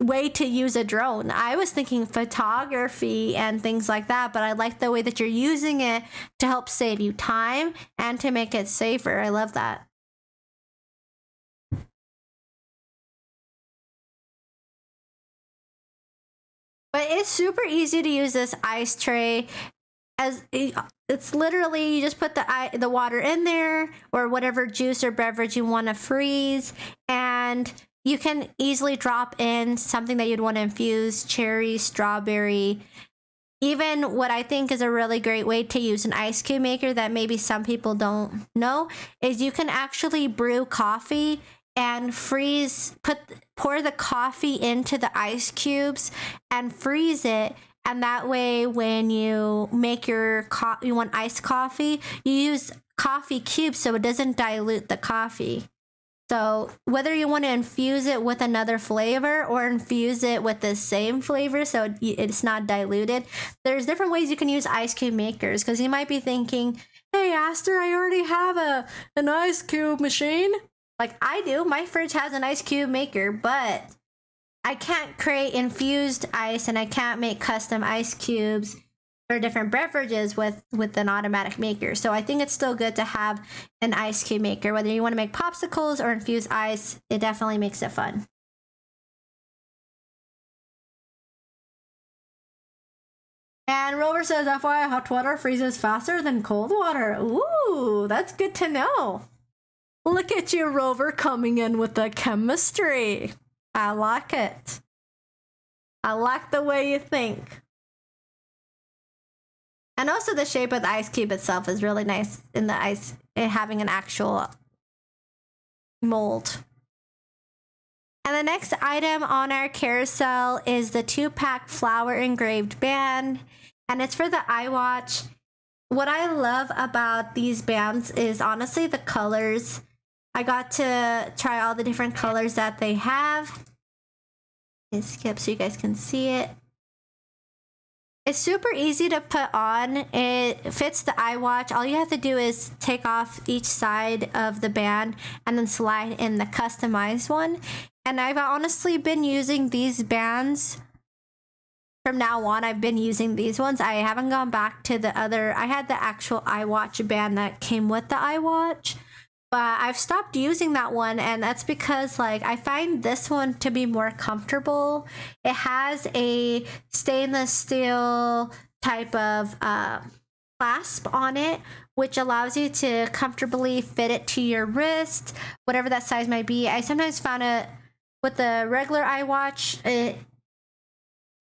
way to use a drone. I was thinking photography and things like that, but I like the way that you're using it to help save you time and to make it safer. I love that. But it's super easy to use this ice tray. As it's literally, you just put the water in there or whatever juice or beverage you want to freeze, and you can easily drop in something that you'd want to infuse: cherry, strawberry. Even what I think is a really great way to use an ice cube maker that maybe some people don't know is you can actually brew coffee and pour the coffee into the ice cubes and freeze it. And that way, when you make you want iced coffee, you use coffee cubes so it doesn't dilute the coffee. So whether you want to infuse it with another flavor or infuse it with the same flavor so it's not diluted, there's different ways you can use ice cube makers, because you might be thinking, hey, Aster, I already have an ice cube machine. Like I do. My fridge has an ice cube maker, but I can't create infused ice and I can't make custom ice cubes for different beverages with an automatic maker. So I think it's still good to have an ice cube maker. Whether you want to make popsicles or infuse ice, it definitely makes it fun. And Rover says, FYI, hot water freezes faster than cold water. Ooh, that's good to know. Look at you, Rover, coming in with the chemistry. I like it. I like the way you think. And also the shape of the ice cube itself is really nice in the ice, having an actual mold. And the next item on our carousel is the 2-pack flower engraved band. And it's for the iWatch. What I love about these bands is honestly the colors. I got to try all the different colors that they have. And skip so you guys can see it. It's super easy to put on. It fits the iWatch. All you have to do is take off each side of the band and then slide in the customized one. And I've honestly been using these bands. From now on, I've been using these ones. I haven't gone back to the other. I had the actual iWatch band that came with the iWatch, but I've stopped using that one, and that's because like I find this one to be more comfortable. It has a stainless steel type of clasp on it, which allows you to comfortably fit it to your wrist, whatever that size might be. I sometimes found it with the regular iWatch, it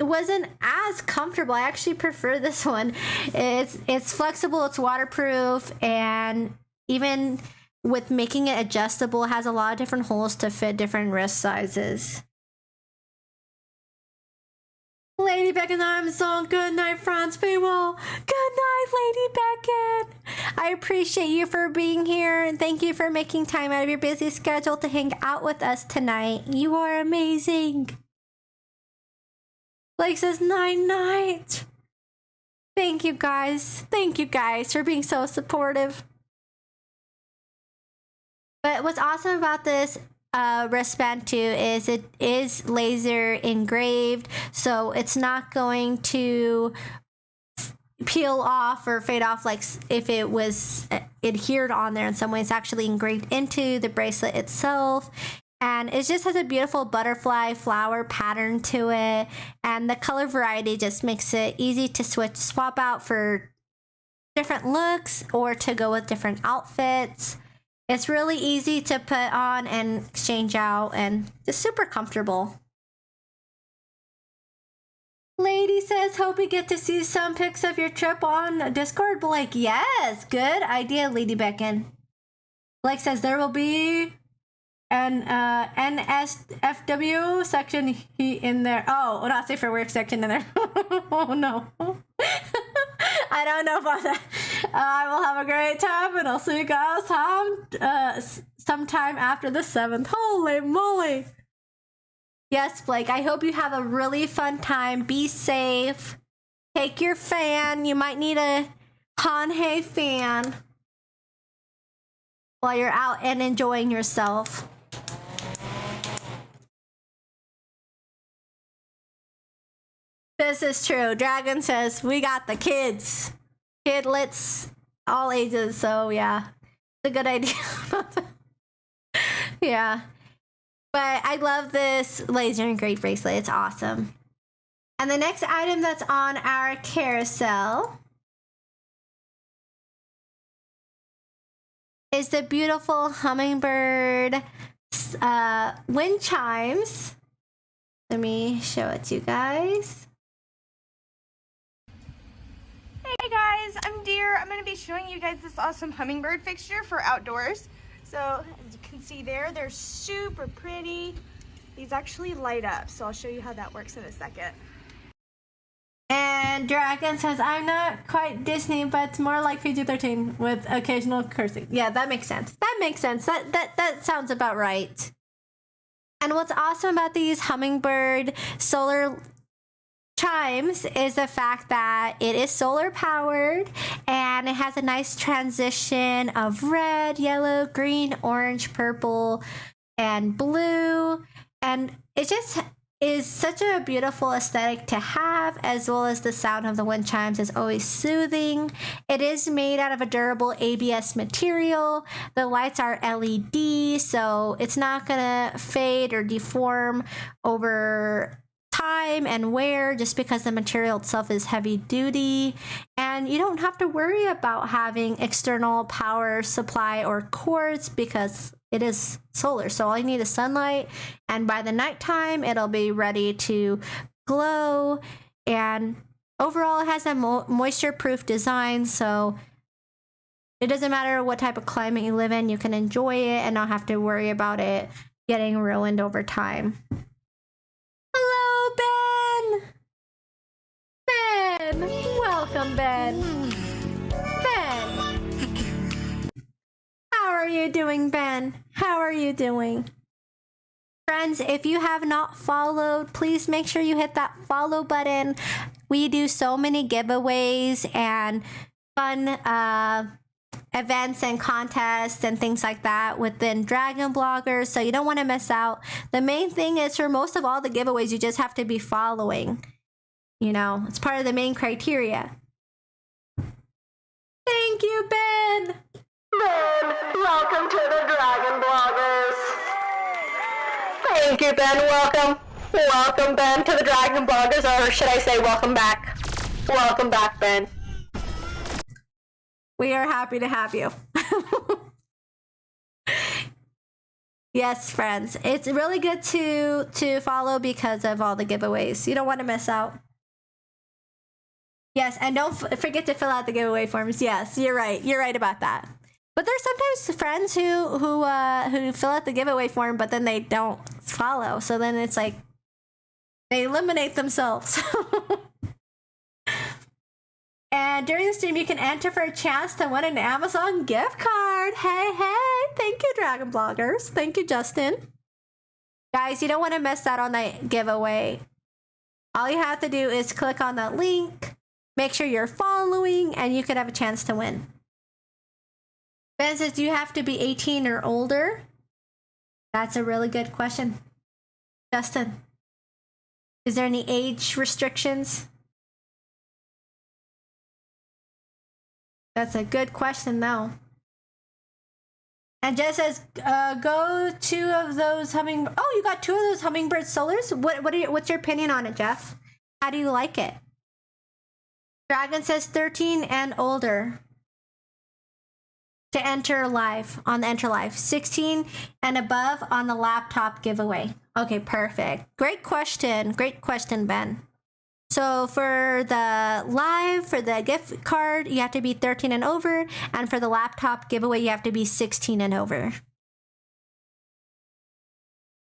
wasn't as comfortable. I actually prefer this one. It's flexible, it's waterproof, and even with making it adjustable, it has a lot of different holes to fit different wrist sizes. Lady Beckenheim song, good night, France people. Good night, Lady Becken. I appreciate you for being here, and thank you for making time out of your busy schedule to hang out with us tonight. You are amazing. Blake says, night, night. Thank you guys. Thank you guys for being so supportive. But what's awesome about this wristband too is it is laser engraved, so it's not going to peel off or fade off like if it was adhered on there in some way. It's actually engraved into the bracelet itself. And it just has a beautiful butterfly flower pattern to it. And the color variety just makes it easy to swap out for different looks or to go with different outfits. It's really easy to put on and exchange out and just super comfortable. Lady says, hope you get to see some pics of your trip on Discord. Blake, yes, good idea, Lady Beckon. Blake says there will be an NSFW section in there. Oh, not safe for work section in there. Oh no. I don't know about that. I will have a great time and I'll see you guys sometime after the 7th. Holy moly. Yes, Blake, I hope you have a really fun time. Be safe. Take your fan. You might need a Hanhei fan while you're out and enjoying yourself. This is true. Dragon says, we got the kids. Kidlets, all ages, so yeah. It's a good idea. Yeah. But I love this laser engraved bracelet. It's awesome. And the next item that's on our carousel is the beautiful hummingbird wind chimes. Let me show it to you guys. Hey guys, I'm Deer. I'm going to be showing you guys this awesome hummingbird fixture for outdoors. So as you can see there, they're super pretty. These actually light up, so I'll show you how that works in a second. And Dragon says, I'm not quite Disney, but it's more like PG-13 with occasional cursing. Yeah, that makes sense. That makes sense. That sounds about right. And what's awesome about these hummingbird solar chimes is the fact that it is solar powered and it has a nice transition of red, yellow, green, orange, purple, and blue. And it just is such a beautiful aesthetic to have, as well as the sound of the wind chimes is always soothing. It is made out of a durable ABS material. The lights are LED, so it's not gonna fade or deform over time and wear just because the material itself is heavy duty. And you don't have to worry about having external power supply or cords because it is solar. So all you need is sunlight, and by the nighttime it'll be ready to glow. And overall it has a moisture proof design, so it doesn't matter what type of climate you live in, you can enjoy it and not have to worry about it getting ruined over time. Hello, Ben! Ben! Welcome, Ben! Ben! How are you doing, Ben? How are you doing? Friends, if you have not followed, please make sure you hit that follow button. We do so many giveaways and fun events and contests and things like that within Dragon Bloggers, so you don't want to miss out. The main thing is for most of all the giveaways, you just have to be following. You know, it's part of the main criteria. Thank you, Ben! Ben, welcome to the Dragon Bloggers. Thank you, Ben. Welcome. Welcome, Ben, to the Dragon Bloggers, or should I say welcome back? Welcome back, Ben. We are happy to have you. Yes, friends. It's really good to follow because of all the giveaways. You don't want to miss out. Yes, and don't forget to fill out the giveaway forms. Yes, you're right. You're right about that. But there's sometimes friends who fill out the giveaway form, but then they don't follow. So then it's like they eliminate themselves. And during the stream, you can enter for a chance to win an Amazon gift card. Hey, hey! Thank you, Dragon Bloggers. Thank you, Justin. Guys, you don't want to miss out on that giveaway. All you have to do is click on that link, Make sure you're following and you could have a chance to win. Ben says, do you have to be 18 or older? That's a really good question. Justin, is there any age restrictions? That's a good question, though. And Jess says, go 2 of those Oh, you got 2 of those hummingbird solars? What's your opinion on it, Jeff? How do you like it? Dragon says 13 and older to enter live on the Enter Live. 16 and above on the laptop giveaway. Okay, perfect. Great question. Great question, Ben. So for the live, for the gift card, you have to be 13 and over. And for the laptop giveaway, you have to be 16 and over.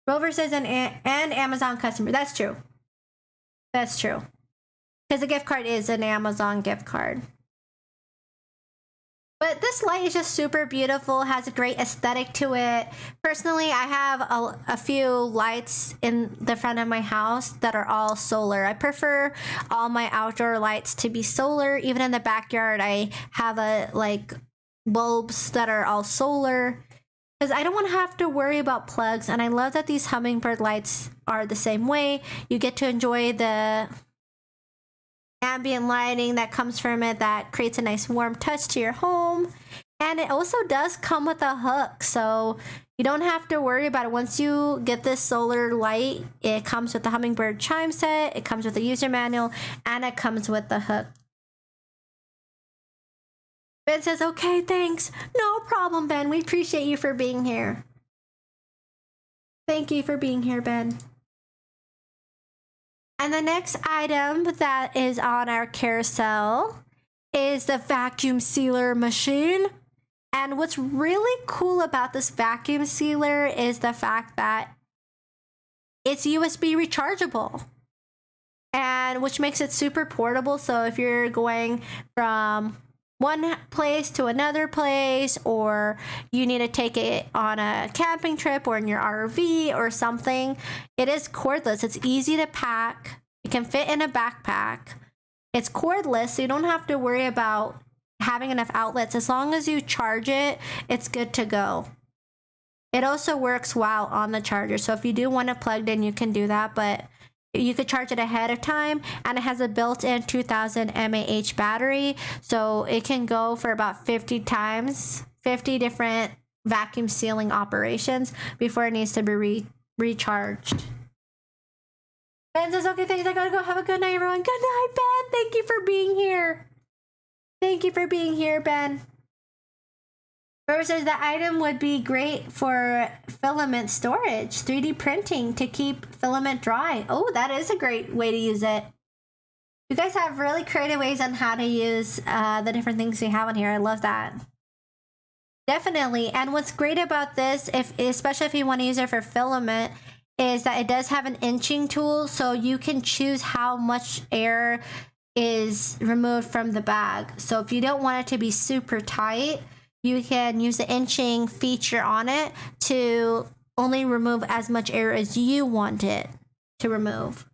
Rover says an Amazon customer. That's true. That's true. Because the gift card is an Amazon gift card. But this light is just super beautiful, has a great aesthetic to it. Personally, I have a few lights in the front of my house that are all solar. I prefer all my outdoor lights to be solar. Even in the backyard, I have bulbs that are all solar. Because I don't want to have to worry about plugs. And I love that these hummingbird lights are the same way. You get to enjoy the ambient lighting that comes from it that creates a nice warm touch to your home. And it also does come with a hook, so you don't have to worry about it. Once you get this solar light, it comes with the hummingbird chime set, it comes with a user manual, and it comes with the hook. Ben says, okay, thanks. No problem, Ben. We appreciate you for being here. Thank you for being here, Ben. And the next item that is on our carousel is the vacuum sealer machine. And what's really cool about this vacuum sealer is the fact that it's USB rechargeable, and which makes it super portable. So if you're going from one place to another place, or you need to take it on a camping trip or in your RV or something, it is cordless. It's easy to pack. It can fit in a backpack. It's cordless, so you don't have to worry about having enough outlets. As long as you charge it, it's good to go. It also works while on the charger. So if you do want it plugged in, you can do that, but you could charge it ahead of time, and it has a built-in 2000 mAh battery, so it can go for about 50 different vacuum sealing operations before it needs to be recharged. Ben says, okay, thanks, I gotta go. Have a good night, everyone. Good night, Ben. Thank you for being here. Thank you for being here, Ben. Rover says the item would be great for filament storage, 3D printing to keep filament dry. Oh, that is a great way to use it. You guys have really creative ways on how to use the different things we have on here. I love that. Definitely. And what's great about this, especially if you want to use it for filament, is that it does have an inching tool, so you can choose how much air is removed from the bag. So if you don't want it to be super tight, you can use the inching feature on it to only remove as much air as you want it to remove.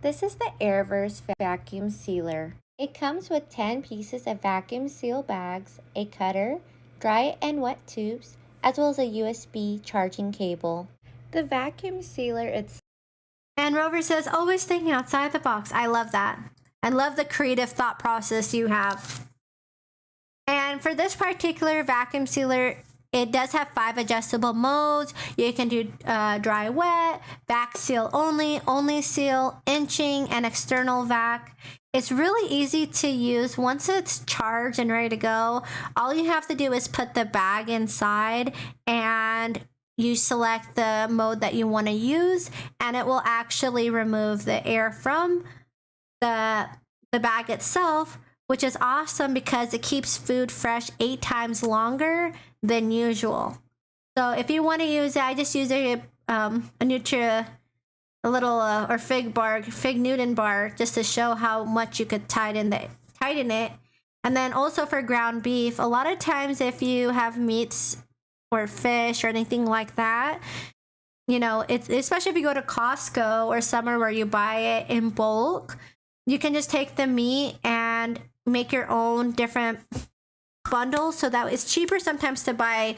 This is the Airverse vacuum sealer. It comes with 10 pieces of vacuum seal bags, a cutter, dry and wet tubes, as well as a USB charging cable. The vacuum sealer itself. And Rover says, always thinking outside the box. I love that. I love the creative thought process you have. And for this particular vacuum sealer, it does have 5 adjustable modes. You can do dry wet, vac seal only seal, inching, and external vac. It's really easy to use. Once it's charged and ready to go, all you have to do is put the bag inside and you select the mode that you want to use, and it will actually remove the air from the bag itself, which is awesome because it keeps food fresh 8 times longer than usual. So if you want to use it, I just use a fig Newton bar just to show how much you could tighten it. And then also for ground beef, a lot of times if you have meats or fish or anything like that, you know, it's especially if you go to Costco or somewhere where you buy it in bulk, you can just take the meat and make your own different bundles, so that it's cheaper sometimes to buy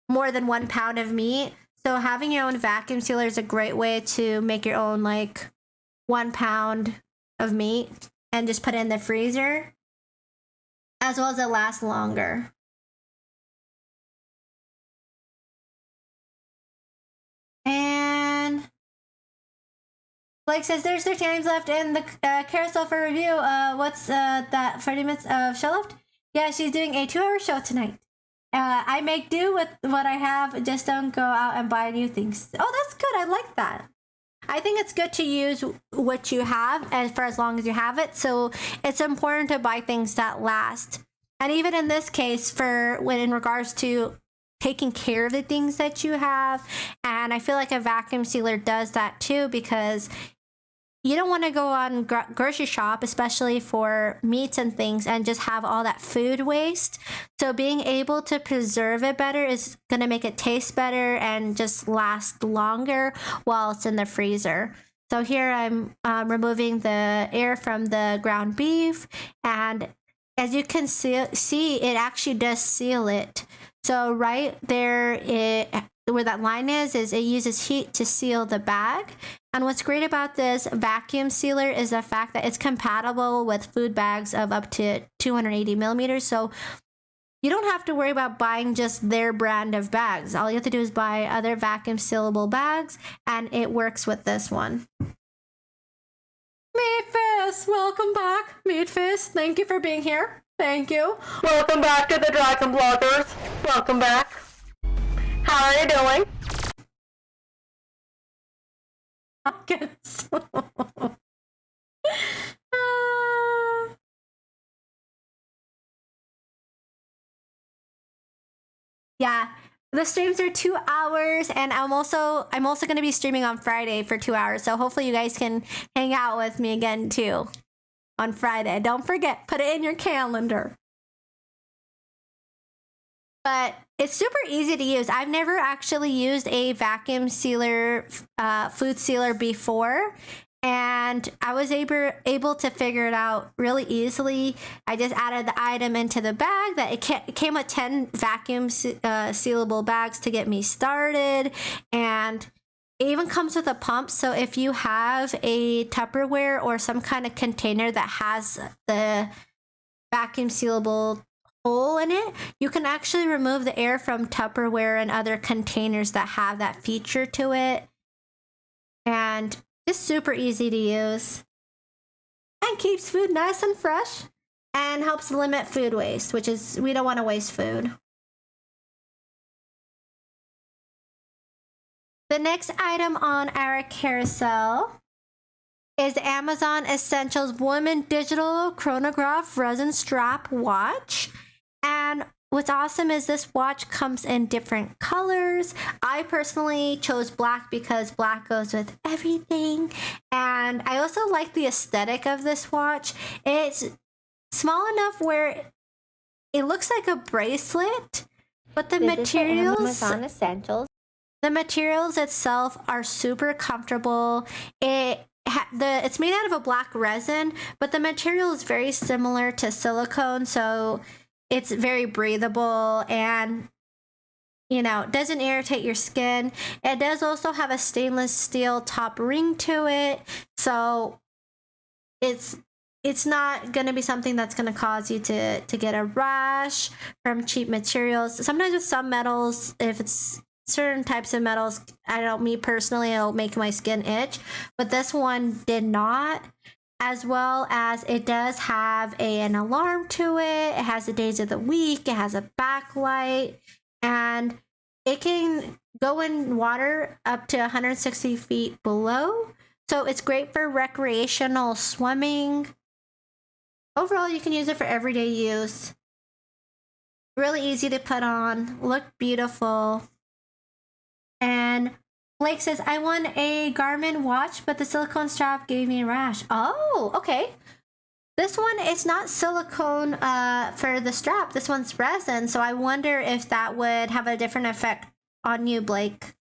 more than 1 pound of meat. So having your own vacuum sealer is a great way to make your own like 1 pound of meat and just put it in the freezer, as well as it lasts longer. And Blake says there's 13 items left in the carousel for review. What's that 30 minutes of show left? Yeah, she's doing a 2-hour show tonight. I make do with what I have. Just don't go out and buy new things. Oh, that's good. I like that. I think it's good to use what you have for as long as you have it. So it's important to buy things that last. And even in this case, when in regards to taking care of the things that you have, and I feel like a vacuum sealer does that too, because you don't want to go on grocery shop, especially for meats and things, and just have all that food waste. So being able to preserve it better is going to make it taste better and just last longer while it's in the freezer. So here I'm removing the air from the ground beef, and as you can see, it actually does seal it. So right there, where that line is it uses heat to seal the bag. And what's great about this vacuum sealer is the fact that it's compatible with food bags of up to 280 millimeters. So you don't have to worry about buying just their brand of bags. All you have to do is buy other vacuum sealable bags, and it works with this one. Meatfist, welcome back. Meatfist, thank you for being here. Thank you. Welcome back to the Dragon Bloggers. Welcome back. How are you doing? Pockets. Yeah, the streams are 2 hours, and I'm also going to be streaming on Friday for 2 hours. So hopefully you guys can hang out with me again too on Friday. Don't forget, put it in your calendar. But it's super easy to use. I've never actually used a vacuum sealer, food sealer before, and I was able to figure it out really easily. I just added the item into the bag. That it came with 10 vacuum sealable bags to get me started, and it even comes with a pump. So if you have a Tupperware or some kind of container that has the vacuum sealable hole in it, you can actually remove the air from Tupperware and other containers that have that feature to it. And it's super easy to use. And keeps food nice and fresh and helps limit food waste, which is, we don't want to waste food. The next item on our carousel is the Amazon Essentials Woman Digital Chronograph Resin Strap Watch. And what's awesome is this watch comes in different colors. I personally chose black because black goes with everything. And I also like the aesthetic of this watch. It's small enough where it looks like a bracelet, but the materials, Amazon Essentials. The materials itself are super comfortable. It's made out of a black resin, but the material is very similar to silicone, so it's very breathable and, you know, doesn't irritate your skin. It does also have a stainless steel top ring to it, so it's not going to be something that's going to cause you to get a rash from cheap materials. Sometimes with some metals, if it's certain types of metals, me personally, it'll make my skin itch, but this one did not. As well as it does have an alarm to it. It has the days of the week. It has a backlight, and it can go in water up to 160 feet below. So it's great for recreational swimming. Overall, you can use it for everyday use. Really easy to put on, look beautiful. And Blake says, I won a Garmin watch, but the silicone strap gave me a rash. Oh, okay. This one is not silicone for the strap. This one's resin, so I wonder if that would have a different effect on you, Blake.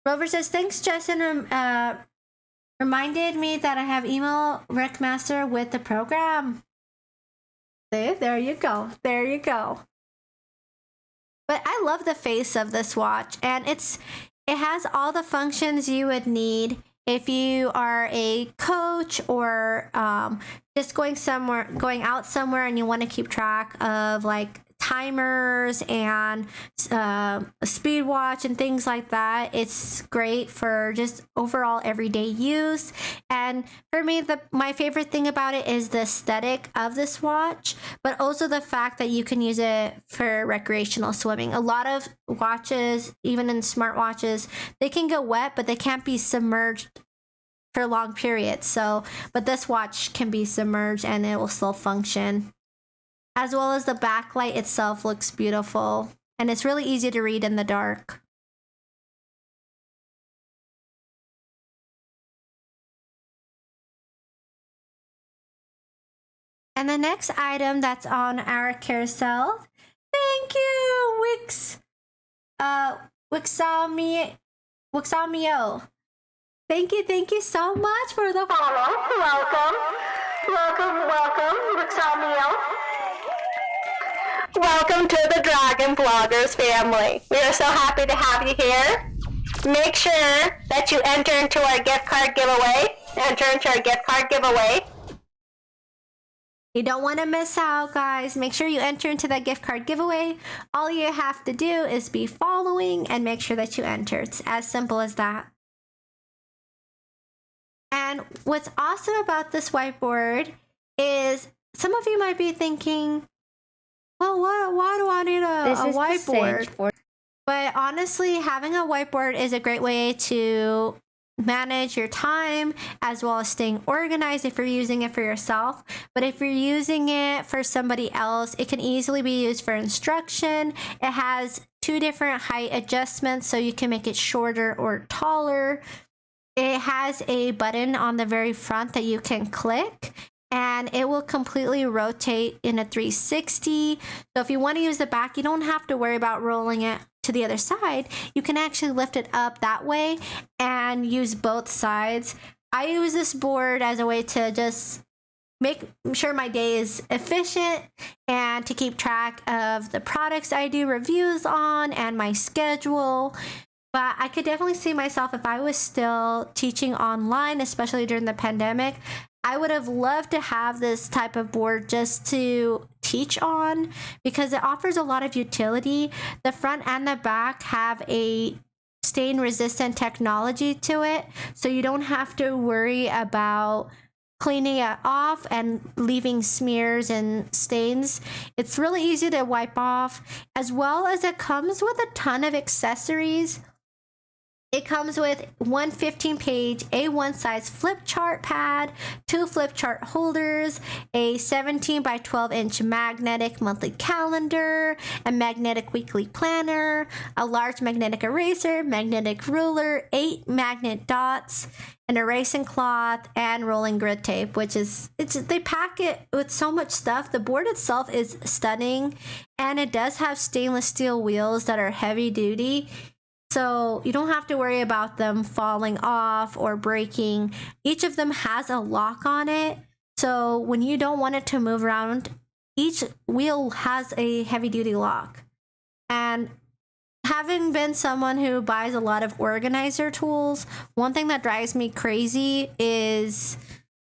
Rover says, thanks, Jess, and Reminded me that I have email Rickmaster with the program. See, there you go. There you go. But I love the face of this watch, and it has all the functions you would need if you are a coach or just going out somewhere and you want to keep track of like timers and a speed watch and things like that. It's great for just overall everyday use. And for me, my favorite thing about it is the aesthetic of this watch, but also the fact that you can use it for recreational swimming. A lot of watches, even in smartwatches, they can get wet, but they can't be submerged for long periods. But this watch can be submerged and it will still function. As well as the backlight itself looks beautiful, and it's really easy to read in the dark. And the next item that's on our carousel, thank you, Wixamio. Thank you so much for the welcome, Luxamio. Welcome to the Dragon Bloggers family. We are so happy to have you here. Make sure that you enter into our gift card giveaway. You don't want to miss out, guys. Make sure you enter into that gift card giveaway. All you have to do is be following and make sure that you enter. It's as simple as that. And what's awesome about this whiteboard is some of you might be thinking, well, why do I need a whiteboard? But honestly, having a whiteboard is a great way to manage your time as well as staying organized if you're using it for yourself. But if you're using it for somebody else, it can easily be used for instruction. It has 2 different height adjustments, so you can make it shorter or taller. It has a button on the very front that you can click, and it will completely rotate in a 360. So if you want to use the back, you don't have to worry about rolling it to the other side. You can actually lift it up that way and use both sides. I use this board as a way to just make sure my day is efficient and to keep track of the products I do reviews on and my schedule. But I could definitely see myself, if I was still teaching online, especially during the pandemic, I would have loved to have this type of board just to teach on because it offers a lot of utility. The front and the back have a stain resistant technology to it, so you don't have to worry about cleaning it off and leaving smears and stains. It's really easy to wipe off, as well as it comes with a ton of accessories. It comes with one 15-page A1 size flip chart pad, 2 flip chart holders, a 17 by 12 inch magnetic monthly calendar, a magnetic weekly planner, a large magnetic eraser, magnetic ruler, 8 magnet dots, an erasing cloth, and rolling grid tape, they pack it with so much stuff. The board itself is stunning, and it does have stainless steel wheels that are heavy duty. So you don't have to worry about them falling off or breaking. Each of them has a lock on it. So when you don't want it to move around, each wheel has a heavy duty lock. And having been someone who buys a lot of organizer tools, one thing that drives me crazy is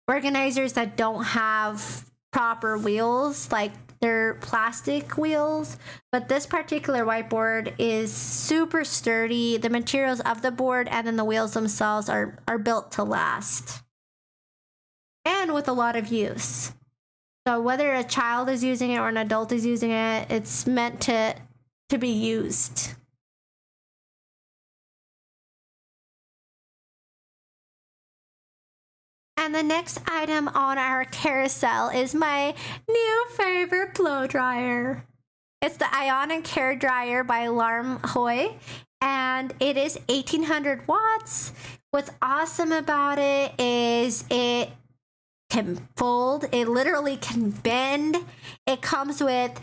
organizers that don't have proper wheels, like they're plastic wheels. But this particular whiteboard is super sturdy. The materials of the board and then the wheels themselves are built to last, and with a lot of use. So whether a child is using it or an adult is using it, it's meant to be used. And the next item on our carousel is my new favorite blow dryer. It's the Ionic Hair Dryer by Larm Hoy, and it is 1800 watts. What's awesome about it is it can fold. It literally can bend. It comes with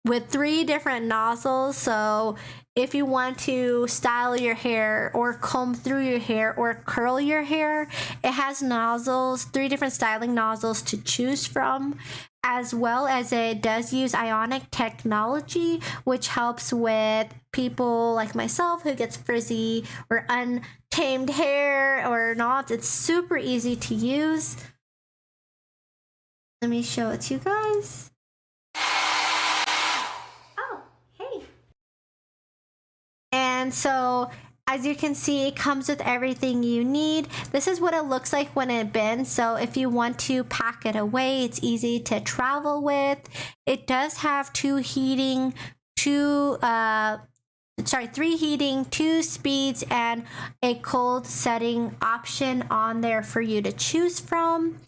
with 3 different nozzles. So if you want to style your hair or comb through your hair or curl your hair, it has nozzles, 3 different styling nozzles to choose from, as well as it does use ionic technology, which helps with people like myself who gets frizzy or untamed hair or not. It's super easy to use. Let me show it to you guys. And so, as you can see, it comes with everything you need. This is what it looks like when it bends. So if you want to pack it away, it's easy to travel with. It does have 3 heating, 2 speeds, and a cold setting option on there for you to choose from.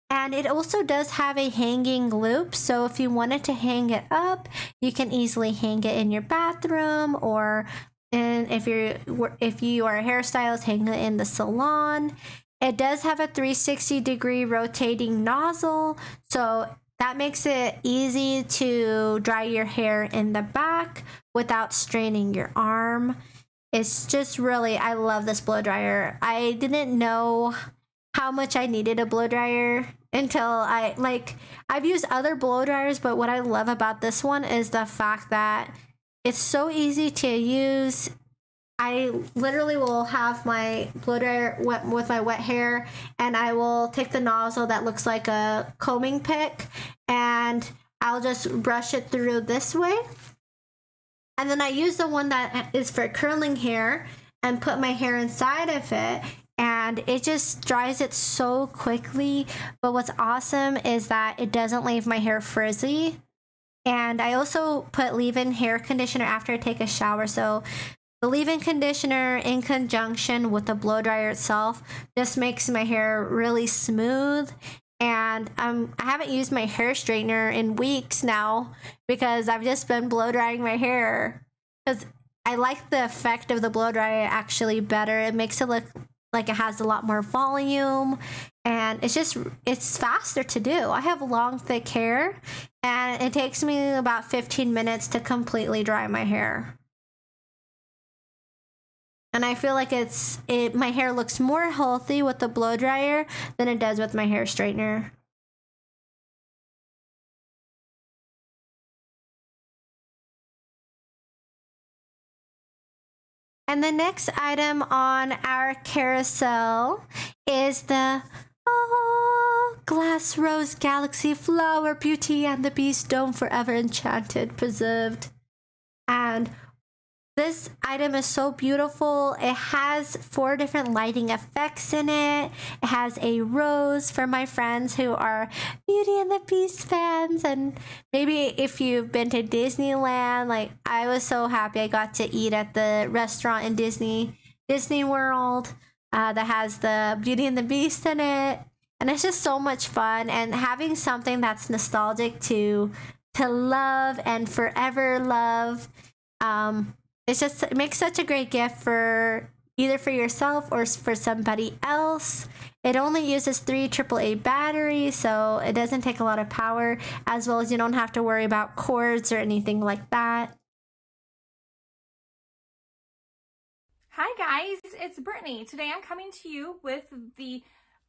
And it also does have a hanging loop, so if you wanted to hang it up, you can easily hang it in your bathroom, or if you are a hairstylist, hang it in the salon. It does have a 360-degree rotating nozzle, so that makes it easy to dry your hair in the back without straining your arm. It's just really, I love this blow dryer. I didn't know how much I needed a blow dryer until I've used other blow dryers, but what I love about this one is the fact that it's so easy to use. I literally will have my blow dryer wet with my wet hair, and I will take the nozzle that looks like a combing pick, and I'll just brush it through this way. And then I use the one that is for curling hair and put my hair inside of it, and it just dries it so quickly. But what's awesome is that it doesn't leave my hair frizzy. And I also put leave-in hair conditioner after I take a shower. So the leave-in conditioner in conjunction with the blow dryer itself just makes my hair really smooth. And I haven't used my hair straightener in weeks now because I've just been blow drying my hair. Because I like the effect of the blow dryer actually better. It makes it look like it has a lot more volume, and it's faster to do. I have long, thick hair, and it takes me about 15 minutes to completely dry my hair. And I feel like my hair looks more healthy with the blow dryer than it does with my hair straightener. And the next item on our carousel is the Glass Rose Galaxy Flower Beauty and the Beast Dome Forever Enchanted Preserved. And this item is so beautiful. It has 4 different lighting effects in it. It has a rose for my friends who are Beauty and the Beast fans. And maybe if you've been to Disneyland, like I was so happy I got to eat at the restaurant in Disney World that has the Beauty and the Beast in it. And it's just so much fun. And having something that's nostalgic to love and forever love. It makes such a great gift for either for yourself or for somebody else. It only uses 3 AAA batteries, so it doesn't take a lot of power, as well as you don't have to worry about cords or anything like that. Hi guys, it's Brittany. Today I'm coming to you with the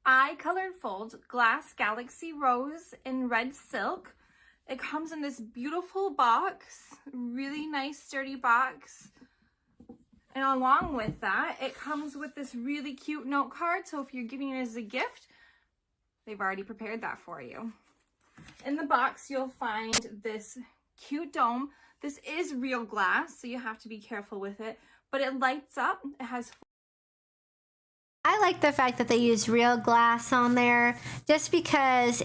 Eye Colored Fold Glass Galaxy Rose in red silk. It comes in this beautiful box, really nice sturdy box. And along with that, it comes with this really cute note card. So if you're giving it as a gift, they've already prepared that for you. In the box, you'll find this cute dome. This is real glass, so you have to be careful with it. But it lights up. It has... I like the fact that they use real glass on there, just because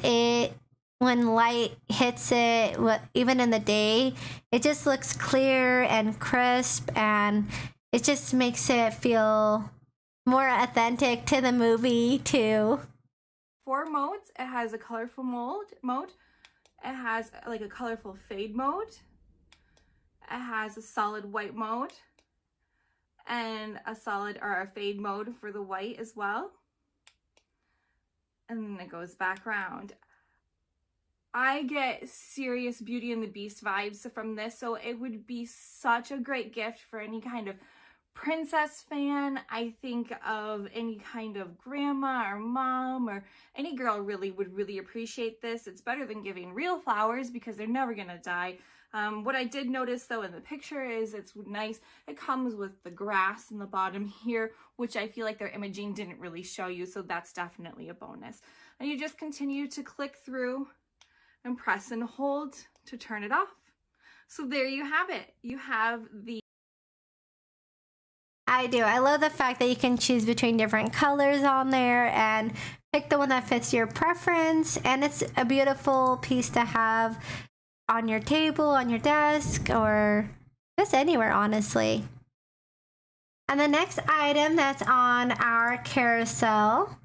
when light hits it, even in the day, it just looks clear and crisp, and it just makes it feel more authentic to the movie too. 4 modes. It has a colorful mode. It has like a colorful fade mode. It has a solid white mode and a solid or a fade mode for the white as well. And then it goes back around. I get serious Beauty and the Beast vibes from this, so it would be such a great gift for any kind of princess fan. I think of any kind of grandma or mom or any girl really would really appreciate this. It's better than giving real flowers because they're never gonna die. What I did notice though in the picture is it's nice. It comes with the grass in the bottom here, which I feel like their imaging didn't really show you, so that's definitely a bonus. And you just continue to click through and press and hold to turn it off. So there you have it. You have the I do. I love the fact that you can choose between different colors on there and pick the one that fits your preference. And it's a beautiful piece to have on your table, on your desk, or just anywhere, honestly. And the next item that's on our carousel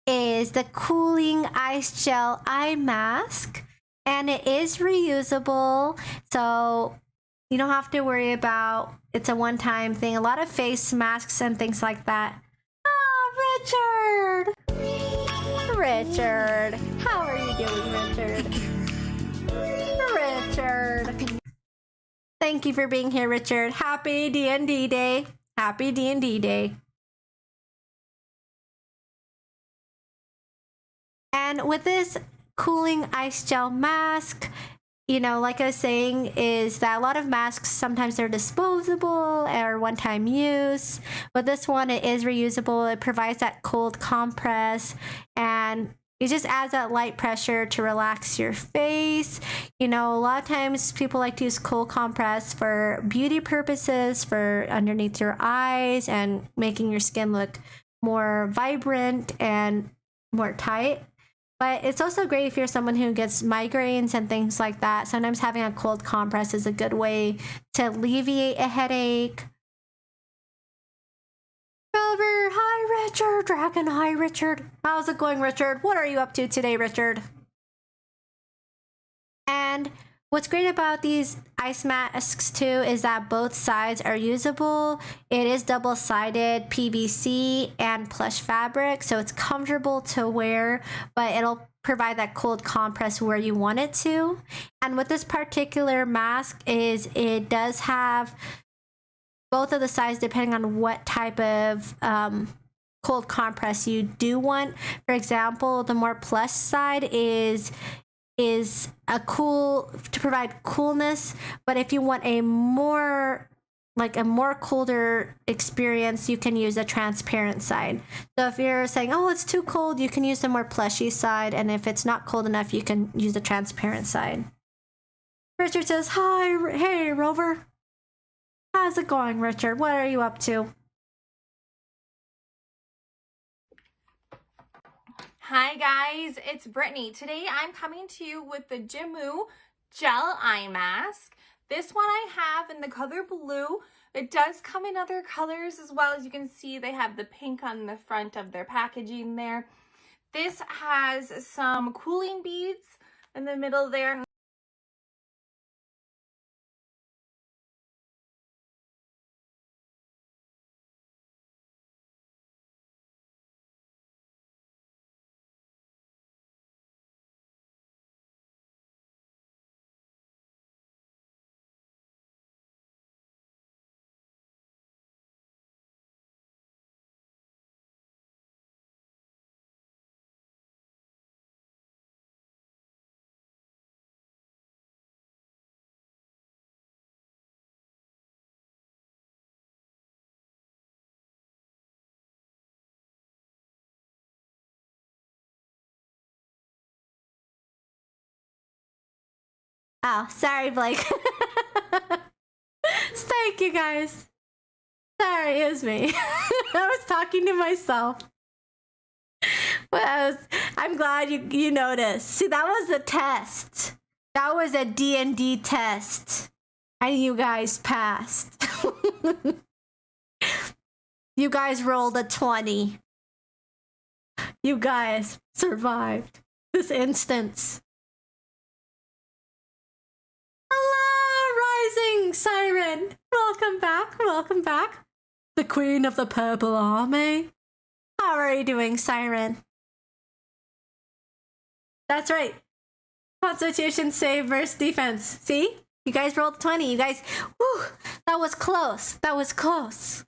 is the Cooling Ice Gel Eye Mask. And it is reusable, so you don't have to worry about it's a one-time thing. A lot of face masks and things like that. Oh, Richard! Richard! How are you doing, Richard? Richard! Thank you for being here, Richard. Happy D&D Day. Happy D&D Day. And with this cooling ice gel mask, you know, like I was saying, is that a lot of masks, sometimes they're disposable or one-time use, but this one, it is reusable. It provides that cold compress, and it just adds that light pressure to relax your face. You know, a lot of times people like to use cold compress for beauty purposes, for underneath your eyes and making your skin look more vibrant and more tight. But it's also great if you're someone who gets migraines and things like that. Sometimes having a cold compress is a good way to alleviate a headache. Rover, hi Richard, Dragon, hi Richard. How's it going, Richard? What are you up to today, Richard? And what's great about these ice masks too is that both sides are usable. It is double-sided PVC and plush fabric, so it's comfortable to wear, but it'll provide that cold compress where you want it to. And with this particular mask is it does have both of the sides depending on what type of cold compress you do want. For example, the more plush side is a cool to provide coolness, but if you want a more colder experience, you can use a transparent side. So if you're saying, oh, it's too cold, you can use the more plushy side, and if it's not cold enough, you can use the transparent side. Richard says, hi, hey Rover. How's it going, Richard? What are you up to? Hi guys, it's Brittany. Today I'm coming to you with the Jimu Gel Eye Mask. This one I have in the color blue. It does come in other colors as well. As you can see, they have the pink on the front of their packaging there. This has some cooling beads in the middle there. Oh, sorry, Blake. Thank you, guys. Sorry, it was me. I was talking to myself. Well, I'm glad you noticed. See, that was a test. That was a D&D test. And you guys passed. You guys rolled a 20. You guys survived this instance. Hello, Rising Siren. Welcome back. Welcome back. The Queen of the Purple Army. How are you doing, Siren? That's right. Constitution save versus defense. See? You guys rolled 20. You guys, whew, that was close. That was close.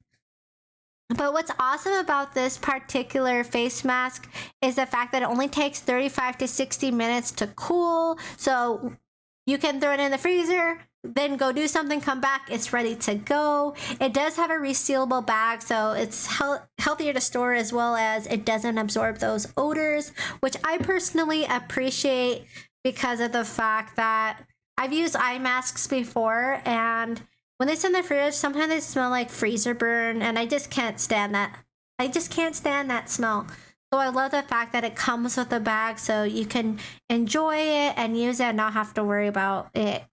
But what's awesome about this particular face mask is the fact that it only takes 35 to 60 minutes to cool. So you can throw it in the freezer, then go do something, come back, it's ready to go. It does have a resealable bag, so it's healthier to store, as well as it doesn't absorb those odors, which I personally appreciate because of the fact that I've used eye masks before, and when they sit in the fridge, sometimes they smell like freezer burn, and I just can't stand that. I just can't stand that smell. So I love the fact that it comes with a bag, so you can enjoy it and use it and not have to worry about it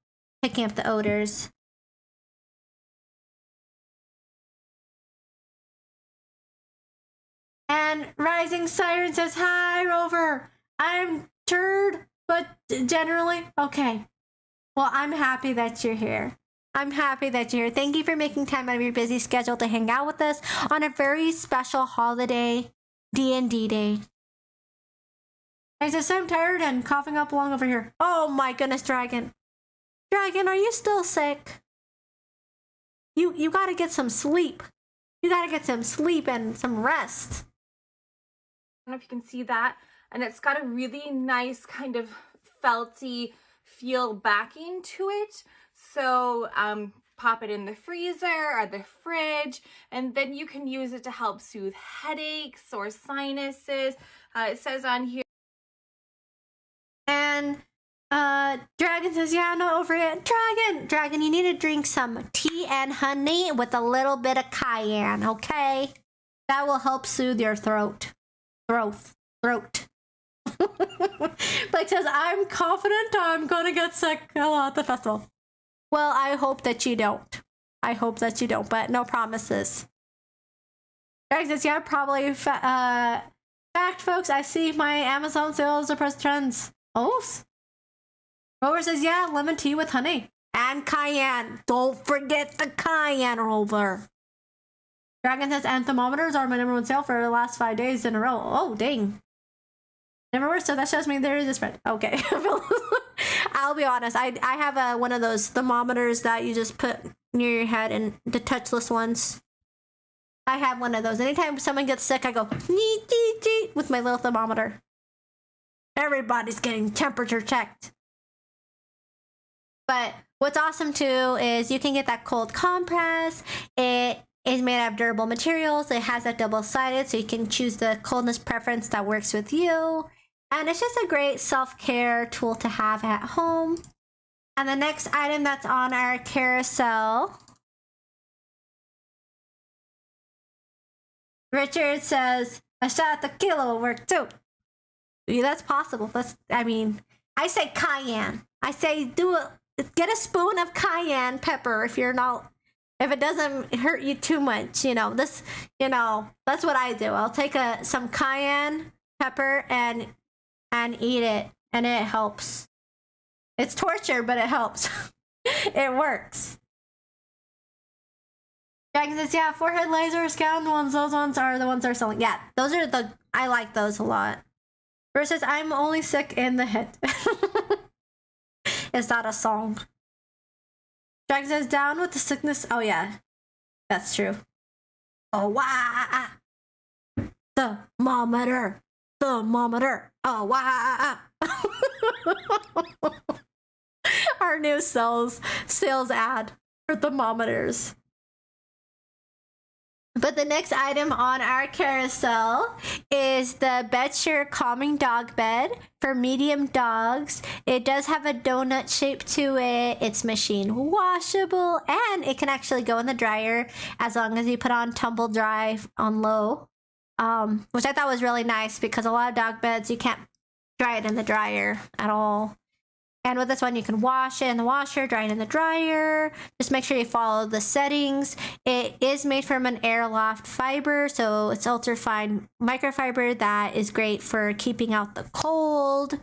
picking up the odors. And Rising Siren says, "Hi, Rover. I'm turd, but generally okay." Well, I'm happy that you're here. I'm happy that you're here. Thank you for making time out of your busy schedule to hang out with us on a very special holiday, D&D day. I says, "I'm tired and coughing up along over here." Oh my goodness, Dragon. Dragon, are you still sick? You gotta get some sleep. You gotta get some sleep and some rest. I don't know if you can see that. And it's got a really nice kind of felty feel backing to it. So pop it in the freezer or the fridge, and then you can use it to help soothe headaches or sinuses. It says on here. And Dragon says, "Yeah, not over it." Dragon, you need to drink some tea and honey with a little bit of cayenne, okay? That will help soothe your throat. Blake says, "I'm confident I'm gonna get sick at the festival." Well, I hope that you don't. But no promises. Dragon says, "Yeah, probably. Fact, folks, I see my Amazon sales are press trends." Oh. Rover says, "Yeah, lemon tea with honey. And cayenne. Don't forget the cayenne, Rover." Dragon says, "And thermometers are my number one sale for the last 5 days in a row." Oh, dang. Never were, so that shows me there is a spread. Okay. I'll be honest. I have one of those thermometers that you just put near your head, and the touchless ones. I have one of those. Anytime someone gets sick, I go with my little thermometer. Everybody's getting temperature checked. But what's awesome too is you can get that cold compress. It is made out of durable materials. It has that double-sided, so you can choose the coldness preference that works with you. And it's just a great self-care tool to have at home. And the next item that's on our carousel, Richard says, "A shot of tequila will work too." Yeah, that's possible. I say cayenne. I say get a spoon of cayenne pepper if it doesn't hurt you too much. That's what I do. I'll take some cayenne pepper and eat it, and it helps. It's torture, but it helps. It works. Dragon says, "Yeah, forehead laser scan ones. Those ones are the ones that are selling." Yeah, I like those a lot. Versus, "I'm only sick in the head." Is that a song? Dragon says, "Down with the sickness." Oh yeah, that's true. Oh wow. Thermometer. Oh wow. Our new sales ad for thermometers. But the next item on our carousel is the Bedsure Calming Dog Bed for medium dogs. It does have a donut shape to it. It's machine washable, and it can actually go in the dryer as long as you put on tumble dry on low, which I thought was really nice because a lot of dog beds, you can't dry it in the dryer at all. And with this one, you can wash it in the washer, dry it in the dryer. Just make sure you follow the settings. It is made from an airloft fiber, so it's ultra-fine microfiber that is great for keeping out the cold.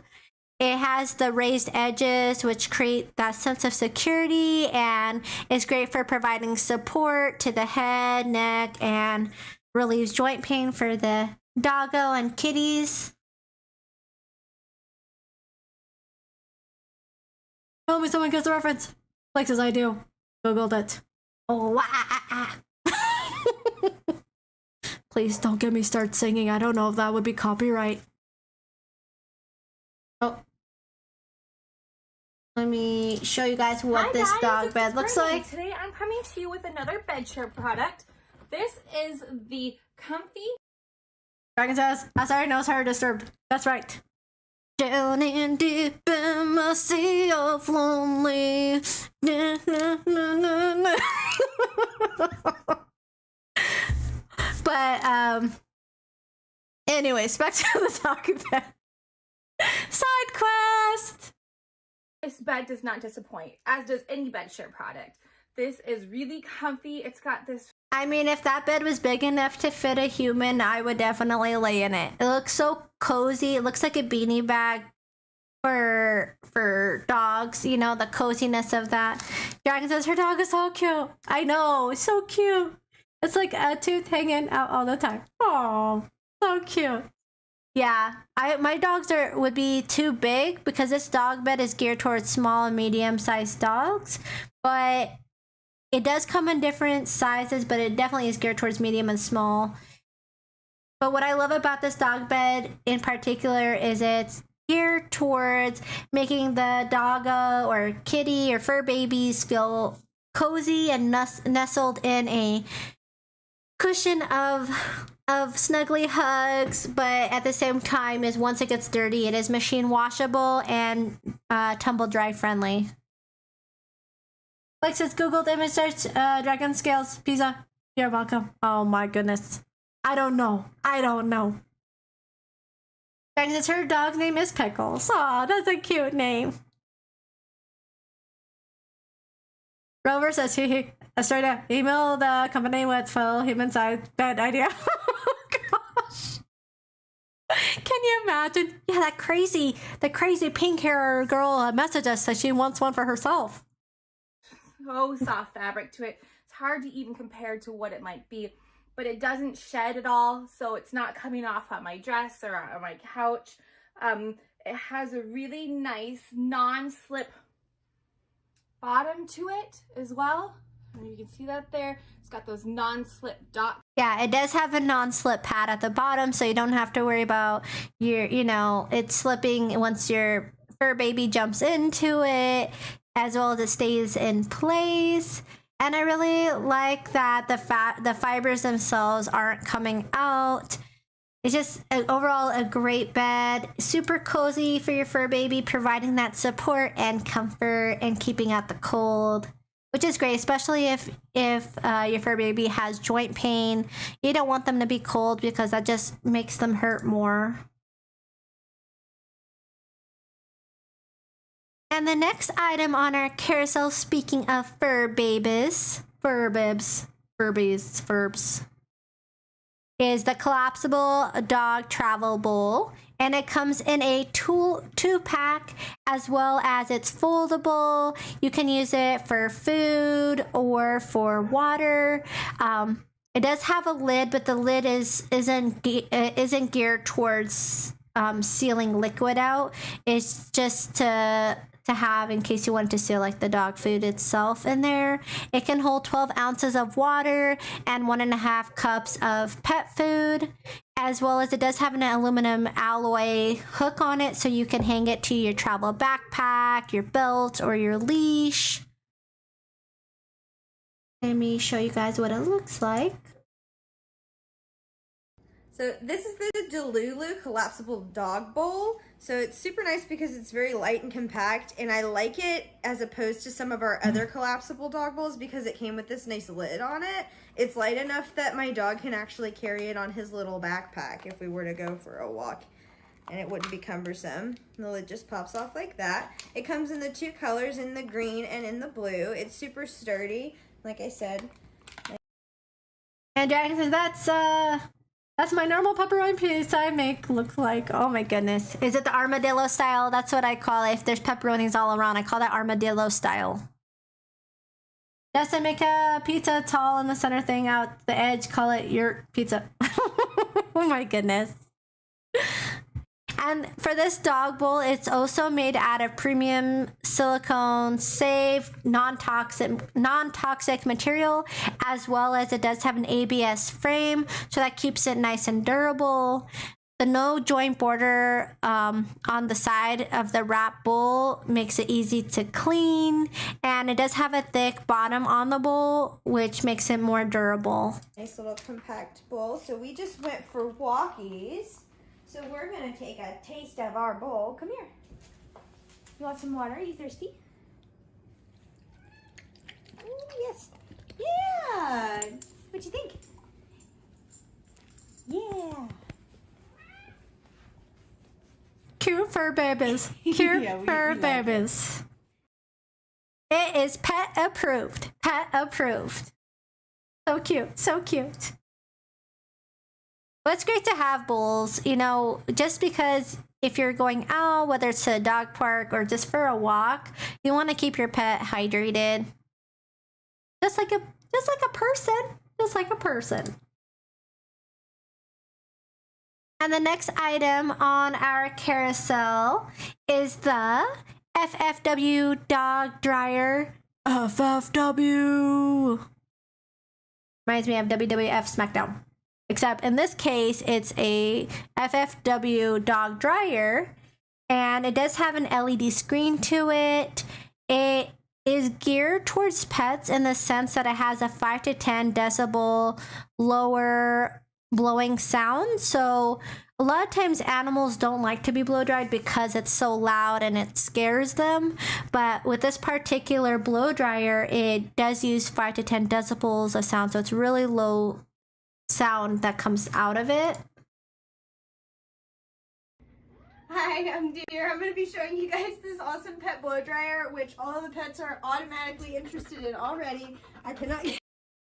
It has the raised edges, which create that sense of security, and is great for providing support to the head, neck, and relieves joint pain for the doggo and kitties. Tell me someone gets the reference. Like says I do. Googled it. Oh, Please don't get me start singing. I don't know if that would be copyright. Oh. Let me show you guys what Hi this guys, dog it's bed looks Brittany. like. Today I'm coming to you with another bed share product. This is the Comfy. Dragon says, Asteroidea knows her disturbed. That's right. Down in deep in the sea of lonely. Na, na, na, na, na. But anyways, back to the dog bed. Side quest. This bed does not disappoint, as does any bed share product. This is really comfy. It's got this. I mean, if that bed was big enough to fit a human, I would definitely lay in it. It looks so cozy. It looks like a beanie bag for dogs, you know, the coziness of that. Dragon says her dog is so cute. I know, it's so cute. It's like a tooth hanging out all the time. Oh, so cute. Yeah, my dogs would be too big because this dog bed is geared towards small and medium-sized dogs, but it does come in different sizes, but it definitely is geared towards medium and small. But what I love about this dog bed in particular is it's geared towards making the doggo or kitty or fur babies feel cozy and nestled in a cushion of snuggly hugs, but at the same time is once it gets dirty, it is machine washable and tumble dry friendly. Like says Googled image search, dragon scales, pizza. You're welcome. Oh my goodness. I don't know. Dragon says her dog's name is Pickles. Aw, that's a cute name. Rover says, Asteroidea, email the company with full human size bed idea. Oh gosh. Can you imagine? Yeah, the crazy pink hair girl messaged us that she wants one for herself. So soft fabric to it. It's hard to even compare to what it might be, but it doesn't shed at all, so it's not coming off on my dress or on my couch. It has a really nice non-slip bottom to it as well. And you can see that there. It's got those non-slip dots. Yeah, it does have a non-slip pad at the bottom, so you don't have to worry about it slipping once your fur baby jumps into it, as well as it stays in place. And I really like that the fibers themselves aren't coming out. It's just overall a great bed, super cozy for your fur baby, providing that support and comfort and keeping out the cold, which is great, especially if your fur baby has joint pain. You don't want them to be cold because that just makes them hurt more. And the next item on our carousel, speaking of furbs, is the collapsible dog travel bowl. And it comes in a two-pack, as well as it's foldable. You can use it for food or for water. It does have a lid, but the lid isn't geared towards sealing liquid out. It's just to have in case you want to seal like the dog food itself in there. It can hold 12 ounces of water and 1.5 cups of pet food, as well as it does have an aluminum alloy hook on it, so you can hang it to your travel backpack, your belt, or your leash. Let me show you guys what it looks like. So this is the Delulu collapsible dog bowl. So it's super nice because it's very light and compact, and I like it as opposed to some of our other collapsible dog bowls because it came with this nice lid on it. It's light enough that my dog can actually carry it on his little backpack if we were to go for a walk, and it wouldn't be cumbersome. The lid just pops off like that. It comes in the two colors, in the green and in the blue. It's super sturdy, like I said. And Dragon says that's my normal pepperoni pizza I make look like. Oh my goodness. Is it the armadillo style? That's what I call it. If there's pepperonis all around, I call that armadillo style. Just to make a pizza tall in the center thing out the edge, call it your pizza. Oh my goodness. And for this dog bowl, it's also made out of premium silicone, safe, non-toxic material, as well as it does have an ABS frame, so that keeps it nice and durable. The no joint border on the side of the wrap bowl makes it easy to clean, and it does have a thick bottom on the bowl, which makes it more durable. Nice little compact bowl. So we just went for walkies. So we're gonna take a taste of our bowl. Come here. You want some water? Are you thirsty? Ooh, yes. Yeah. What you think? Yeah. Cute fur babies. Cute Yeah, we fur like babies. It is pet approved. Pet approved. So cute. So cute. But it's great to have bowls, you know, just because if you're going out, whether it's to a dog park or just for a walk, you want to keep your pet hydrated. Just like a person. Just like a person. And the next item on our carousel is the FFW dog dryer. FFW. Reminds me of WWF SmackDown. Except in this case, it's a FFW dog dryer. And it does have an LED screen to it. It is geared towards pets in the sense that it has a 5 to 10 decibel lower blowing sound. So a lot of times animals don't like to be blow dried because it's so loud and it scares them. But with this particular blow dryer, it does use 5 to 10 decibels of sound. So it's really low sound that comes out of it. Hi, I'm Deer. I'm going to be showing you guys this awesome pet blow dryer, which all of the pets are automatically interested in already. I cannot get...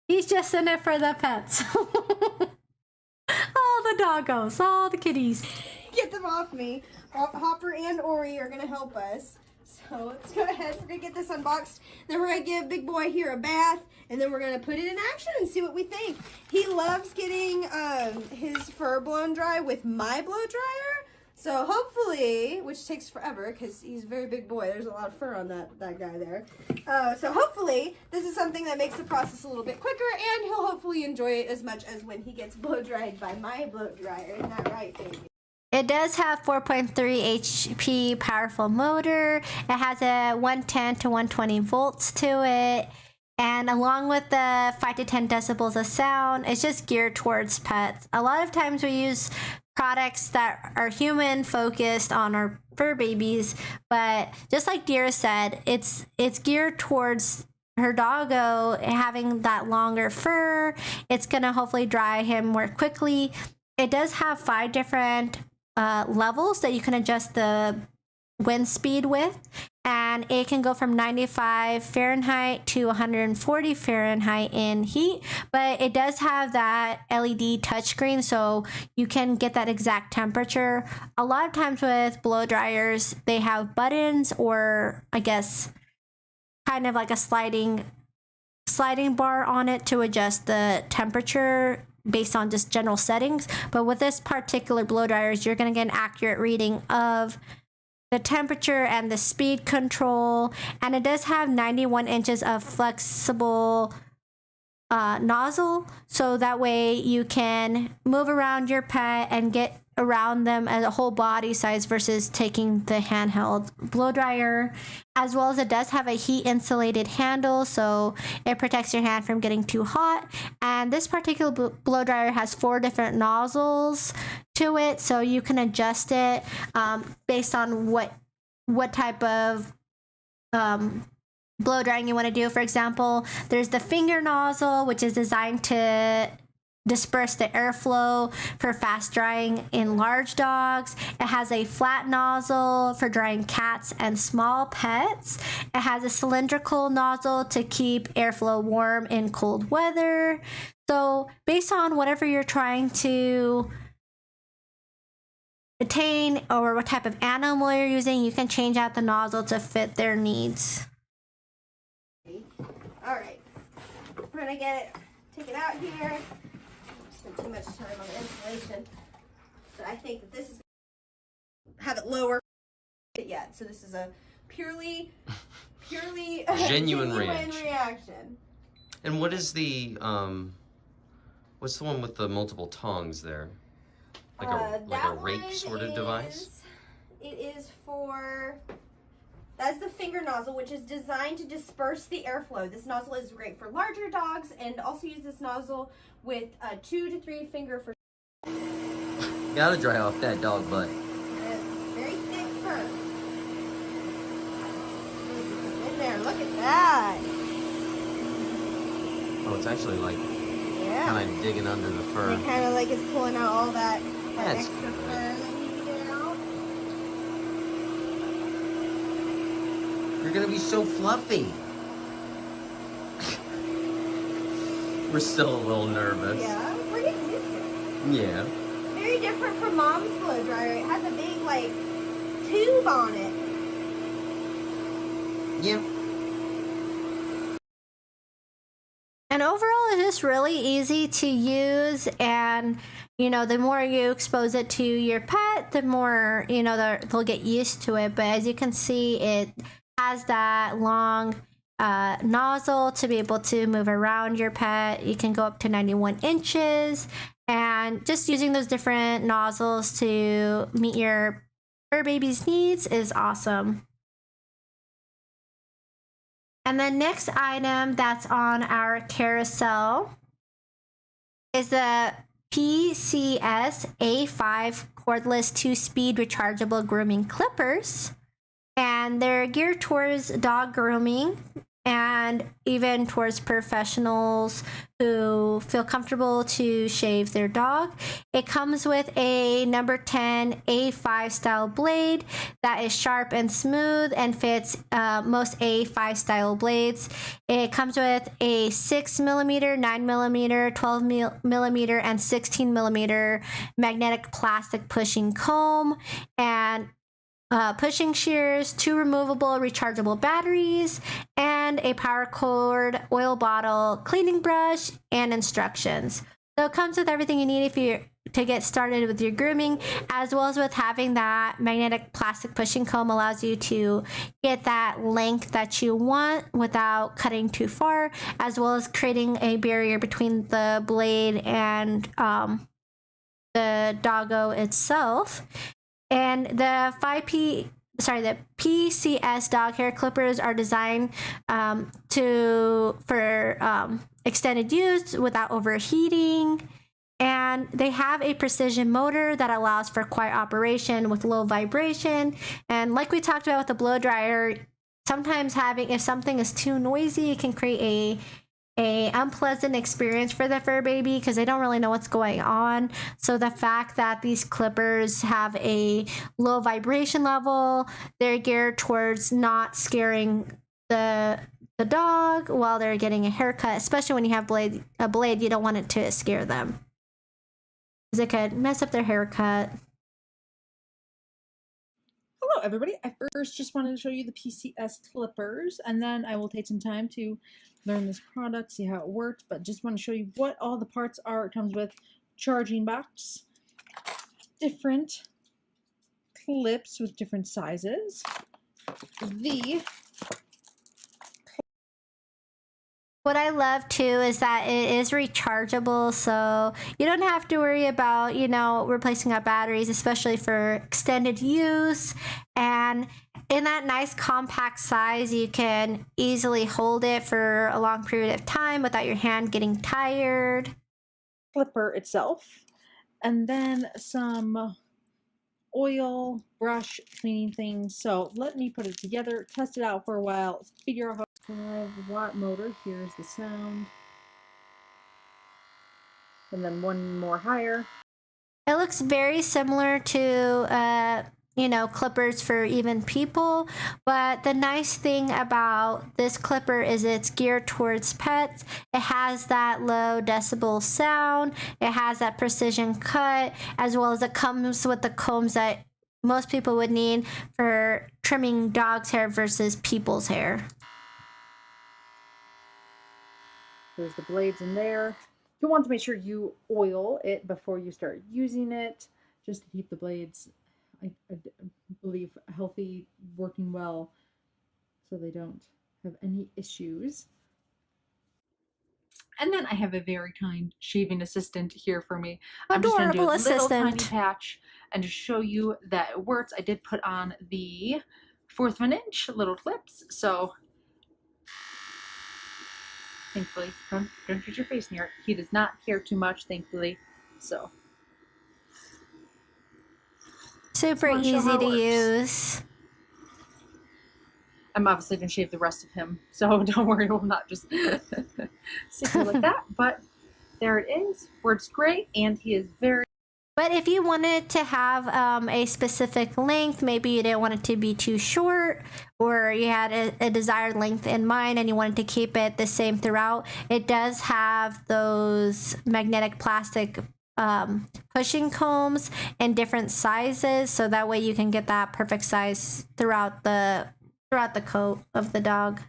He's just in it for the pets. All the doggos, all the kitties. Get them off me. Hopper and Ori are going to help us. So let's go ahead. We're going to get this unboxed. Then we're going to give Big Boy here a bath. And then we're going to put it in action and see what we think. He loves getting his fur blown dry with my blow dryer. So hopefully, which takes forever because he's a very big boy. There's a lot of fur on that guy there. So hopefully, this is something that makes the process a little bit quicker, and he'll hopefully enjoy it as much as when he gets blow dried by my blow dryer. Isn't that right, baby? It does have 4.3 HP powerful motor. It has a 110 to 120 volts to it. And along with the 5 to 10 decibels of sound, it's just geared towards pets. A lot of times we use products that are human focused on our fur babies, but just like Deer said, it's geared towards her doggo having that longer fur. It's gonna hopefully dry him more quickly. It does have 5 different levels that you can adjust the wind speed with, and it can go from 95 Fahrenheit to 140 Fahrenheit in heat, but it does have that LED touchscreen, so you can get that exact temperature. A lot of times with blow dryers, they have buttons, or I guess kind of like a sliding bar on it to adjust the temperature based on just general settings. But with this particular blow dryers, you're going to get an accurate reading of the temperature and the speed control, and it does have 91 inches of flexible nozzle, so that way you can move around your pet and get around them as a whole body size versus taking the handheld blow dryer. As well as it does have a heat insulated handle, so it protects your hand from getting too hot. And this particular blow dryer has 4 different nozzles to it, so you can adjust it based on what type of blow drying you want to do. For example, there's the finger nozzle, which is designed to disperse the airflow for fast drying in large dogs. It has a flat nozzle for drying cats and small pets. It has a cylindrical nozzle to keep airflow warm in cold weather. So based on whatever you're trying to attain or what type of animal you're using, you can change out the nozzle to fit their needs. All right, we're gonna take it out here. Spend too much time on the installation, but I think that this is have it lower yet. So this is a purely Genuine reaction. And what is the what's the one with the multiple tongs there? Like a rake sort of device? It is for, that's the finger nozzle, which is designed to disperse the airflow. This nozzle is great for larger dogs, and also use this nozzle with a 2 to 3 finger for. Gotta dry off that dog butt. Very thick fur. In there, look at that. Oh, it's actually like kind of digging under the fur. It kind of like it's pulling out all that That's extra fur that needs to get out. You're gonna be so fluffy. We're still a little nervous. Yeah, we're getting used to it. Yeah. Very different from Mom's blow dryer. It has a big like tube on it. Yeah. And overall, it's just really easy to use. And, you know, the more you expose it to your pet, the more, you know, they'll get used to it. But as you can see, it has that long nozzle to be able to move around your pet. You can go up to 91 inches. And just using those different nozzles to meet your fur baby's needs is awesome. And the next item that's on our carousel is the PCS A5 cordless 2-speed rechargeable grooming clippers. And they're geared towards dog grooming and even towards professionals who feel comfortable to shave their dog. It comes with a number 10 A5 style blade that is sharp and smooth and fits most A5 style blades. It comes with a 6mm, 9mm, 12mm, and 16mm magnetic plastic pushing comb, and pushing shears, 2 removable rechargeable batteries, and a power cord, oil bottle, cleaning brush, and instructions. So it comes with everything you need to get started with your grooming, as well as with having that magnetic plastic pushing comb allows you to get that length that you want without cutting too far, as well as creating a barrier between the blade and the doggo itself. And the the PCS dog hair clippers are designed for extended use without overheating. And they have a precision motor that allows for quiet operation with low vibration. And like we talked about with the blow dryer, sometimes if something is too noisy, it can create a unpleasant experience for the fur baby because they don't really know what's going on. So the fact that these clippers have a low vibration level, they're geared towards not scaring the dog while they're getting a haircut, especially when you have a blade, you don't want it to scare them because it could mess up their haircut. Hello everybody, I first just wanted to show you the PCS clippers, and then I will take some time to learn this product, see how it works, but just want to show you what all the parts are. It comes with charging box, different clips with different sizes, What I love too is that it is rechargeable, so you don't have to worry about, replacing out batteries, especially for extended use. And in that nice compact size, you can easily hold it for a long period of time without your hand getting tired. clipper itself, and then some oil brush cleaning things. So let me put it together, test it out for a while, figure out how 5-watt motor. Here's the sound, and then one more higher. It looks very similar to clippers for even people, but the nice thing about this clipper is it's geared towards pets. It has that low decibel sound, it has that precision cut, as well as it comes with the combs that most people would need for trimming dog's hair versus people's hair. There's the blades in there. You want to make sure you oil it before you start using it, just to keep the blades I believe healthy, working well, so they don't have any issues. And then I have a very kind shaving assistant here for me. I'm just going to do a Adorable little tiny assistant. patch and to show you that it works. I did put on the 1/4 of an inch little clips, so thankfully, don't get your face near it. He does not care too much, thankfully. So Super easy to use. I'm obviously going to shave the rest of him, so don't worry, we'll not just sit here like that. But there it is. Works great, and he is very. But if you wanted to have a specific length, maybe you didn't want it to be too short, or you had a desired length in mind and you wanted to keep it the same throughout, it does have those magnetic plastic pushing combs in different sizes, so that way you can get that perfect size throughout the coat of the dog.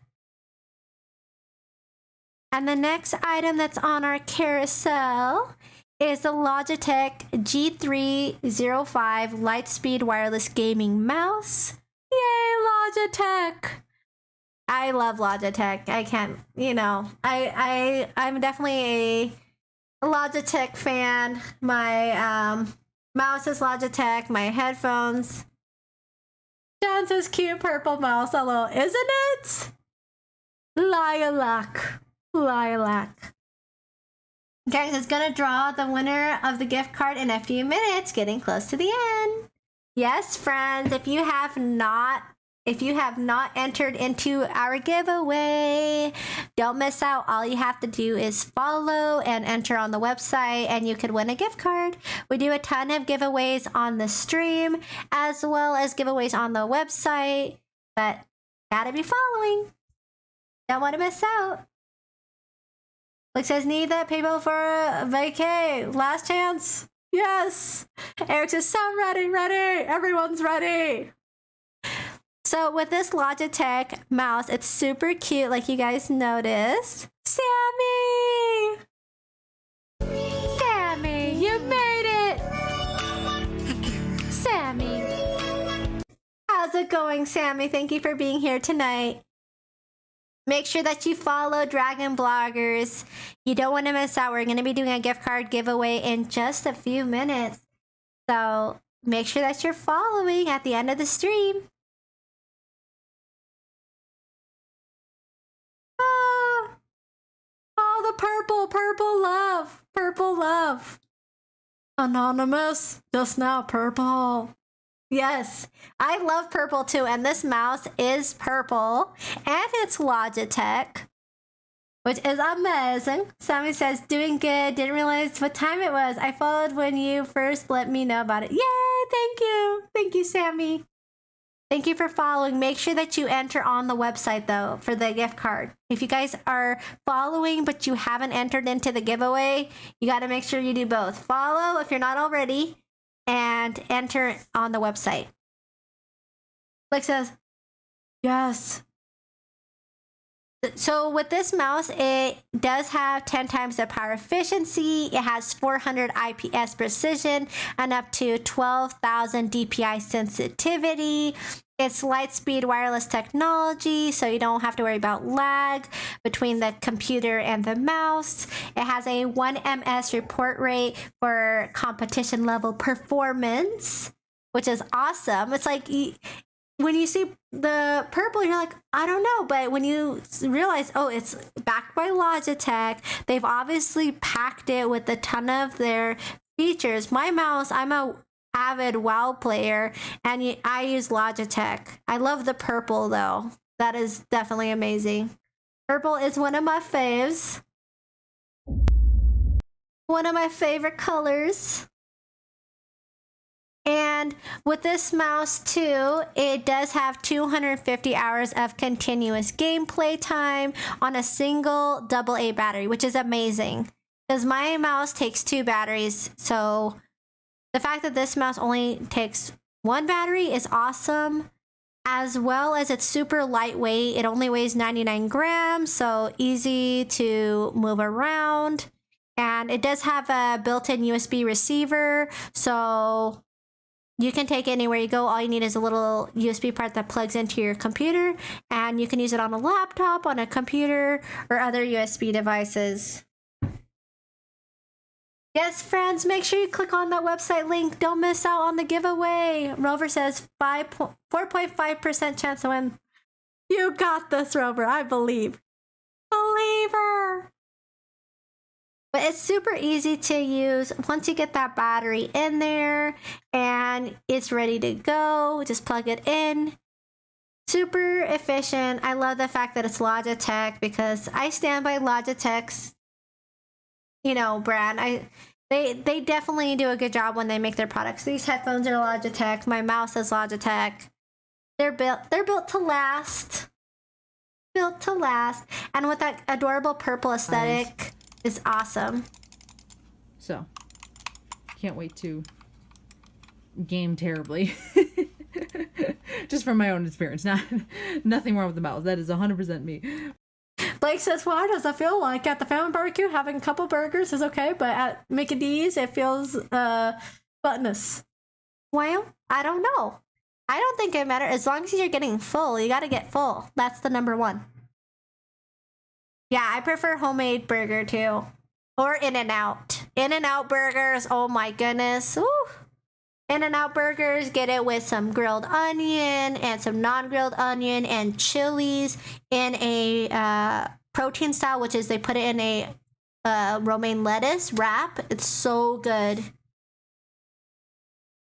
And the next item that's on our carousel is the Logitech G305 Lightspeed Wireless Gaming Mouse. Yay, Logitech! I love Logitech. I can't, I'm definitely a Logitech fan. My mouse is Logitech, my headphones. John says cute purple mouse, hello, isn't it? Lilac. Guys, it's gonna draw the winner of the gift card in a few minutes, getting close to the end. Yes, friends, if you have not entered into our giveaway, don't miss out. All you have to do is follow and enter on the website, and you could win a gift card. We do a ton of giveaways on the stream, as well as giveaways on the website, but gotta be following. Don't want to miss out. Like says, need that PayPal for a vacay. Last chance. Yes. Eric says, so ready. Everyone's ready. So with this Logitech mouse, it's super cute, like you guys noticed. Sammy, you made it. Sammy. How's it going, Sammy? Thank you for being here tonight. Make sure that you follow Dragon Bloggers. You don't want to miss out. We're going to be doing a gift card giveaway in just a few minutes. So make sure that you're following at the end of the stream. Oh, the purple love. Anonymous, just now purple. Yes, I love purple too, and this mouse is purple, and it's Logitech, which is amazing. Sammy says, doing good, didn't realize what time it was. I followed when you first let me know about it. Yay, thank you, Sammy. Thank you for following. Make sure that you enter on the website, though, for the gift card. If you guys are following, but you haven't entered into the giveaway, you got to make sure you do both. Follow if you're not already, and enter on the website. Like says, yes. So with this mouse, it does have 10 times the power efficiency. It has 400 IPS precision and up to 12,000 DPI sensitivity. It's Lightspeed wireless technology, so you don't have to worry about lag between the computer and the mouse. It has a 1 ms report rate for competition level performance, which is awesome. It's like when you see the purple, you're like, I don't know. But when you realize, oh, it's backed by Logitech, they've obviously packed it with a ton of their features. My mouse, I'm a avid WoW player, and I use Logitech. I love the purple, though. That is definitely amazing. Purple is one of my faves. One of my favorite colors. And with this mouse too, it does have 250 hours of continuous gameplay time on a single AA battery, which is amazing because my mouse takes 2 batteries. So the fact that this mouse only takes 1 battery is awesome, as well as it's super lightweight. It only weighs 99 grams, so easy to move around. And it does have a built-in USB receiver, so You can take it anywhere you go. All you need is a little USB part that plugs into your computer, and you can use it on a laptop, on a computer, or other USB devices. Yes, friends, make sure you click on that website link. Don't miss out on the giveaway. Rover says 4.5% chance to win. You got this, Rover. I believe. Believer. But it's super easy to use once you get that battery in there and it's ready to go. Just plug it in. Super efficient. I love the fact that it's Logitech because I stand by Logitech's, brand. They definitely do a good job when they make their products. These headphones are Logitech. My mouse is Logitech. They're built to last. Built to last. And with that adorable purple aesthetic, it's awesome. So, can't wait to game terribly. Just from my own experience. Nothing wrong with the mouse. That is 100% me. Blake says, why does it feel like at the family barbecue having a couple burgers is okay, but at Mickey D's it feels gluttonous? Well, I don't know. I don't think it matters. As long as you're getting full, you gotta get full. That's the number one. Yeah, I prefer homemade burger too. Or In-N-Out. In-N-Out burgers, oh my goodness. Ooh. In-N-Out burgers, get it with some grilled onion and some non-grilled onion and chilies in a protein style, which is they put it in a romaine lettuce wrap. It's so good.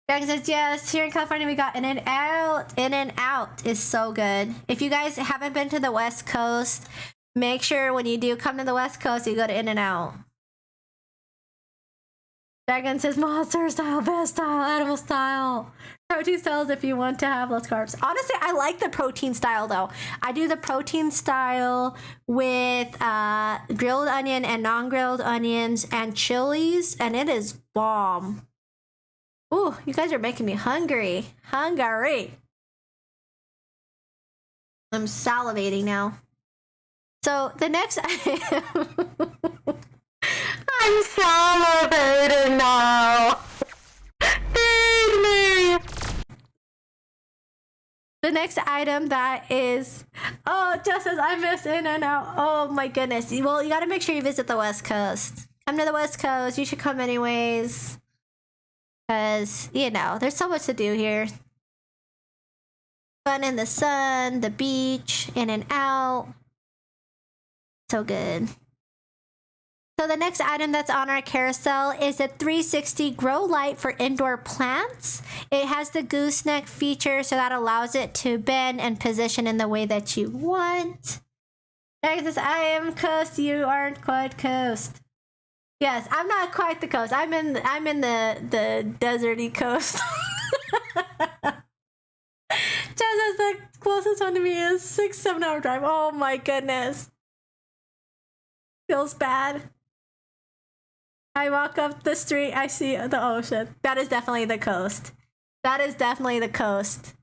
Greg says, yes, here in California we got In-N-Out. In-N-Out is so good. If you guys haven't been to the West Coast, make sure when you do come to the West Coast, you go to In-N-Out. Dragon says, monster style, best style, animal style. Protein styles if you want to have less carbs. Honestly, I like the protein style though. I do the protein style with grilled onion and non-grilled onions and chilies, and it is bomb. Ooh, you guys are making me hungry. Hungry. I'm salivating now. So the next I'm salivating now. Feed me. The next item that is, just as I miss In-N-Out. Oh my goodness. Well, you gotta make sure you visit the West Coast. Come to the West Coast. You should come anyways. Because, there's so much to do here. Fun in the sun, the beach, In-N-Out. So good. So the next item that's on our carousel is a 360 grow light for indoor plants. It has the gooseneck feature, so that allows it to bend and position in the way that you want. Like this, I am coast, you aren't quite coast. Yes, I'm not quite the coast. I'm in the deserty coast. Just as the closest one to me is 6-7 hour drive. Oh my goodness. Feels bad. I walk up the street, I see the ocean. That is definitely the coast. That is definitely the coast.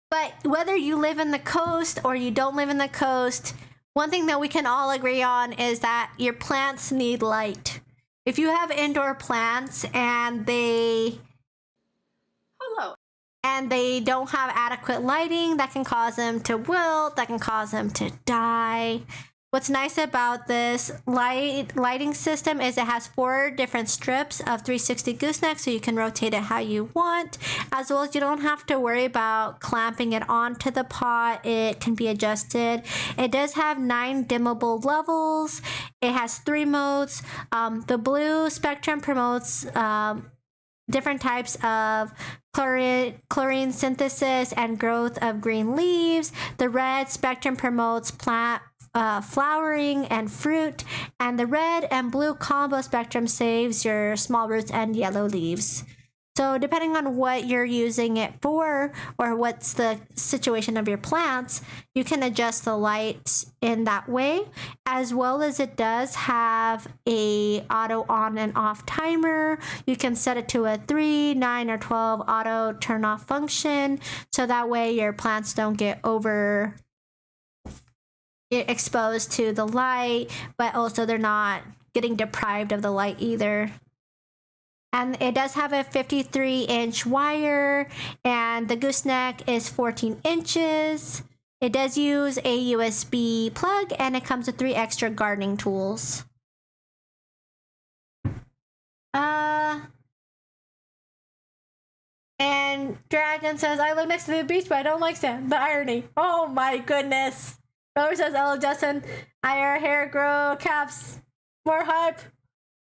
But whether you live in the coast or you don't live in the coast, one thing that we can all agree on is that your plants need light. If you have indoor plants and they don't have adequate lighting, that can cause them to wilt, that can cause them to die. What's nice about this lighting system is it has 4 different strips of 360 gooseneck, so you can rotate it how you want, as well as you don't have to worry about clamping it onto the pot. It can be adjusted. It does have 9 dimmable levels. It has 3 modes. The blue spectrum promotes different types of chlorine synthesis and growth of green leaves. The red spectrum promotes plant flowering and fruit, and the red and blue combo spectrum saves your small roots and yellow leaves. So depending on what you're using it for or what's the situation of your plants, you can adjust the light in that way, as well as it does have a auto on and off timer. You can set it to a 3, 9, or 12 auto turn off function, so that way your plants don't get exposed to the light, but also they're not getting deprived of the light either. And it does have a 53-inch wire, and the gooseneck is 14 inches. It does use a USB plug, and it comes with 3 extra gardening tools. And Dragon says, I live next to the beach, but I don't like sand. The irony. Oh my goodness. Rover says, hello, Justin. Our hair grow caps. More hype.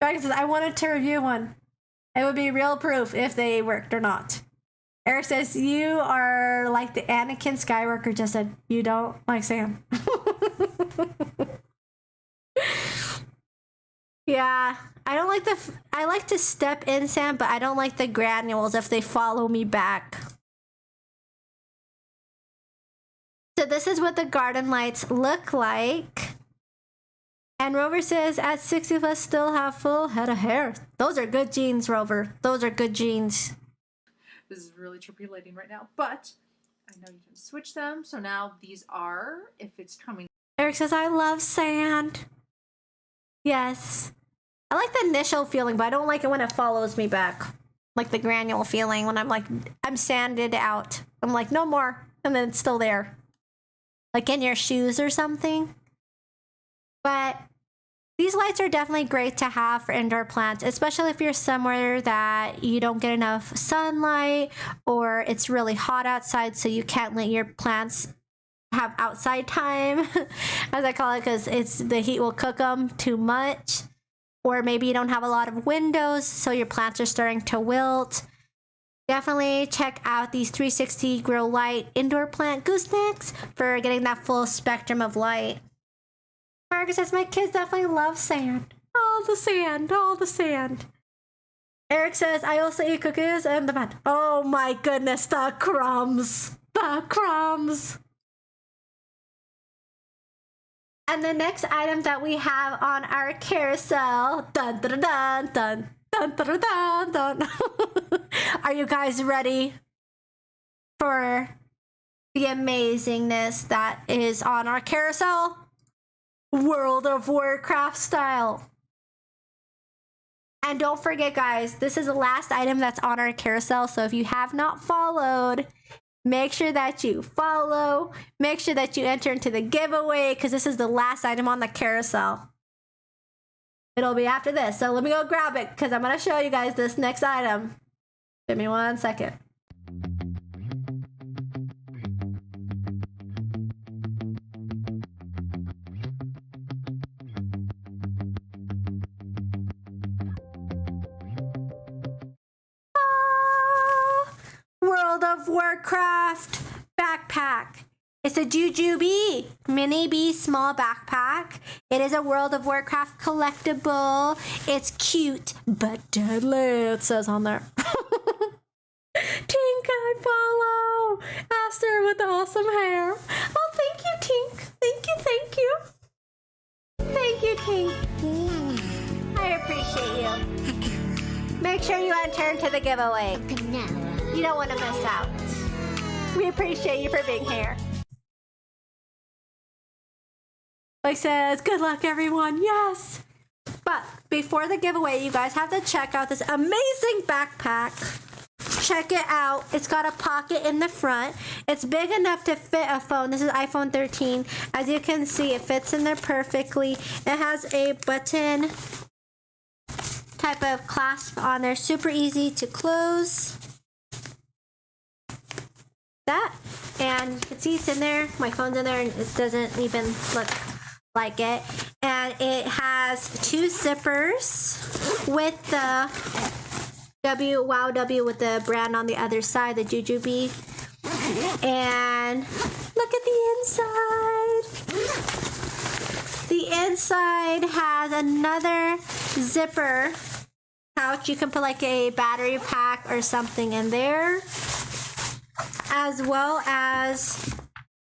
Dragon says, I wanted to review one. It would be real proof if they worked or not. Eric says, you are like the Anakin Skywalker, Justin. You don't like sand. Yeah, I don't like I like to step in sand, but I don't like the granules if they follow me back. So this is what the garden lights look like. And Rover says, at 60 plus, still have full head of hair. Those are good genes, Rover. Those are good genes. This is really trippy lighting right now, but I know you can switch them. So now these are, if it's coming. Eric says, I love sand. Yes. I like the initial feeling, but I don't like it when it follows me back. Like the granule feeling when I'm sanded out. I'm like, no more. And then it's still there. Like in your shoes or something. But these lights are definitely great to have for indoor plants, especially if you're somewhere that you don't get enough sunlight or it's really hot outside, so you can't let your plants have outside time, as I call it, because the heat will cook them too much. Or maybe you don't have a lot of windows, so your plants are starting to wilt. Definitely check out these 360 grow light indoor plant goosenecks for getting that full spectrum of light. Margaret says, my kids definitely love sand. All the sand, all the sand. Eric says, I also eat cookies and the bed. Oh my goodness, the crumbs. The crumbs. And the next item that we have on our carousel, dun dun dun dun dun dun dun dun. Are you guys ready for the amazingness that is on our carousel? World of Warcraft style. And don't forget, guys, this is the last item that's on our carousel, so if you have not followed, make sure that you follow. Make sure that you enter into the giveaway, because this is the last item on the carousel. It'll be after this. So let me go grab it, because I'm going to show you guys this next item. Give me 1 second. World of Warcraft backpack. It's a Jujubee mini bee small backpack. It is a World of Warcraft collectible. It's cute but deadly, it says on there. Tink, I follow. Aster with the awesome hair. Oh, thank you, Tink. Thank you, thank you. Thank you, Tink. I appreciate you. Make sure you enter into the giveaway. You don't want to miss out. We appreciate you for being here. Like says, good luck everyone. Yes. But before the giveaway, you guys have to check out this amazing backpack. Check it out. It's got a pocket in the front. It's big enough to fit a phone. This is iPhone 13. As you can see, it fits in there perfectly. It has a button type of clasp on there. Super easy to close. That, and you can see it's in there. My phone's in there and it doesn't even look like it. And it has 2 zippers with the WOW with the brand on the other side, the Jujubee. And look at the inside. The inside has another zipper pouch. You can put like a battery pack or something in there. As well as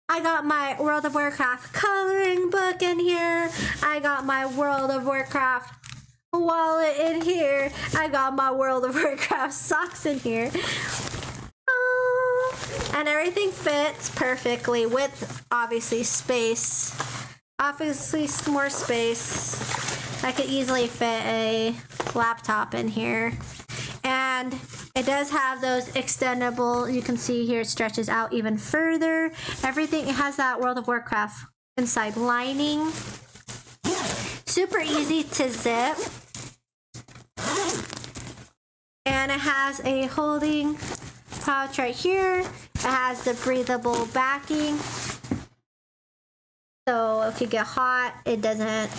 I got my World of Warcraft coloring book in here. I got my World of Warcraft wallet in here. I got my World of Warcraft socks in here. Oh, and everything fits perfectly with obviously space. Obviously more space. I could easily fit a laptop in here. And it does have those extendable, you can see here it stretches out even further. Everything, it has that World of Warcraft inside lining. Super easy to zip. And it has a holding pouch right here. It has the breathable backing. So if you get hot, it doesn't,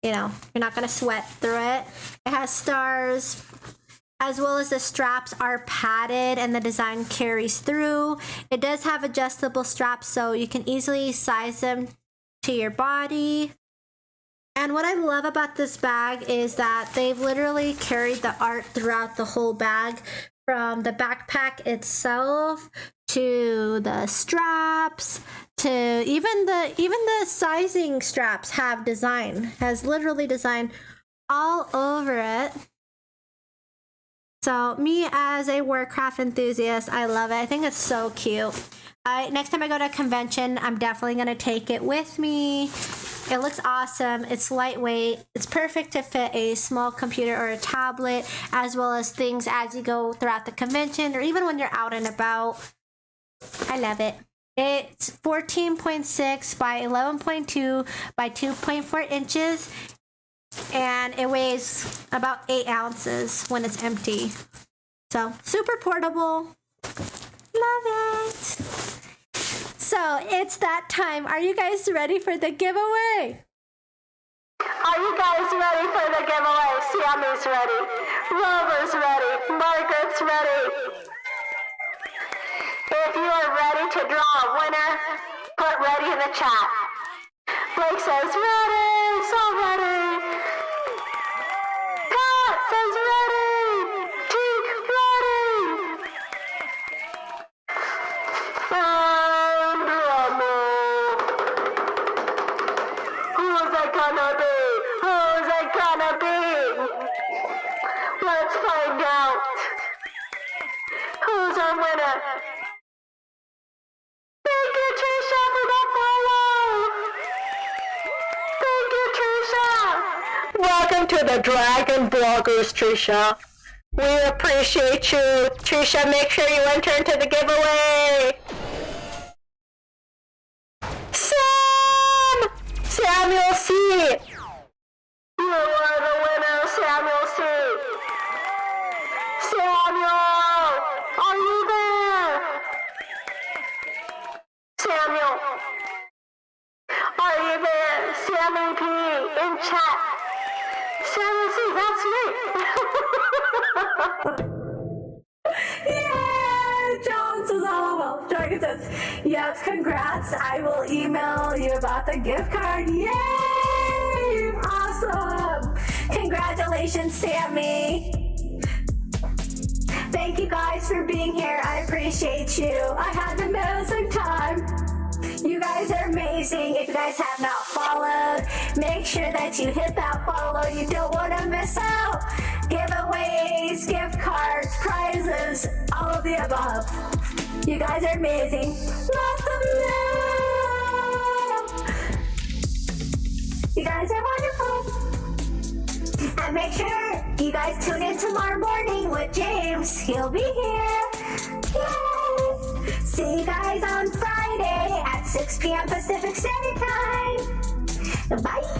you know, you're not gonna sweat through it. It has stars, as well as the straps are padded and the design carries through. It does have adjustable straps, so you can easily size them to your body. And what I love about this bag is that they've literally carried the art throughout the whole bag, from the backpack itself to the straps to even the sizing straps have design, has literally design all over it. So me as a Warcraft enthusiast, I love it. I think it's so cute. Next time I go to a convention, I'm definitely going to take it with me. It looks awesome. It's lightweight. It's perfect to fit a small computer or a tablet, as well as things as you go throughout the convention or even when you're out and about. I love it. It's 14.6 by 11.2 by 2.4 inches, and it weighs about 8 ounces when it's empty. So super portable. Love it. So it's that time. Are you guys ready for the giveaway? Are you guys ready for the giveaway? Sammy's ready. Rover's ready. Margaret's ready. If you are ready to draw a winner, put ready in the chat. Blake says ready, so ready. Pat says ready. Teak ready. And who's it gonna be? Who's it gonna be? Let's find out. Who's our winner? Thank you, Trisha, for that follow. Thank you, Trisha. Welcome to the Dragon Bloggers, Trisha. We appreciate you. Trisha, make sure you enter into the giveaway. Samuel C. You are the winner, Samuel C. Samuel, are you there? Samuel, are you there? Samuel P. in chat. Samuel C, that's me. Yeah, Jones is all about Dragon says, yes, congrats. I will email you about the gift card. Yay! Awesome. Congratulations, Sammy. Thank you guys for being here. I appreciate you. I had an amazing time. You guys are amazing. If you guys have not followed, make sure that you hit that follow. You don't want to miss out. Giveaways, gift cards, prizes, all of the above. You guys are amazing. Lots of love. You guys are wonderful. And make sure you guys tune in tomorrow morning with James. He'll be here. Yay! See you guys on Friday at 6 p.m. Pacific Standard Time. Bye.